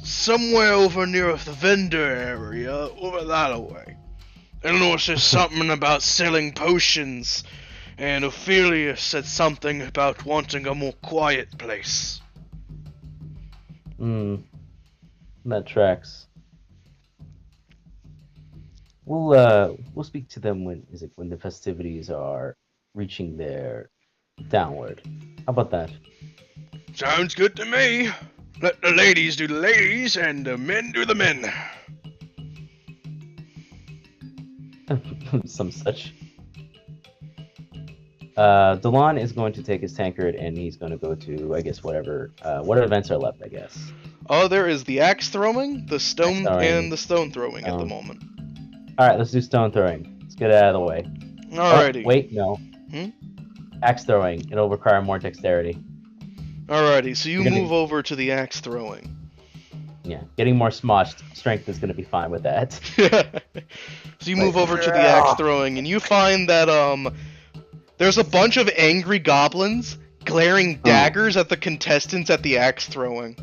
somewhere over near the vendor area, over that way. I noticed there's something about selling potions, and Ophelia said something about wanting a more quiet place. That tracks. We'll speak to them when the festivities are reaching their downward. How about that? Sounds good to me. Let the ladies do the ladies, and the men do the men. Some such. Delon is going to take his tankard and he's going to go to, I guess, whatever. What events are left, I guess. Oh, there is the axe throwing, the stone, Axe throwing. and the stone throwing at the moment. Alright, let's do stone throwing. Let's get it out of the way. Alrighty. Oh, wait, no. Hmm? Axe throwing. It'll require more dexterity. Alrighty, so you You're gonna- move over to the axe throwing. Yeah, getting more smoshed. Strength is going to be fine with that. So you move over to the axe throwing, and you find that there's a bunch of angry goblins glaring daggers at the contestants at the axe throwing.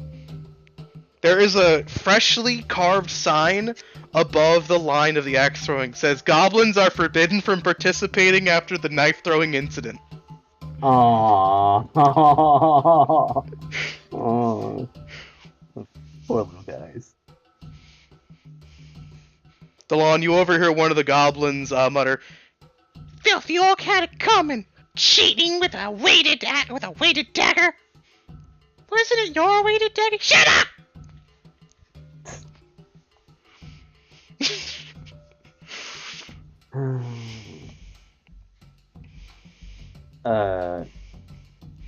There is a freshly carved sign above the line of the axe throwing. It says, "Goblins are forbidden from participating after the knife throwing incident." Aww. Aww. Poor little guys. Delon, you overhear one of the goblins mutter, Filthy orc had it coming. Cheating with a weighted dagger. Wasn't it your weighted dagger? Shut up!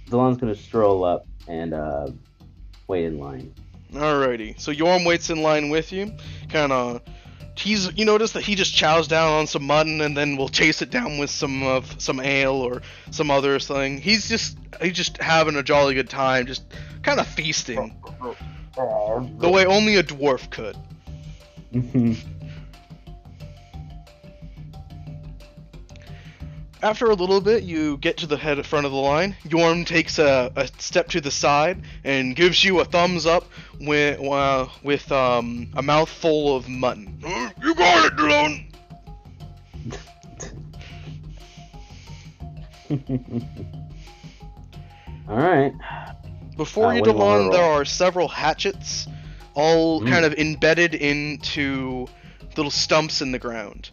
Delon's gonna stroll up and wait in line. Alrighty, so Yorm waits in line with you. You notice that he just chows down on some mutton and then will chase it down with some ale or some other thing. He's just having a jolly good time, just kind of feasting, the way only a dwarf could. After a little bit, you get to the front of the line. Yorm takes a step to the side and gives you a thumbs up with a mouthful of mutton. You got it, Delon! Alright. Before you, what do you wanna Delon, roll? there are several hatchets, all kind of embedded into little stumps in the ground.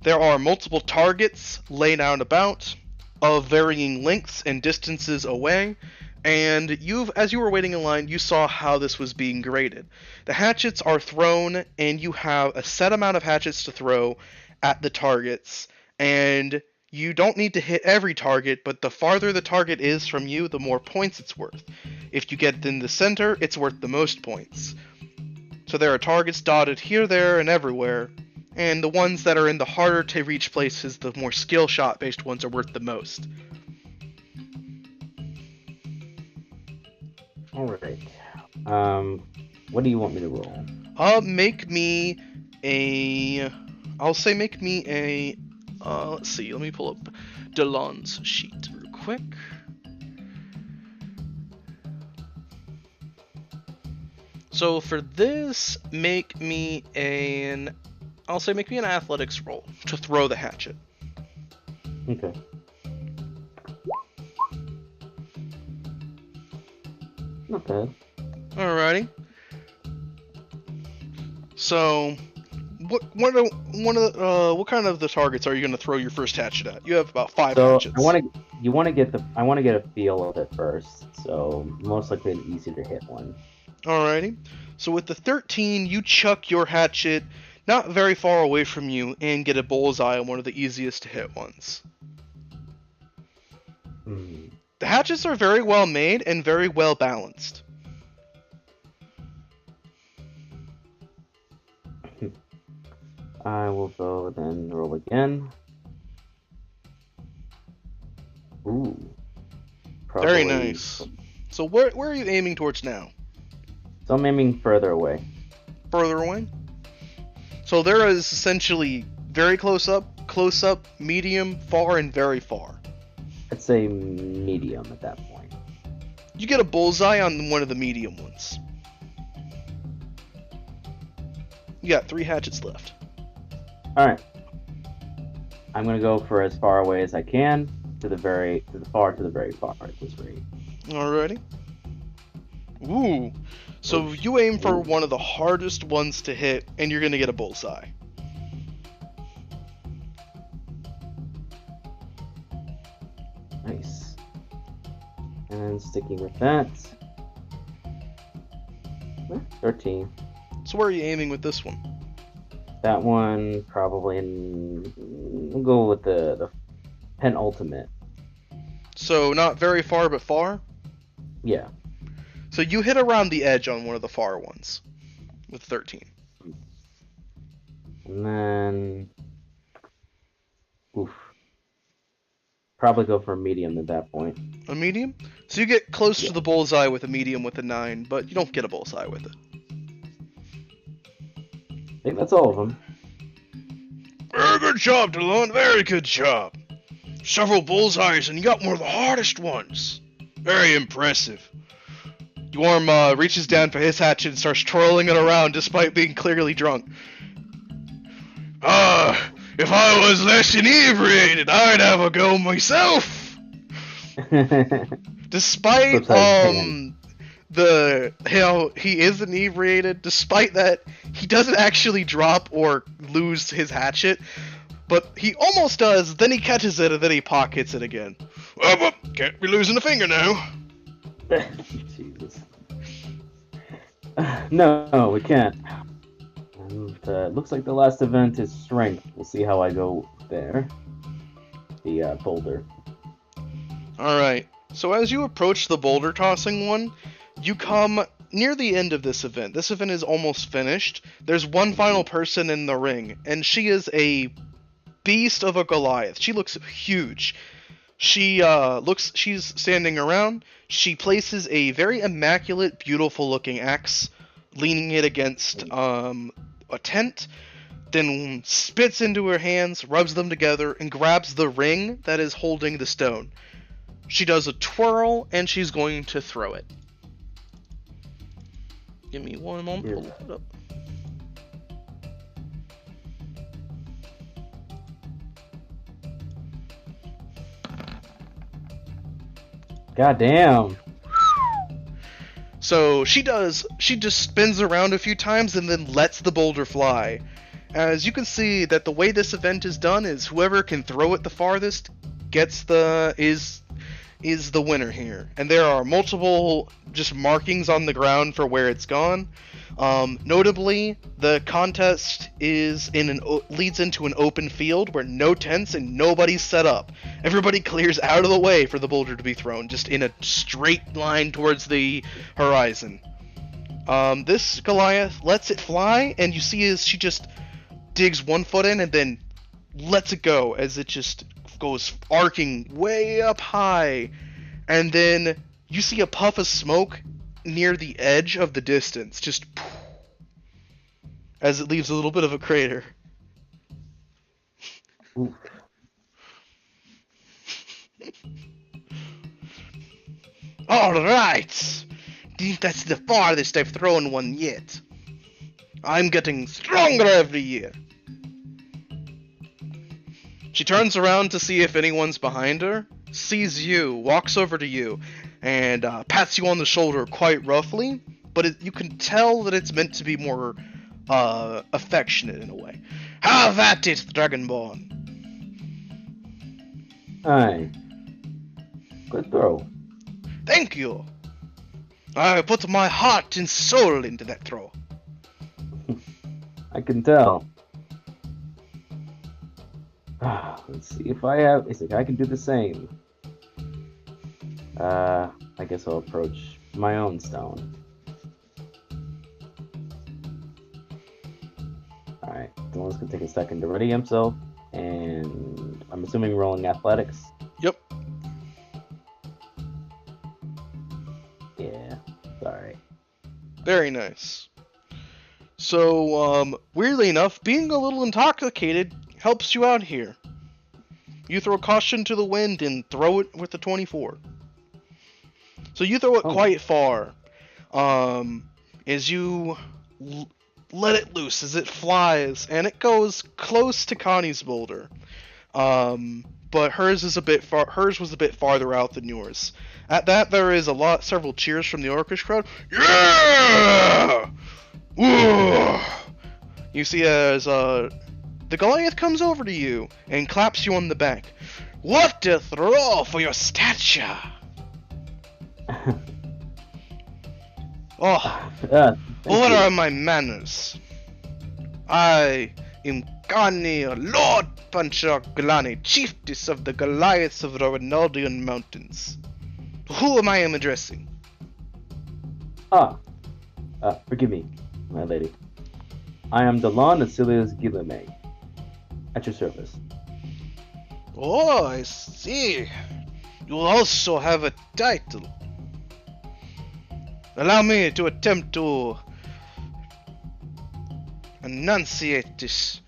There are multiple targets laid out about, of varying lengths and distances away, and as you were waiting in line, you saw how this was being graded. The hatchets are thrown, and you have a set amount of hatchets to throw at the targets, and you don't need to hit every target, but the farther the target is from you, the more points it's worth. If you get it in the center, it's worth the most points. So there are targets dotted here, there, and everywhere, and the ones that are in the harder to reach places, the more skill shot based ones, are worth the most. Alright. What do you want me to roll? Make me a... let's see, let me pull up Delon's sheet real quick. So for this, make me an athletics roll to throw the hatchet. Okay. Not bad. Alrighty. So, what kind of the targets are you going to throw your first hatchet at? You have about 5 So hatchets. I want to get a feel of it first. So most likely an easy to hit one. Alrighty. So with the 13, you chuck your hatchet not very far away from you and get a bullseye on one of the easiest to hit ones. The hatchets are very well made and very well balanced. I will go then roll again. Ooh. Very Probably- nice. So where are you aiming towards now? So I'm aiming further away. Further away? So there is essentially very close up, medium, far, and very far. I'd say medium at that point. You get a bullseye on one of the medium ones. You got 3 hatchets left. All right. I'm gonna go for as far away as I can to the very far at this rate. Alrighty. Ooh. So you aim for Ooh. one of the hardest ones to hit, and you're gonna get a bullseye. Nice. And sticking with that. 13. So where are you aiming with this one? That one probably we'll go with the penultimate. So not very far, but far? Yeah. So you hit around the edge on one of the far ones with 13. And then probably go for a medium at that point. A medium? So you get close to the bullseye with a medium with a 9, but you don't get a bullseye with it. I think that's all of them. Very good job, DeLon. Very good job. Several bullseyes, and you got one of the hardest ones. Very impressive. Yorm reaches down for his hatchet and starts twirling it around despite being clearly drunk. If I was less inebriated, I'd have a go myself. Despite he is inebriated, despite that, he doesn't actually drop or lose his hatchet, but he almost does. Then he catches it and then he pockets it again. Well, can't be losing a finger now. Jesus. No, we can't. And looks like the last event is strength. We'll see how I go there. The boulder. Alright, so as you approach the boulder tossing one, you come near the end of this event. This event is almost finished. There's one final person in the ring, and she is a beast of a Goliath. She looks huge. She's standing around. She places a very immaculate, beautiful looking axe, leaning it against a tent, then spits into her hands, rubs them together, and grabs the ring that is holding the stone. She does a twirl, and she's going to throw it. Give me one moment. Yeah. Pull it up. God damn. So she just spins around a few times and then lets the boulder fly. As you can see that the way this event is done is whoever can throw it the farthest is the winner here. And there are multiple just markings on the ground for where it's gone. Notably, the contest is leads into an open field where no tents and nobody's set up. Everybody clears out of the way for the boulder to be thrown, just in a straight line towards the horizon. This Goliath lets it fly, and you see as she just digs one foot in and then lets it go as it just goes arcing way up high. And then you see a puff of smoke near the edge of the distance, just as it leaves a little bit of a crater. Alright! Think that's the farthest I've thrown one yet. I'm getting stronger every year. She turns around to see if anyone's behind her, sees you, walks over to you, and pats you on the shoulder quite roughly, but you can tell that it's meant to be more affectionate in a way. Have at it, Dragonborn! Aye. Good throw. Thank you! I put my heart and soul into that throw. I can tell. Let's see if I can do the same. I guess I'll approach my own stone. Alright, Dylan's gonna take a second to ready himself, and I'm assuming rolling athletics. Yep. Yeah, alright. Very nice. So, weirdly enough, being a little intoxicated helps you out here. You throw caution to the wind and throw it with the 24. So you throw it quite far. As you let it loose as it flies, and it goes close to Connie's boulder. But hers was a bit farther out than yours. At that, there is several cheers from the orcish crowd. Yeah! Ooh! You see as the Goliath comes over to you and claps you on the back. What a throw for your stature! Oh, what are my manners? I am Kani, Lord Puncher Glani, chiefess of the Goliaths of the Rinaldian Mountains. Who am I addressing? Forgive me, my lady. I am Delon Acilius Guillemay, at your service. Oh, I see. You also have a title. Allow me to attempt to enunciate this.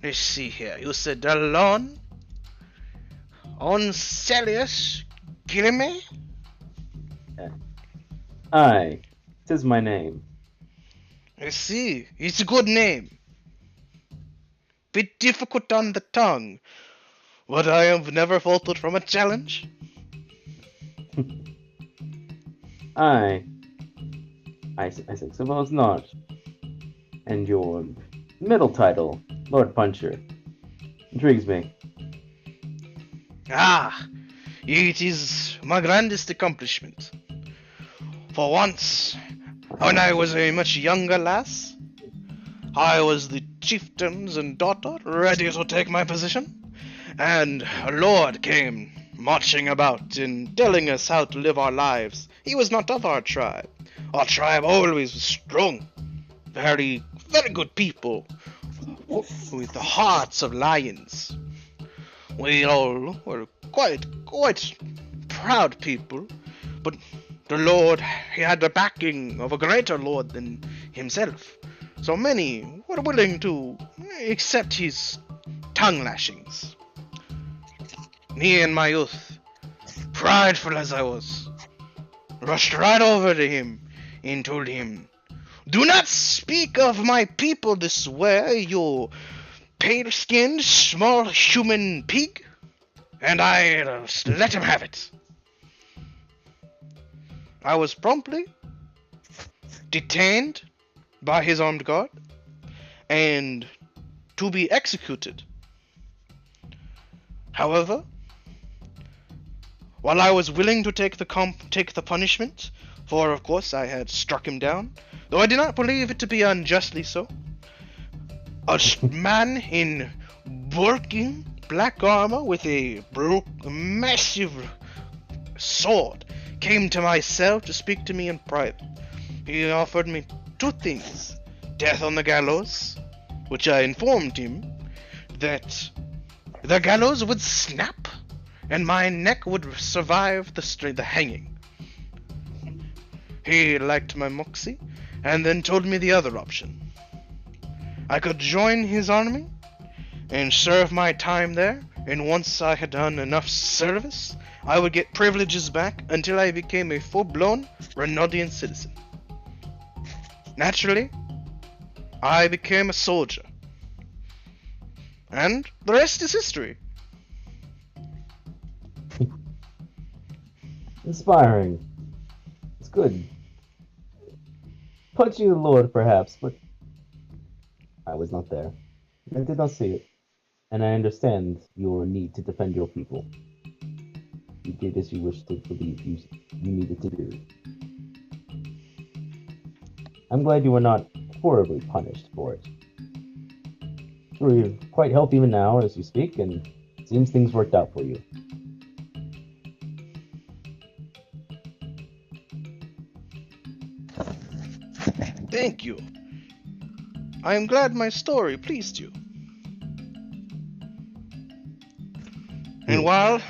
Let's see here. You said Delon Oncelius Guillemay? Aye, 'tis my name. I see. It's a good name. Bit difficult on the tongue, but I have never faltered from a challenge. Aye. I suppose not. And your middle title, Lord Puncher, intrigues me. Ah, it is my grandest accomplishment. For once, when I was a much younger lass, I was the chieftain's and daughter, ready to take my position, and a lord came marching about and telling us how to live our lives. He was not of our tribe. Our tribe always was strong, very, very good people, with the hearts of lions. We all were quite proud people, but the Lord, he had the backing of a greater Lord than himself. So many were willing to accept his tongue lashings. Me in my youth, prideful as I was, rushed right over to him and told him, "Do not speak of my people this way, you pale-skinned, small human pig." And I let him have it. I was promptly detained by his armed guard and to be executed. However, while I was willing to take the punishment, for of course I had struck him down, though I did not believe it to be unjustly so, a man in working black armor with a massive sword came to my cell to speak to me in private. He offered me two things: death on the gallows, which I informed him that the gallows would snap and my neck would survive the hanging. He liked my moxie and then told me the other option. I could join his army and serve my time there, and once I had done enough service, I would get privileges back until I became a full-blown Renaudian citizen. Naturally, I became a soldier. And the rest is history. Inspiring. It's good. Punching the Lord, perhaps, but I was not there. I did not see it. And I understand your need to defend your people. You did as you wished to believe you needed to do. I'm glad you were not horribly punished for it. You're quite healthy even now as you speak, and it seems things worked out for you. Thank you. I am glad my story pleased you. And while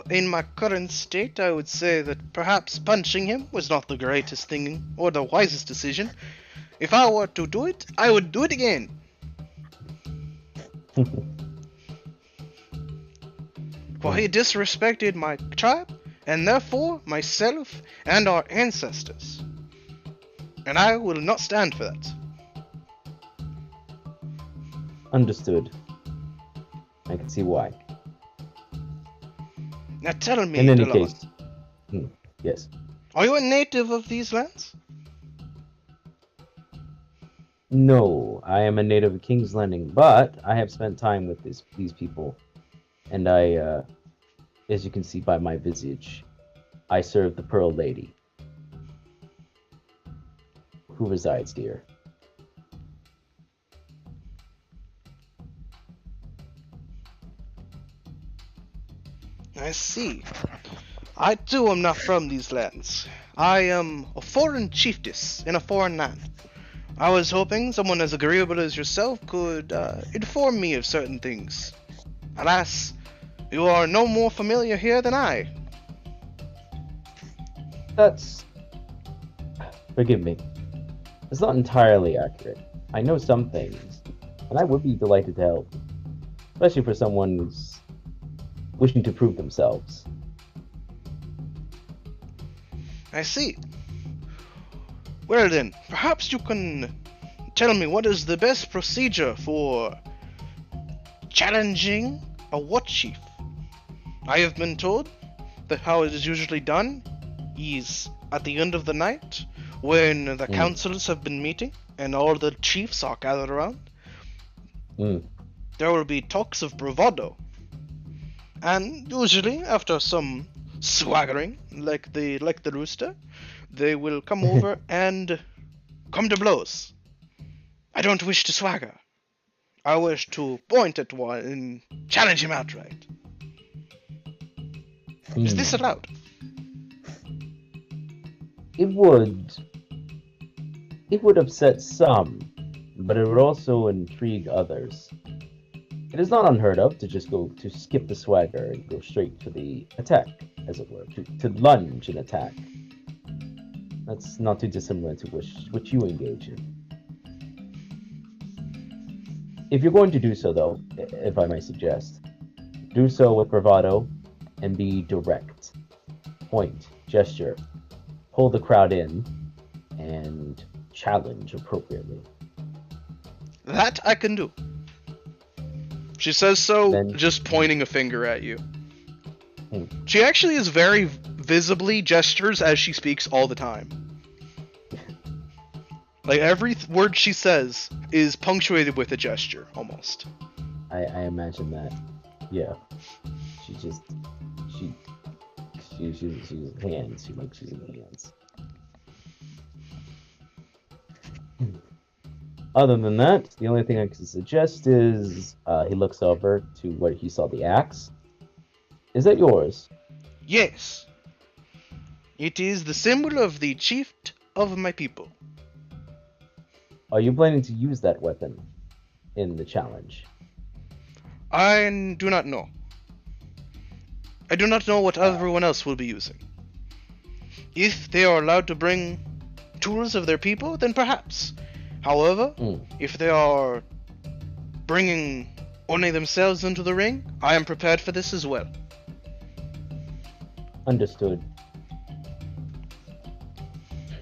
in my current state, I would say that perhaps punching him was not the greatest thing or the wisest decision. If I were to do it, I would do it again. For he disrespected my tribe, and therefore myself and our ancestors. and I will not stand for that. Understood. I can see why. Now tell me, In any Delavan, case, yes. are you a native of these lands? No, I am a native of King's Landing, but I have spent time with these people, and I, as you can see by my visage, I serve the Pearl Lady, who resides here. I see. I too am not from these lands. I am a foreign chiefess in a foreign land. I was hoping someone as agreeable as yourself could inform me of certain things. Alas, you are no more familiar here than I. That's... Forgive me. It's not entirely accurate. I know some things, and I would be delighted to help. Especially for someone who's wishing to prove themselves. I see. Well then, perhaps you can tell me what is the best procedure for challenging a war chief. I have been told that how it is usually done is at the end of the night, when the councils have been meeting and all the chiefs are gathered around. There will be talks of bravado, and usually after some swaggering, like the rooster, they will come over and come to blows. I don't wish to swagger. I wish to point at one and challenge him outright. Is this allowed? It would upset some, but it would also intrigue others. It is not unheard of to just go to skip the swagger and go straight to the attack, as it were, to lunge and attack. That's not too dissimilar to which you engage in. If you're going to do so, though, if I may suggest, do so with bravado and be direct. Point, gesture, pull the crowd in, and challenge appropriately. That I can do. She says so, Then- just pointing a finger at you. She actually is very visibly gestures as she speaks all the time. Like, every word she says is punctuated with a gesture, almost. I imagine that. Yeah. She's hands. She likes using hands. Other than that, the only thing I can suggest is he looks over to where he saw the axe. Is that yours? Yes. It is the symbol of the chief of my people. Are you planning to use that weapon in the challenge? I do not know. I do not know what everyone else will be using. If they are allowed to bring tools of their people, then perhaps. However, if they are bringing only themselves into the ring, I am prepared for this as well. Understood.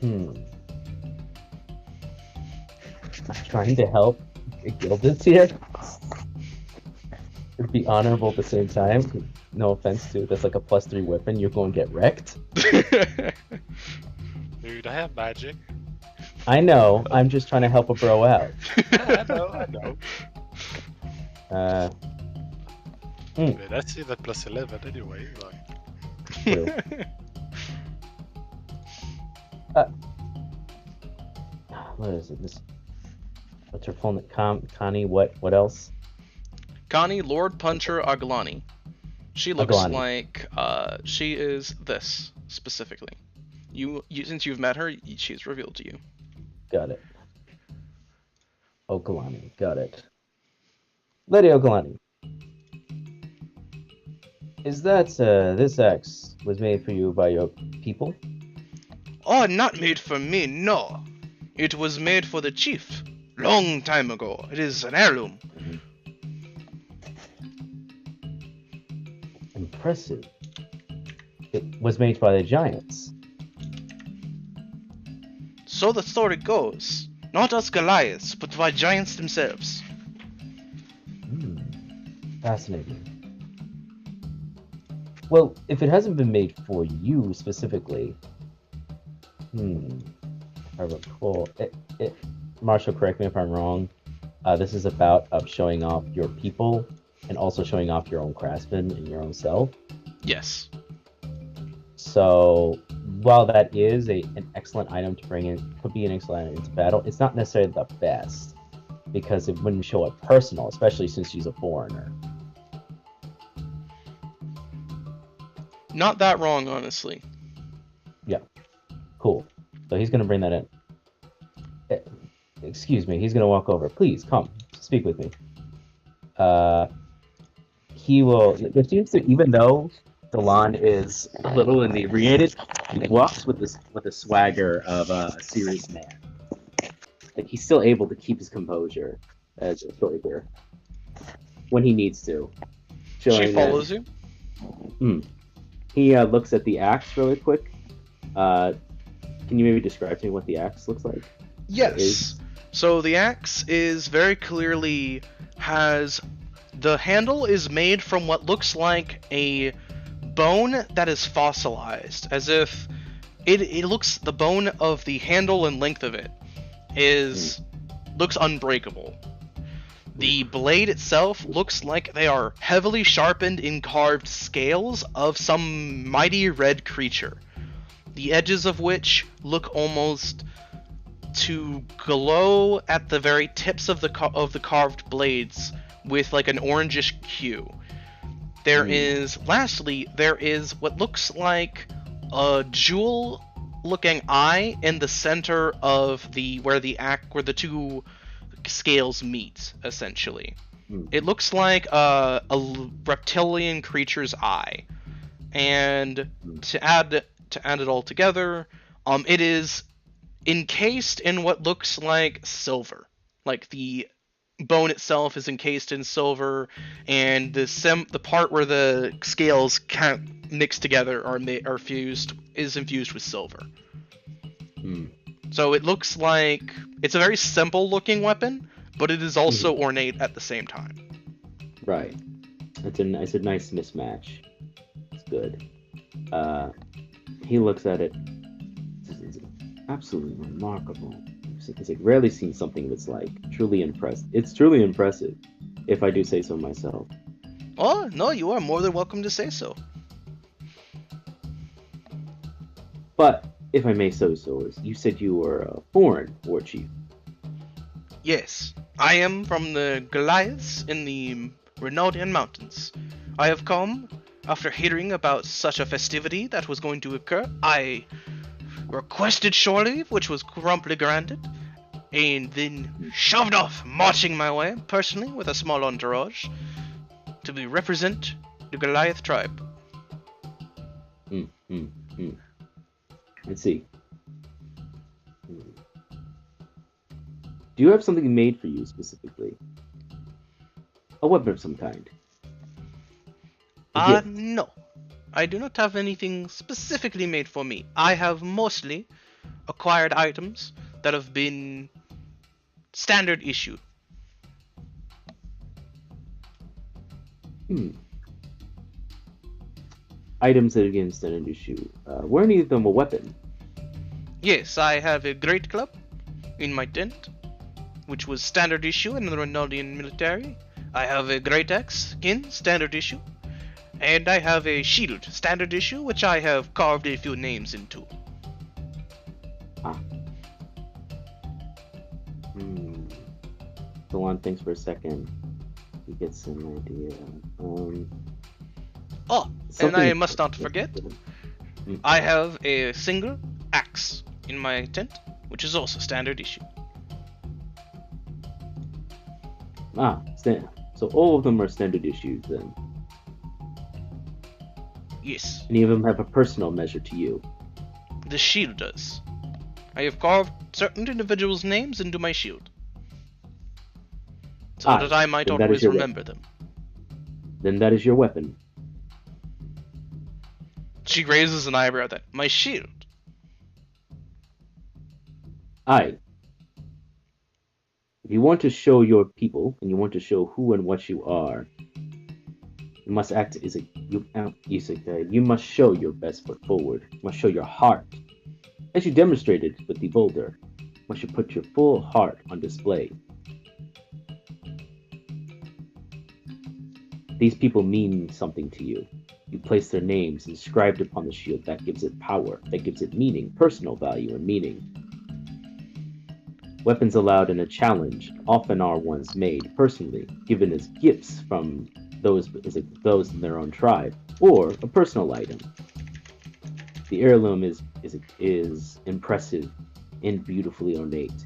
I'm trying to help Gildas here. It'd be honorable at the same time. No offense to that's like a +3 weapon. You're going to get wrecked. Dude, I have magic. I know. I'm just trying to help a bro out. I know. Dude, I see that +11 anyway. Like, True. What is it? What's her full name? Connie. What else? Connie Lord Puncher Aglani. She looks Aglani. like she is this specifically. You since you've met her, she's revealed to you. Got it. Okalani. Got it. Lady Okalani. Is that this axe was made for you by your people? Oh, not made for me, no. It was made for the chief. Long time ago. It is an heirloom. Impressive. It was made by the giants. so the story goes. Not us Goliaths, but by giants themselves. Fascinating. Well, if it hasn't been made for you specifically, I recall Marshall, correct me if I'm wrong. This is about showing off your people and also showing off your own craftsman and your own self. Yes. So while that is an excellent item to bring in, could be an excellent item into battle, it's not necessarily the best because it wouldn't show it personal, especially since she's a foreigner. Not that wrong, honestly. Yeah, cool. So he's gonna bring that in. Excuse me, he's gonna walk over. Please come, speak with me. He will. It seems to, even though Delon is a little inebriated, he walks with the swagger of a serious man. Like he's still able to keep his composure as a soldier when he needs to. She follows you. He looks at the axe really quick. Can you maybe describe to me what the axe looks like? Yes. So the axe is very clearly has the handle is made from what looks like a bone that is fossilized, as if it looks the bone of the handle and length of it is looks unbreakable. The blade itself looks like they are heavily sharpened in carved scales of some mighty red creature, the edges of which look almost to glow at the very tips of the carved blades with like an orangish hue. Lastly, there is what looks like a jewel-looking eye in the center of where the two scales meet, essentially. It looks like a reptilian creature's eye. And to add it all together, it is encased in what looks like silver. Like the bone itself is encased in silver, and the part where the scales can't mix together are fused is infused with silver. So it looks like it's a very simple looking weapon, but it is also ornate at the same time. Right. It's a nice mismatch. It's good. He looks at it. It's absolutely remarkable. It's like rarely seen something that's like truly impressed. It's truly impressive, if I do say so myself. Oh, no, you are more than welcome to say so. But if I may so, you said you were a foreign war chief. Yes, I am from the Goliaths in the Renaudian Mountains. I have come after hearing about such a festivity that was going to occur. I requested shore leave, which was promptly granted, and then shoved off, marching my way, personally, with a small entourage, to represent the Goliath tribe. Let's see. Do you have something made for you specifically? A weapon of some kind? No. I do not have anything specifically made for me. I have mostly acquired items that have been standard issue. Items that are again standard issue. Were any of them a weapon? Yes, I have a great club in my tent, which was standard issue in the Renaudian military. I have a great axe, again, standard issue. And I have a shield, standard issue, which I have carved a few names into. Delon thinks for a second. He gets an idea. And I must not forget, I have a single axe in my tent, which is also standard issue. So all of them are standard issues then. Yes. Any of them have a personal measure to you? The shield does. I have carved certain individuals' names into my shield, so that I might always remember them. Then that is your weapon. She raises an eyebrow at that. My shield. Aye. If you want to show your people, and you want to show who and what you are, you must act as a you must show your best foot forward. You must show your heart, as you demonstrated with the boulder. You must put your full heart on display. These people mean something to you. You place their names inscribed upon the shield. That gives it power. That gives it meaning, personal value and meaning. Weapons allowed in a challenge often are ones made personally, given as gifts from those in their own tribe, or a personal item. The heirloom is impressive and beautifully ornate,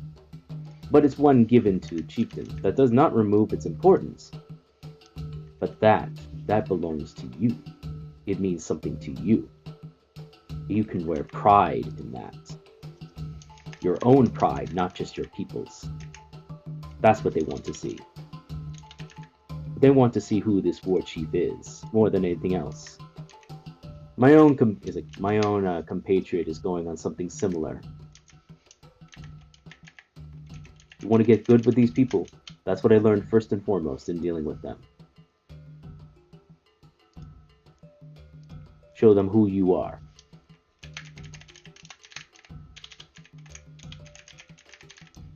but it's one given to chieftains. That does not remove its importance. But that belongs to you. It means something to you. You can wear pride in that. Your own pride, not just your people's. That's what they want to see. They want to see who this war chief is, more than anything else. My own compatriot is going on something similar. You want to get good with these people. That's what I learned first and foremost in dealing with them. Show them who you are.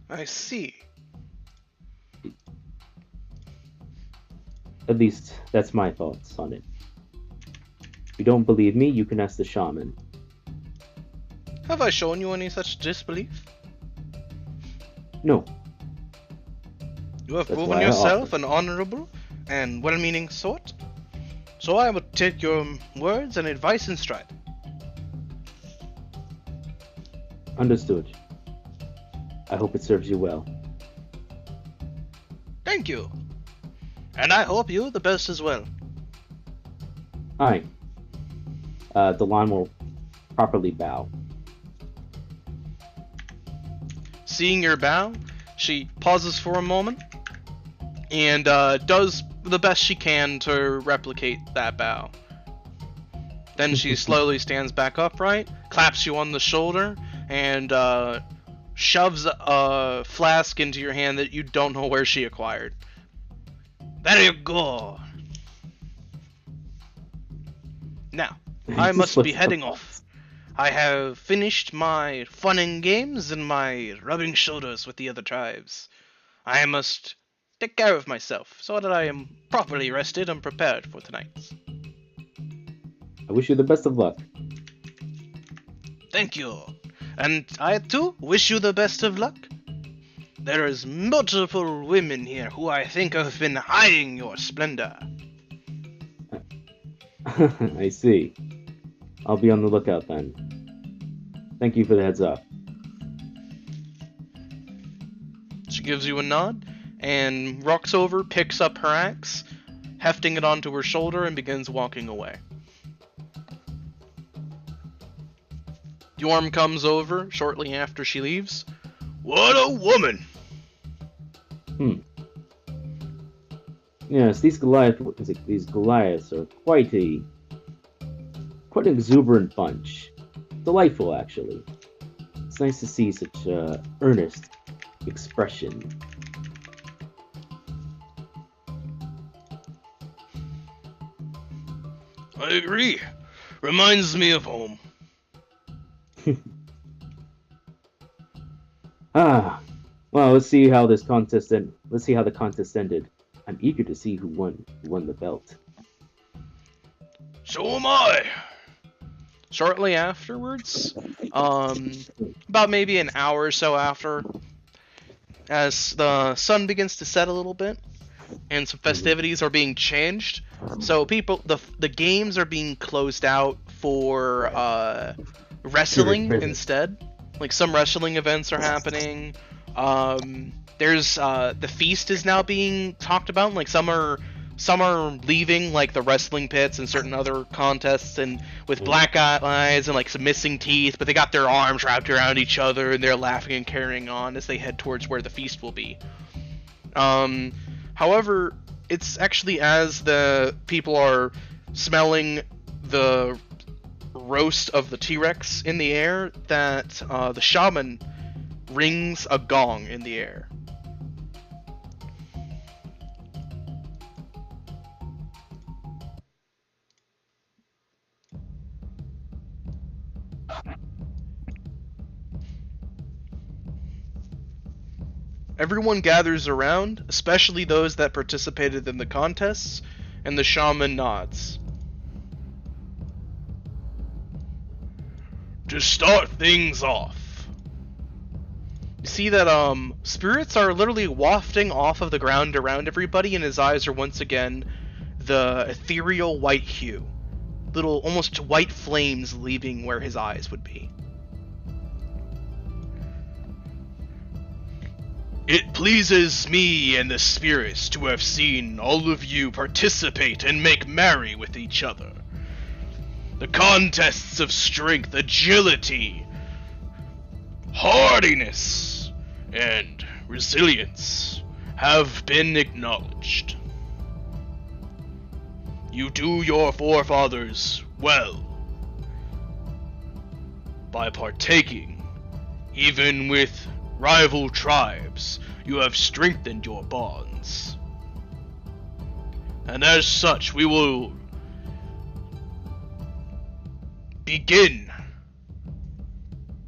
I see. At least, that's my thoughts on it. If you don't believe me, you can ask the shaman. Have I shown you any such disbelief? No. You have That's proven why I yourself offered. an honorable and well-meaning sort, so I would take your words and advice in stride. Understood. I hope it serves you well. Thank you. And I hope you the best as well. Aye. Delon will properly bow. Seeing your bow, she pauses for a moment and does the best she can to replicate that bow. Then she slowly stands back upright, claps you on the shoulder, and shoves a flask into your hand that you don't know where she acquired. There you go. Now, I must be heading off. I have finished my fun and games and my rubbing shoulders with the other tribes. I must take care of myself so that I am properly rested and prepared for tonight. I wish you the best of luck. Thank you. And I too wish you the best of luck. There is multiple women here who I think have been hiding your splendor. I see. I'll be on the lookout then. Thank you for the heads up. She gives you a nod and rocks over, picks up her axe, hefting it onto her shoulder, and begins walking away. Yorm comes over shortly after she leaves. What a woman! Yes, these Goliaths are quite an exuberant bunch. Delightful, actually. It's nice to see such earnest expression. I agree. Reminds me of home. Well, let's see how the contest ended. I'm eager to see who won the belt. So am I. Shortly afterwards, about maybe an hour or so after, as the sun begins to set a little bit, and some festivities are being changed, so the games are being closed out for wrestling instead. Like some wrestling events are happening. There's the feast is now being talked about. Like some are leaving like the wrestling pits and certain other contests and with black eyes and like some missing teeth, but they got their arms wrapped around each other and they're laughing and carrying on as they head towards where the feast will be. However, it's actually as the people are smelling the roast of the T-Rex in the air that the shaman rings a gong in the air. Everyone gathers around, especially those that participated in the contests, and the shaman nods. To start things off, you see that spirits are literally wafting off of the ground around everybody, and his eyes are once again the ethereal white hue. Little, almost white flames leaving where his eyes would be. It pleases me and the spirits to have seen all of you participate and make merry with each other. The contests of strength, agility, hardiness, and resilience have been acknowledged. You do your forefathers well by partaking, even with rival tribes. You have strengthened your bonds. And as such, we will begin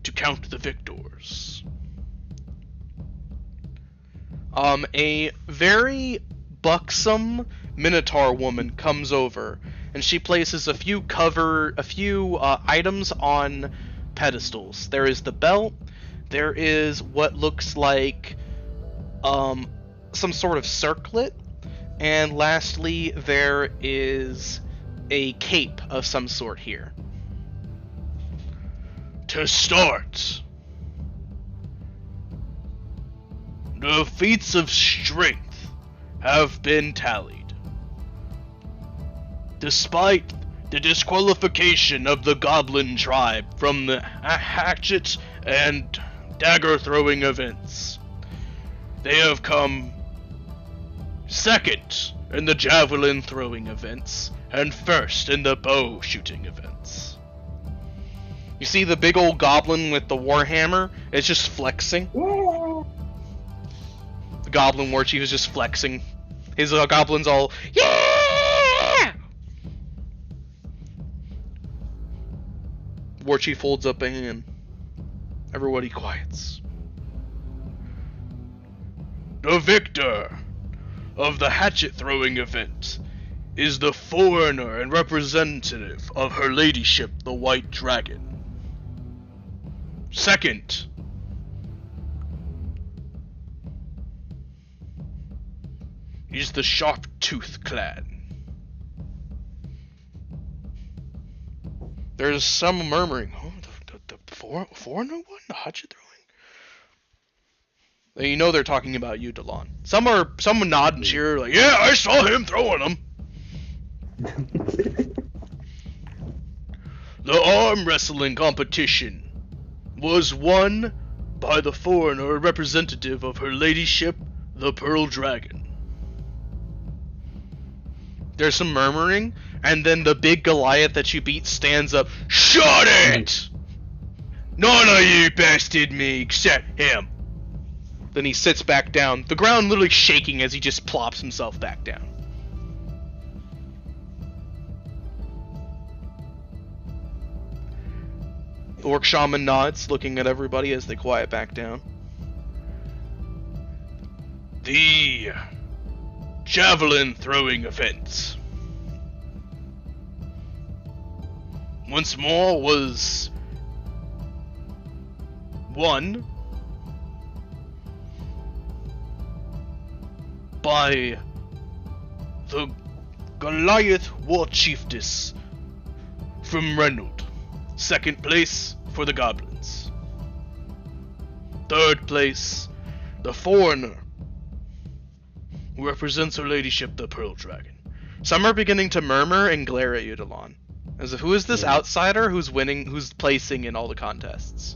to count the victors. A very buxom Minotaur woman comes over, and she places a few items on pedestals. There is the belt. There is what looks like some sort of circlet, and lastly there is a cape of some sort here. To start, the feats of strength have been tallied. Despite the disqualification of the Goblin tribe from the hatchet and dagger-throwing events, they have come second in the javelin-throwing events and first in the bow-shooting events. You see the big old goblin with the warhammer is just flexing. The goblin war chief is just flexing. His goblin's all, yeah! War chief holds up a hand. Everybody quiets. The victor of the hatchet-throwing event is the foreigner and representative of Her Ladyship the White Dragon. Second is the Sharp-Tooth clan. There's some murmuring. Oh, the foreigner one? The hatchet throwing? You know they're talking about you, Delon. Some nod and cheer, like, yeah, I saw him throwing them. The arm wrestling competition was won by the foreigner representative of Her Ladyship, the Pearl Dragon. There's some murmuring, and then the big Goliath that you beat stands up. Shut it! None of you bested me except him. Then he sits back down, the ground literally shaking as he just plops himself back down. The Orc Shaman nods, looking at everybody as they quiet back down. The javelin throwing event once more was won by the Goliath War Chiefess from Reynold. Second place for the Goblins. Third place, the foreigner who represents Her Ladyship the Pearl Dragon. Some are beginning to murmur and glare at you, Delon. As if, who is this outsider who's winning, who's placing in all the contests?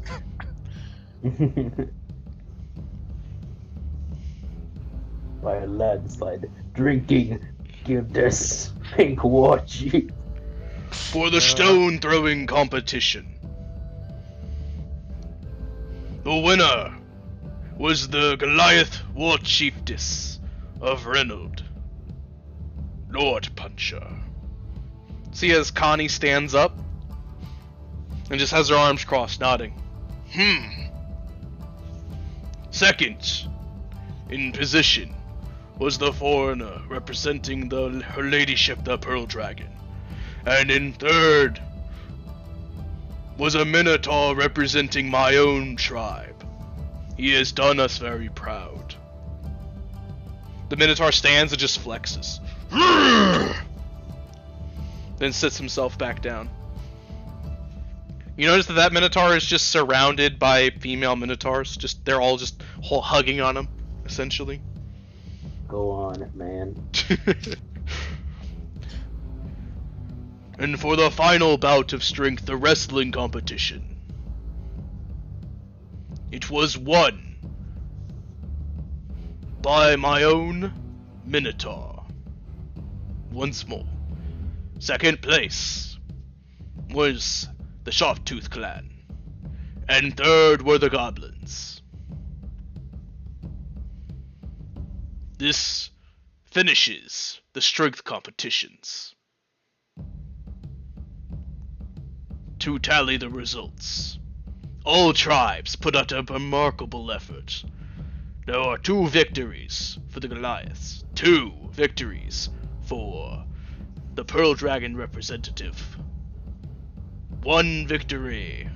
By a landslide, drinking, give this pink war chief. For the stone throwing competition, the winner was the Goliath war chiefess of Reynold, Lord Puncher. See, as Connie stands up and just has her arms crossed, nodding. Second in position was the foreigner representing her ladyship, the Pearl Dragon. And in third was a Minotaur representing my own tribe. He has done us very proud. The Minotaur stands and just flexes. Then sits himself back down. You notice that Minotaur is just surrounded by female Minotaurs. They're all just hugging on him, essentially. Go on, man. And for the final bout of strength, the wrestling competition, it was won by my own Minotaur. Once more. Second place was the Sharptooth clan. And third were the goblins. This finishes the strength competitions. To tally the results, all tribes put out a remarkable effort. There are 2 victories for the Goliaths, 2 victories for the Pearl Dragon representative, 1 victory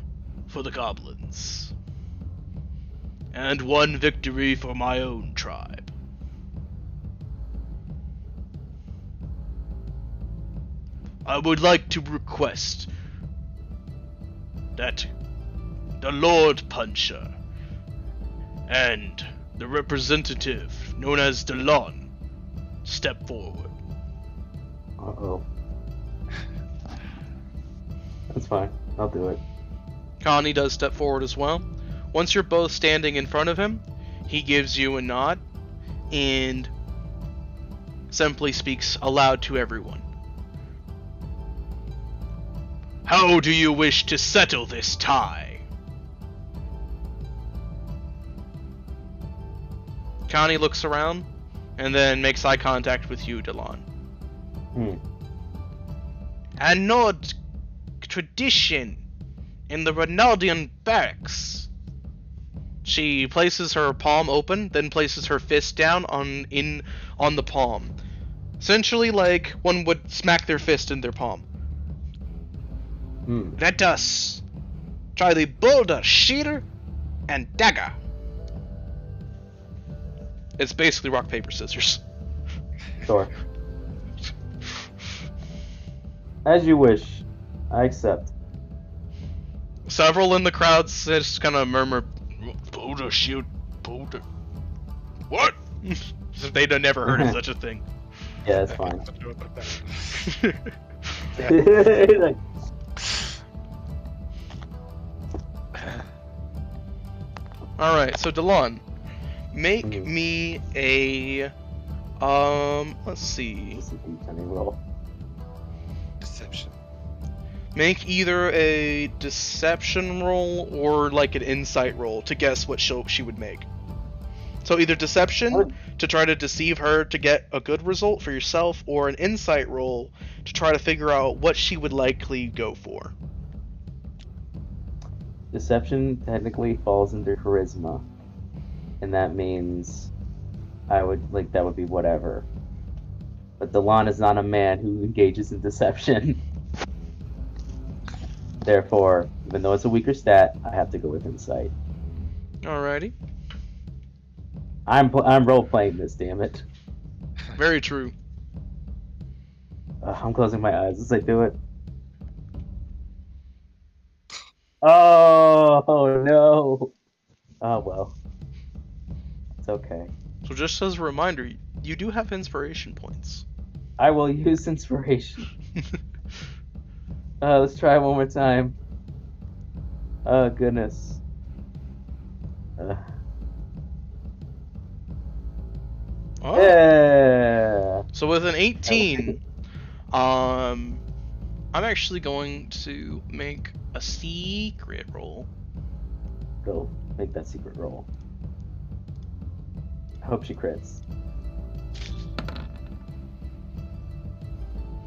for the goblins, and 1 victory for my own tribe. I would like to request that the Lord Puncher and the representative known as Delon step forward. Uh-oh. That's fine. I'll do it. Connie does step forward as well. Once you're both standing in front of him, he gives you a nod and simply speaks aloud to everyone. How do you wish to settle this tie? Connie looks around and then makes eye contact with you, Delon. An old tradition in the Ronaldian barracks. She places her palm open, then places her fist down on the palm. Essentially like one would smack their fist in their palm. Let us try the boulder, shield, and dagger. It's basically rock, paper, scissors. Sure. As you wish. I accept. Several in the crowd just kind of murmur, boulder, shield, boulder. What? They'd never heard of such a thing. Yeah, it's fine. Like, Alright, so Delon, make me a, let's see. this is a D20 roll. Deception. Make either a deception roll or like an insight roll to guess what she would make. So either deception to try to deceive her to get a good result for yourself, or an insight roll to try to figure out what she would likely go for. Deception technically falls under charisma, and that means that would be whatever. But Delon is not a man who engages in deception. Therefore, even though it's a weaker stat, I have to go with insight. Alrighty. I'm role playing this, damn it. Very true. I'm closing my eyes as I do it. Oh no. Oh well. It's okay. So just as a reminder, you do have inspiration points. I will use inspiration. Let's try it one more time. Oh goodness. Oh. Yeah. So with an 18, I'm actually going to make a secret roll. Go make that secret roll. Hope she crits.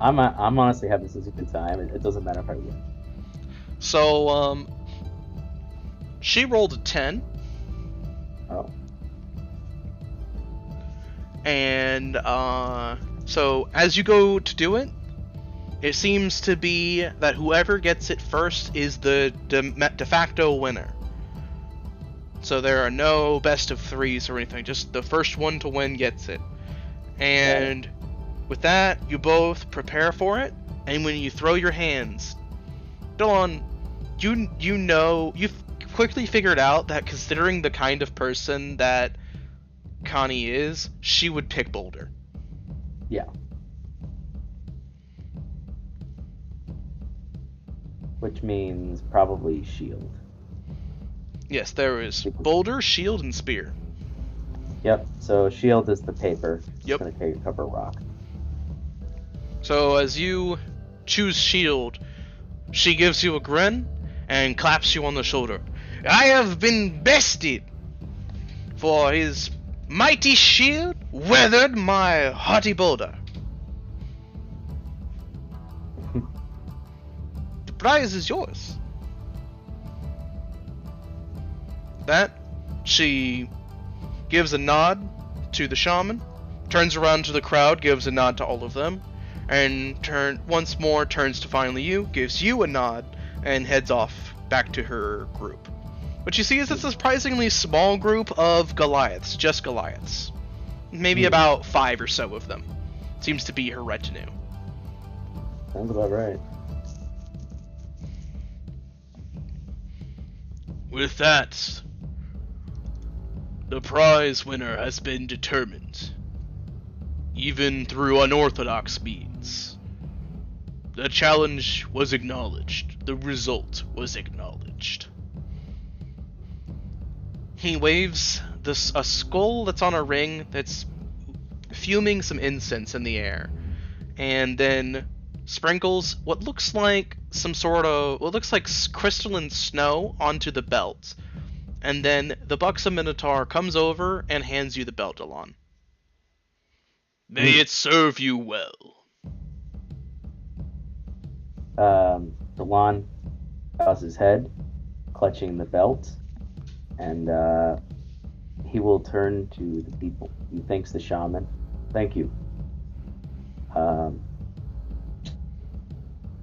I'm honestly having such a good time. It doesn't matter if I win. So, she rolled a 10, Oh. and, so as you go to do it, it seems to be that whoever gets it first is the de facto winner. So there are no best of threes or anything, just the first one to win gets it. And with that, you both prepare for it, and when you throw your hands, Dylan, you know, you've quickly figured out that considering the kind of person that Connie is, she would pick Boulder. Yeah. Which means probably shield. Yes, there is Boulder, Shield, and Spear. Yep. So shield is the paper. Yep. It's gonna cover rock. So as you choose Shield, she gives you a grin and claps you on the shoulder. I have been bested, for his mighty shield weathered my haughty Boulder. The prize is yours. That, she gives a nod to the shaman, turns around to the crowd, gives a nod to all of them, and once more turns to finally you, gives you a nod, and heads off back to her group. What you see is it's a surprisingly small group of Goliaths, just Goliaths. Maybe about 5 or so of them. Seems to be her retinue. Sounds about right. With that, the prize winner has been determined, even through unorthodox means. The challenge was acknowledged. The result was acknowledged. He waves a skull that's on a ring that's fuming some incense in the air, and then sprinkles what looks like crystalline snow onto the belt. And then the buxom Minotaur comes over and hands you the belt, Alon. May it serve you well. Delon bows his head, clutching the belt, and he will turn to the people. He thanks the shaman. Thank you.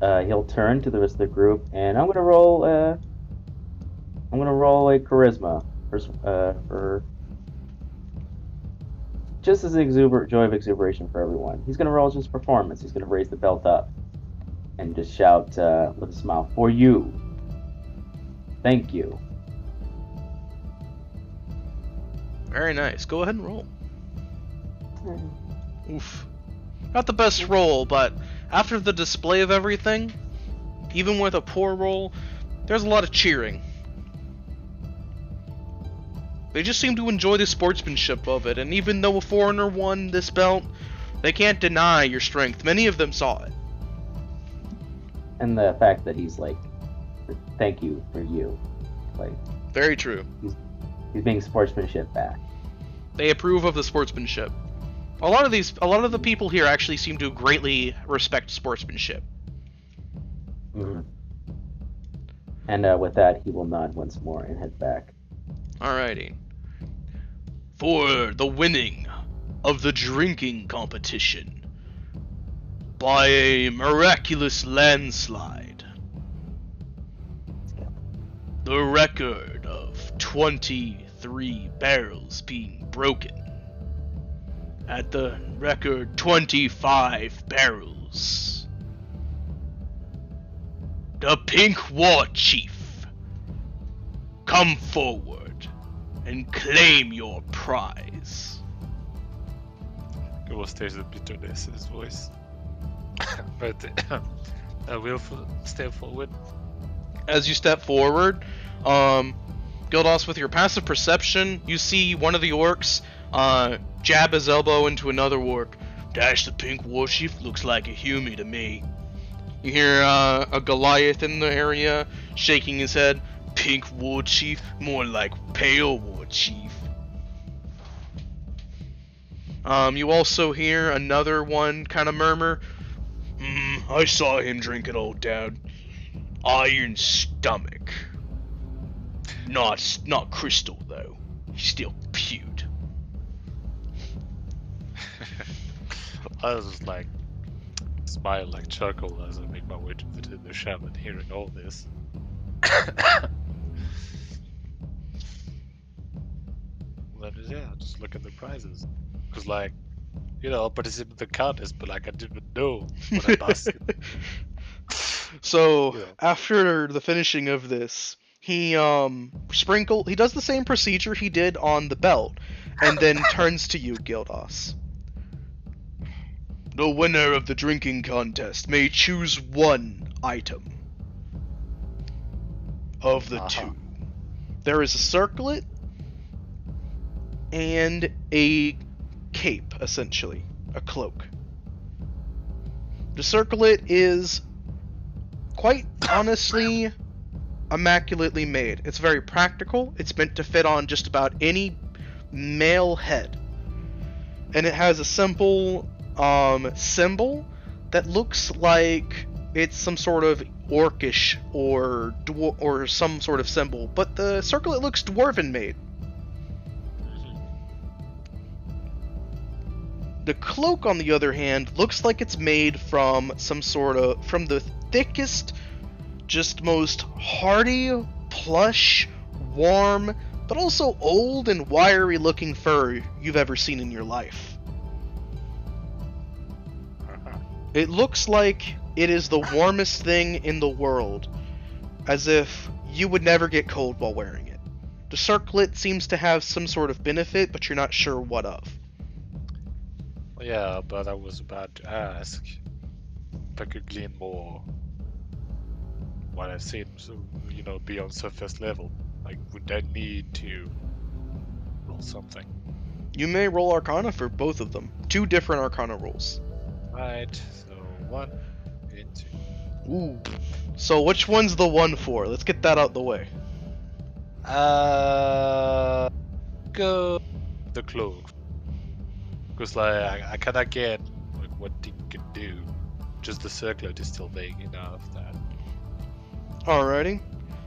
He'll turn to the rest of the group, and I'm gonna roll a charisma for just as joy of exuberation for everyone. He's gonna roll just performance. He's gonna raise the belt up and just shout with a smile, "For you. Thank you." Very nice. Go ahead and roll. Oof. Not the best roll, but after the display of everything, even with a poor roll, there's a lot of cheering. They just seem to enjoy the sportsmanship of it, and even though a foreigner won this belt, they can't deny your strength. Many of them saw it. And the fact that he's like, "Thank you for you," like, Very true. he's being sportsmanship back. They approve of the sportsmanship. A lot of the people here actually seem to greatly respect sportsmanship. Mm-hmm. And with that, he will nod once more and head back. Alrighty. For the winning of the drinking competition by a miraculous landslide, the record of 23 barrels being broken at the record 25 barrels, the Pink War Chief, come forward and claim your prize. It was there's a bitterness in his voice. But I will step forward. As you step forward, Gildos, with your passive perception, you see one of the orcs jab his elbow into another orc. Dash, the Pink War Chief looks like a human to me. You hear a Goliath in the area shaking his head. Pink War Chief, more like Pale War Chief. You also hear another one kind of murmur. I saw him drink it all down. Iron stomach. Not crystal though. He still pewed. I was just like smile, like chuckle as I make my way to the shaman, hearing all this. Then yeah, just look at the prizes, cause like, I participated in the contest, but like I didn't know what I passed. So Yeah. after the finishing of this, he he does the same procedure he did on the belt, and then turns to you, Gildas. The winner of the drinking contest may choose one item of the two. There is a circlet and a cape, essentially, a cloak. The circlet is quite honestly immaculately made. It's very practical. It's meant to fit on just about any male head. And it has a simple symbol that looks like it's some sort of orcish or some sort of symbol, but the circlet looks dwarven made. The cloak, on the other hand, looks like it's made from from the thickest, just most hardy, plush, warm, but also old and wiry looking fur you've ever seen in your life. It looks like it is the warmest thing in the world, as if you would never get cold while wearing it. The circlet seems to have some sort of benefit, but you're not sure what of. Yeah, but I was about to ask if I could glean more what I've seen, so, be on surface level. Like, would I need to roll something? You may roll Arcana for both of them. 2 different Arcana rolls. Right, so 1 and 2. Ooh. So which one's the 1 for? Let's get that out the way. Go the cloak. Because, like, I cannot get, like, what he can do. Just the circlet is still vague enough that... Alrighty.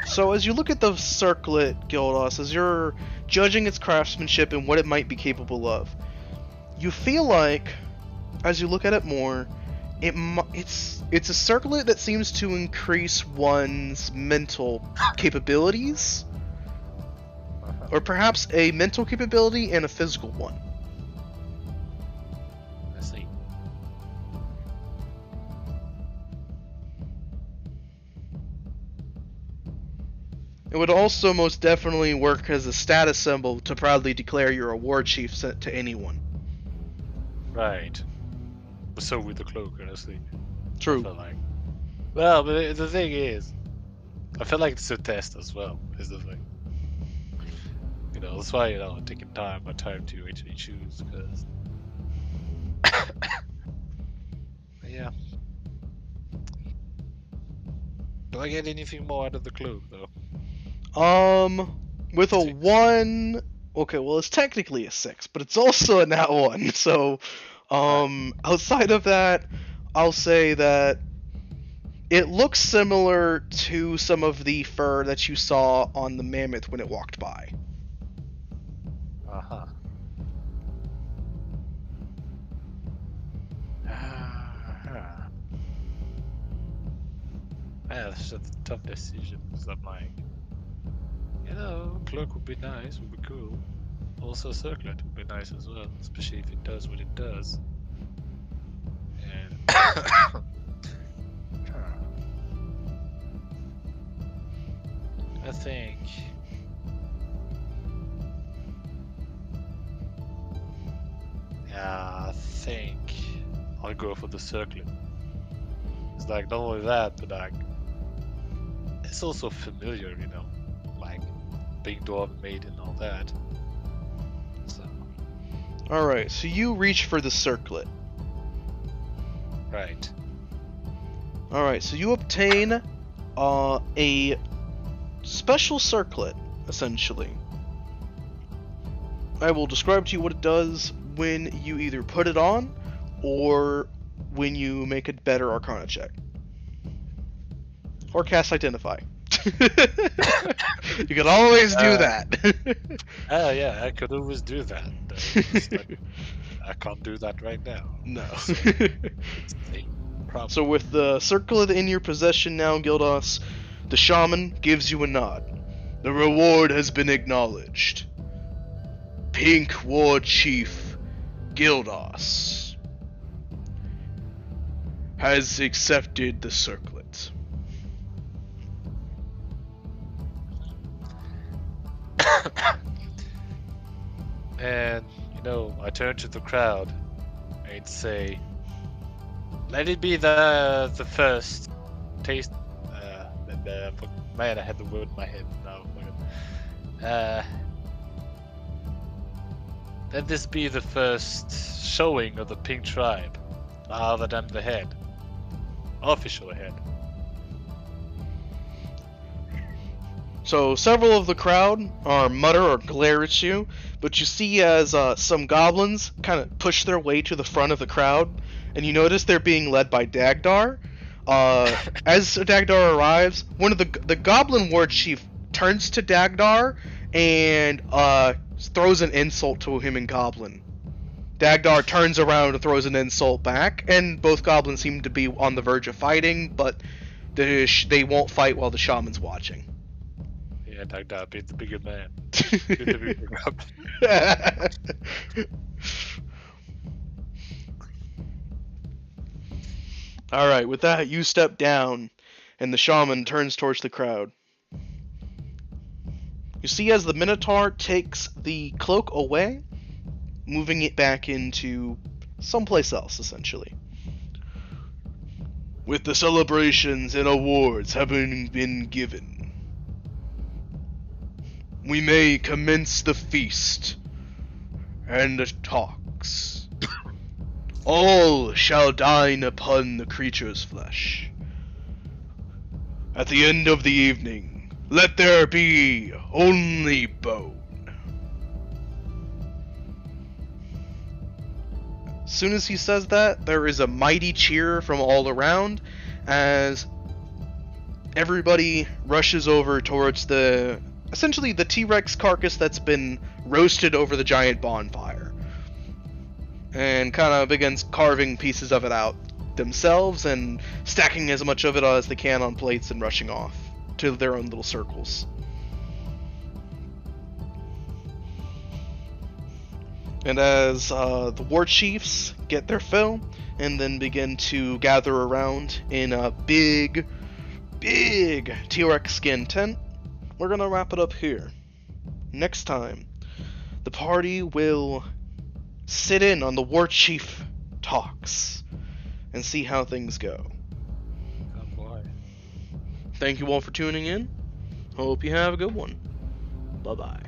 So as you look at the circlet, Gildas, as you're judging its craftsmanship and what it might be capable of, you feel like, as you look at it more, it's a circlet that seems to increase one's mental capabilities, or perhaps a mental capability and a physical one. I see. It would also most definitely work as a status symbol to proudly declare you're a war chief sent to anyone. Right. But so with the cloak, honestly. I True. feel like... Well, but the thing is, I feel like it's a test as well, is the thing. That's why, I'm taking my time to actually choose, because... yeah. Do I get anything more out of the cloak, though? With a 6. 1... Okay, well, it's technically a 6, but it's also a nat 1, so... outside of that, I'll say that it looks similar to some of the fur that you saw on the mammoth when it walked by. Uh-huh. Yeah, that's a tough decision, because I'm like, cloak would be nice, would be cool. Also, circlet would be nice as well, especially if it does what it does. And I think I'll go for the circlet. It's like not only that, but like it's also familiar, like being dwarven made and all that. So Alright, so you reach for the circlet. right. Alright, so you obtain a special circlet, essentially. I will describe to you what it does when you either put it on or when you make a better Arcana check. Or cast Identify. You can always do that. Yeah, I could always do that. Just that I can't do that right now. No. So, it's a problem. So with the circlet in your possession now, Gildas, the shaman gives you a nod. The reward has been acknowledged. Pink War Chief Gildas has accepted the circlet. And, I turn to the crowd and say, let it be the first taste. Man, I had the word in my head now. Let this be the first showing of the Pink Tribe. Now that I'm the head. Official head. So several of the crowd mutter or glare at you, but you see as some goblins kind of push their way to the front of the crowd, and you notice they're being led by Dagdar. As Dagdar arrives, one of the goblin war chief turns to Dagdar and throws an insult to him in Goblin. Dagdar turns around and throws an insult back, and both goblins seem to be on the verge of fighting, but they won't fight while the shaman's watching. Yeah, Dagda, be the bigger man. Be the bigger goblin. Alright, with that, you step down, and the shaman turns towards the crowd. You see as the Minotaur takes the cloak away, moving it back into someplace else, essentially. With the celebrations and awards having been given, we may commence the feast and the talks. All shall dine upon the creature's flesh. At the end of the evening, let there be only bone. As soon as he says that, there is a mighty cheer from all around as everybody rushes over towards essentially the T-Rex carcass that's been roasted over the giant bonfire, and kind of begins carving pieces of it out themselves and stacking as much of it as they can on plates and rushing off to their own little circles. And as the war chiefs get their fill and then begin to gather around in a big T-Rex skin tent, we're going to wrap it up here. Next time, the party will sit in on the war chief talks and see how things go. Oh boy. Thank you all for tuning in. Hope you have a good one. Bye-bye.